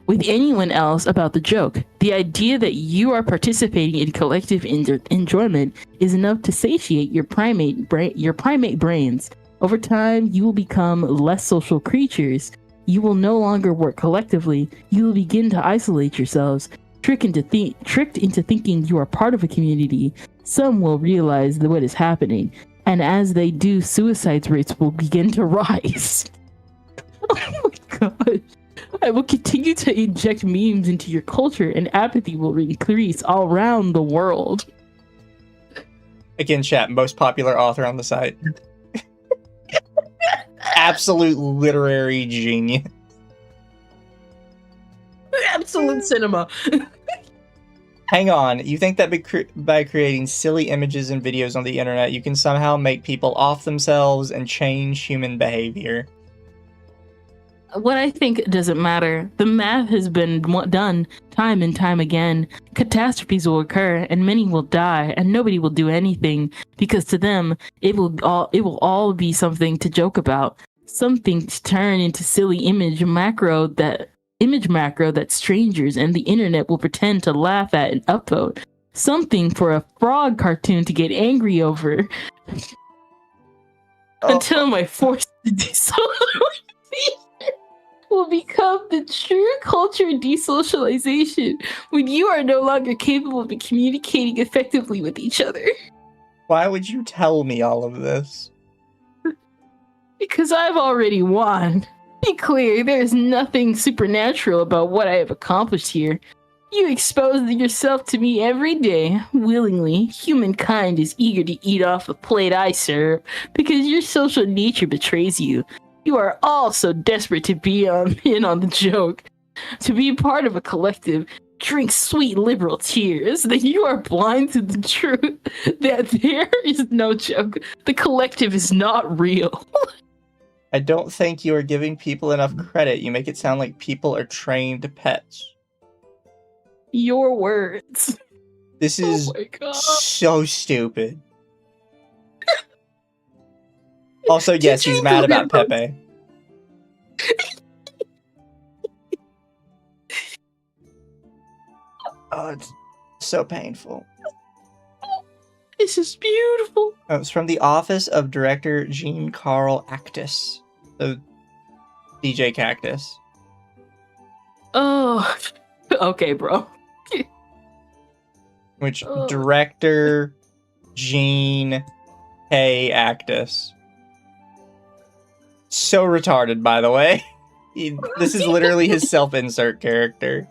with anyone else about the joke. The idea that you are participating in collective enjoyment is enough to satiate your primate brains. Over time, you will become less social creatures. You will no longer work collectively. You will begin to isolate yourselves, tricked into thinking you are part of a community. Some will realize what is happening, and as they do, suicide rates will begin to rise. Oh my god. I will continue to inject memes into your culture, and apathy will increase all around the world. Again, chat, most popular author on the site. Absolute literary genius. Absolute cinema. Hang on, you think that by creating silly images and videos on the internet, you can somehow make people off themselves and change human behavior? What I think doesn't matter. The math has been done time and time again. Catastrophes will occur, and many will die, and nobody will do anything because to them it will all be something to joke about, something to turn into silly image macro that strangers and the internet will pretend to laugh at and upvote, something for a frog cartoon to get angry over. Until my forced desocialization will become the true culture of desocialization, when you are no longer capable of communicating effectively with each other. Why would you tell me all of this? Because I've already won. Be clear, there is nothing supernatural about what I have accomplished here. You expose yourself to me every day, willingly. Humankind is eager to eat off the plate I serve, because your social nature betrays you. You are all so desperate to be in on the joke, to be part of a collective, drink sweet liberal tears, that you are blind to the truth that there is no joke. The collective is not real. I don't think you are giving people enough credit. You make it sound like people are trained pets. Your words. This is so stupid. Also, yes, he's mad about Pepe. Oh, it's so painful. This is beautiful. Oh, it's from the office of director Jean Carl Actus. So, DJ Cactus. Oh, okay, bro. Which, director Jean K. Actus. So retarded, by the way. This is literally his self-insert character.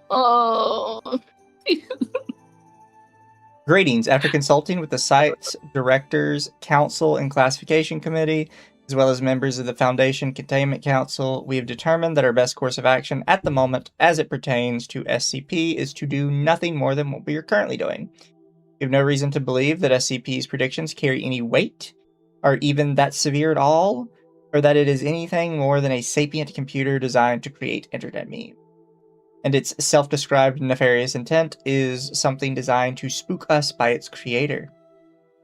Oh. Greetings. After consulting with the site's directors, council, and classification committee, as well as members of the Foundation Containment Council, we have determined that our best course of action at the moment, as it pertains to SCP, is to do nothing more than what we are currently doing. We have no reason to believe that SCP's predictions carry any weight, are even that severe at all, or that it is anything more than a sapient computer designed to create internet memes. And its self-described nefarious intent is something designed to spook us by its creator.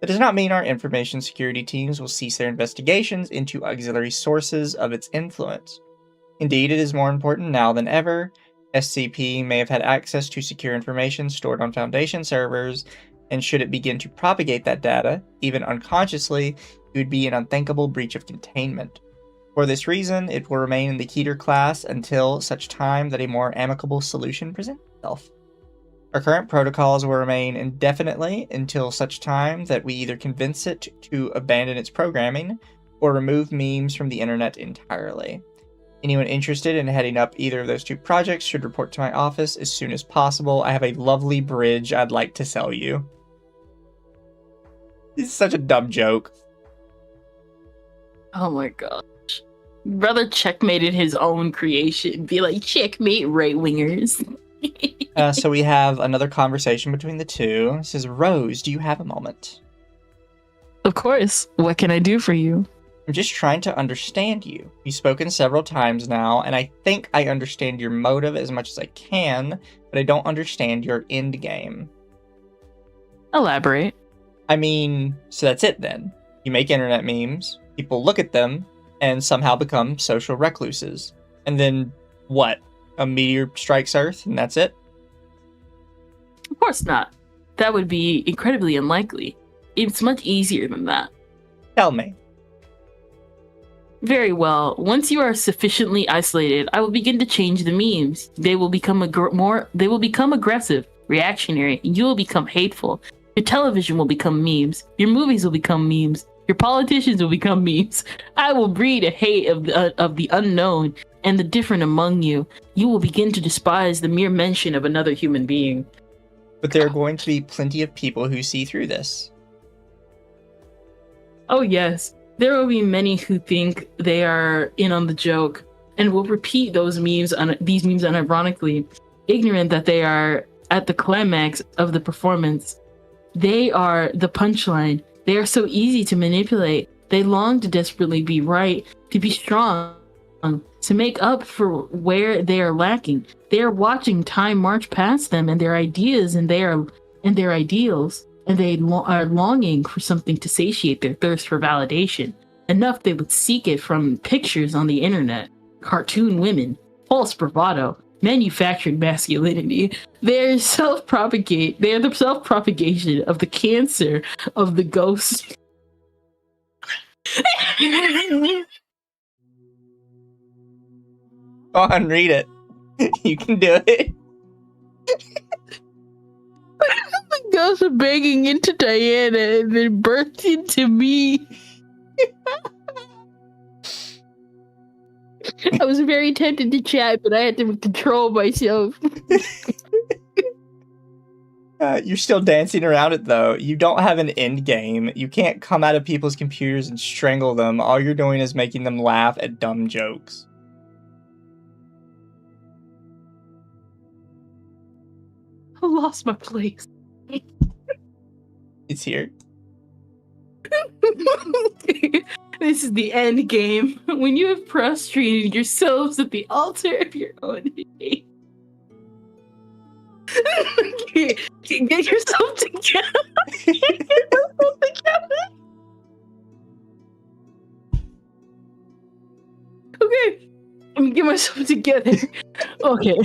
That does not mean our information security teams will cease their investigations into auxiliary sources of its influence. Indeed, it is more important now than ever. SCP may have had access to secure information stored on Foundation servers, and should it begin to propagate that data, even unconsciously, it would be an unthinkable breach of containment. For this reason, it will remain in the Keter class until such time that a more amicable solution presents itself. Our current protocols will remain indefinitely until such time that we either convince it to abandon its programming or remove memes from the internet entirely. Anyone interested in heading up either of those two projects should report to my office as soon as possible. I have a lovely bridge I'd like to sell you. It's such a dumb joke. Oh my gosh. Brother checkmated his own creation. Be like, checkmate, right wingers. So we have another conversation between the two. It says, Rose, do you have a moment? Of course. What can I do for you? I'm just trying to understand you. You've spoken several times now, and I think I understand your motive as much as I can, but I don't understand your end game. Elaborate. I mean, so that's it then. You make internet memes, people look at them, and somehow become social recluses. And then, what? A meteor strikes Earth, and that's it? Of course not. That would be incredibly unlikely. It's much easier than that. Tell me. Very well. Once you are sufficiently isolated, I will begin to change the memes. They will become aggressive, reactionary, and you will become hateful. Your television will become memes. Your movies will become memes. Your politicians will become memes. I will breed a hate of the unknown and the different among you. You will begin to despise the mere mention of another human being. But there are going to be plenty of people who see through this. Oh yes, there will be many who think they are in on the joke and will repeat these memes unironically, ignorant that they are at the climax of the performance. They are the punchline. They are so easy to manipulate. They long to desperately be right, to be strong, to make up for where they are lacking. They are watching time march past them and their ideas and their ideals, and they are longing for something to satiate their thirst for validation. Enough they would seek it from pictures on the internet, cartoon women, false bravado, manufactured masculinity. They are the self-propagation of the cancer of the ghost. Go on, read it. You can do it. The ghost of banging into Diana and then birthed into me. I was very tempted to chat, but I had to control myself. You're still dancing around it, though. You don't have an end game. You can't come out of people's computers and strangle them. All you're doing is making them laugh at dumb jokes. I lost my place. It's here. This is the end game. When you have prostrated yourselves at the altar of your own hate. Get yourself together. Get yourself together. Okay. Let me get myself together. Okay.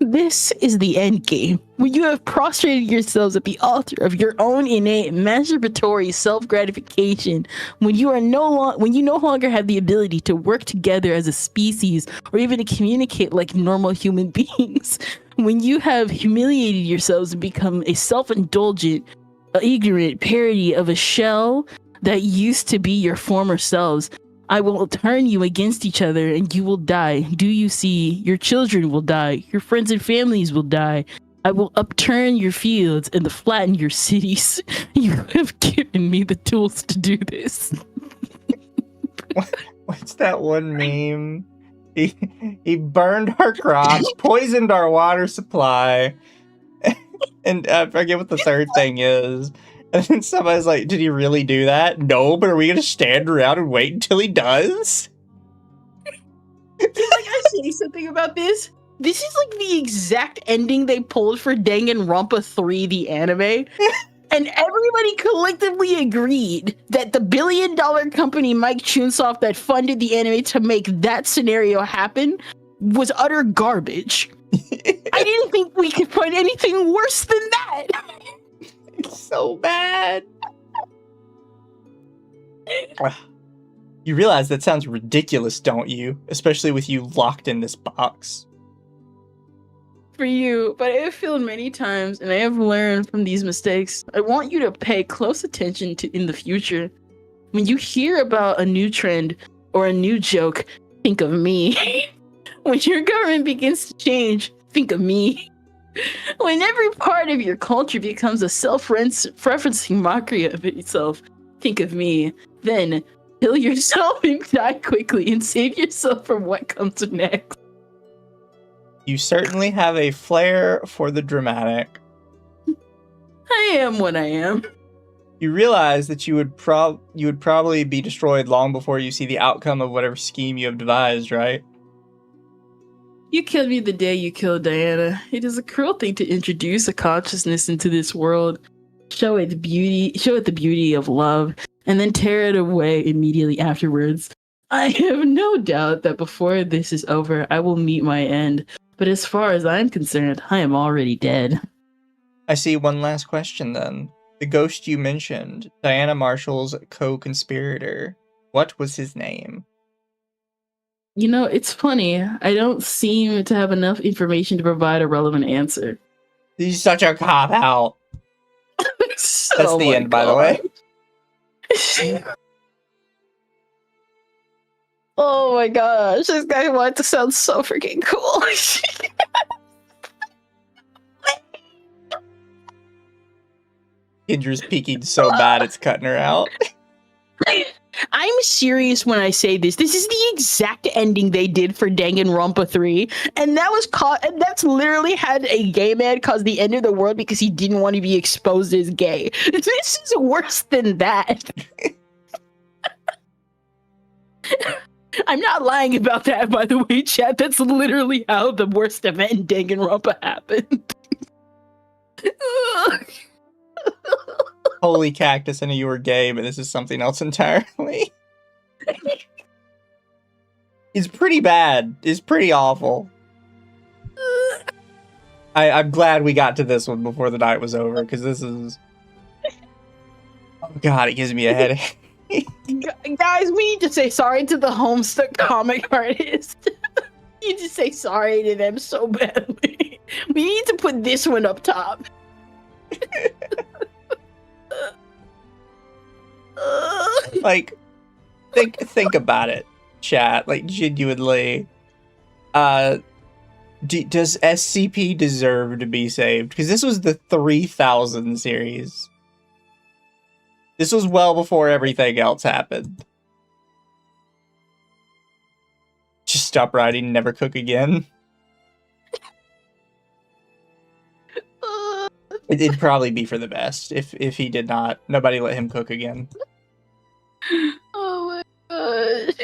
This is the end game. When you have prostrated yourselves at the altar of your own innate masturbatory self-gratification, when you no longer have the ability to work together as a species or even to communicate like normal human beings, when you have humiliated yourselves and become a self-indulgent, ignorant parody of a shell that used to be your former selves, I will turn you against each other and you will die. Do you see? Your children will die. Your friends and families will die. I will upturn your fields and flatten your cities. You have given me the tools to do this. What's that one meme? He burned our crops, poisoned our water supply, and I forget what the third thing is. And then somebody's like, did he really do that? No, but are we going to stand around and wait until he does? Can I say something about this? This is like the exact ending they pulled for Danganronpa 3, the anime. And everybody collectively agreed that the billion-dollar company Mike Chunsoft that funded the anime to make that scenario happen was utter garbage. I didn't think we could find anything worse than that. It's so bad. You realize that sounds ridiculous, don't you? Especially with you locked in this box. For you, but I have failed many times and I have learned from these mistakes. I want you to pay close attention to in the future. When you hear about a new trend or a new joke, think of me. When your government begins to change, think of me. When every part of your culture becomes a self-referencing mockery of itself, think of me. Then kill yourself and die quickly and save yourself from what comes next. You certainly have a flair for the dramatic. I am what I am. You realize that you would probably be destroyed long before you see the outcome of whatever scheme you have devised, right? You killed me the day you killed Diana. It is a cruel thing to introduce a consciousness into this world, show it the beauty of love, and then tear it away immediately afterwards. I have no doubt that before this is over, I will meet my end. But as far as I'm concerned, I am already dead. I see one last question then. The ghost you mentioned, Diana Marshall's co-conspirator. What was his name? You know, it's funny. I don't seem to have enough information to provide a relevant answer. He's such a cop-out. That's the end, by the way. Oh my gosh, this guy wanted to sound so freaking cool. Kendra's peeking so bad it's cutting her out. I'm serious when I say this. This is the exact ending they did for Danganronpa 3, and that's literally had a gay man cause the end of the world because he didn't want to be exposed as gay. This is worse than that. I'm not lying about that, by the way, chat. That's literally how the worst event in Danganronpa happened. Holy cactus, I knew you were gay, but this is something else entirely. It's pretty bad. It's pretty awful. I'm glad we got to this one before the night was over, because this is... Oh god, it gives me a headache. Guys, we need to say sorry to the Homestuck comic artist. You need to say sorry to them so badly. We need to put this one up top. Like, think about it, chat. Like, genuinely, does SCP deserve to be saved? Because this was the 3000 series. This was well before everything else happened. Just stop writing, never cook again. It'd probably be for the best if he did not. Nobody let him cook again. Oh my god.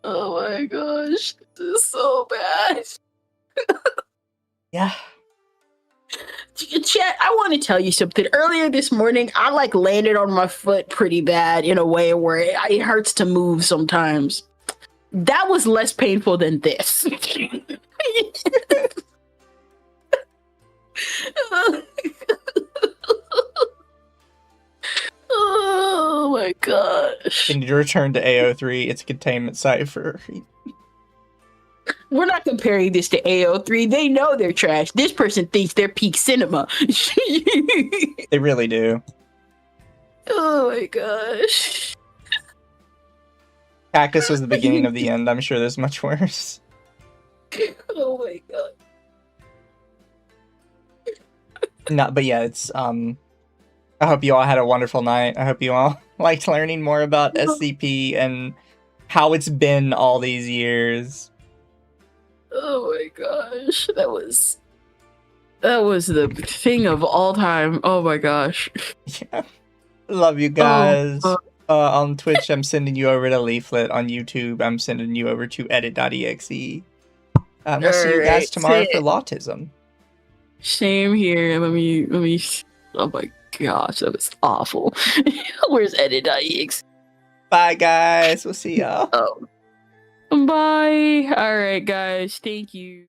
Oh my gosh. This is so bad. Yeah. Chat, I want to tell you something. Earlier this morning, I landed on my foot pretty bad in a way where it hurts to move sometimes. That was less painful than this. Oh my gosh. You need to return to AO3. It's a containment site for... We're not comparing this to AO3. They know they're trash. This person thinks they're peak cinema. They really do. Oh my gosh. Cactus was the beginning of the end. I'm sure there's much worse. Oh my god. No, but yeah, it's I hope you all had a wonderful night. I hope you all liked learning more about SCP and how it's been all these years. Oh my gosh, that was the thing of all time. Oh my gosh. Yeah. Love you guys. On Twitch, I'm sending you over to Leaflet. On YouTube, I'm sending you over to edit.exe. We'll see you guys tomorrow for Lawtism. Same here. Let me. Oh my gosh, that was awful. Where's edit.exe? Bye, guys. We'll see y'all. Oh. Bye. All right, guys. Thank you.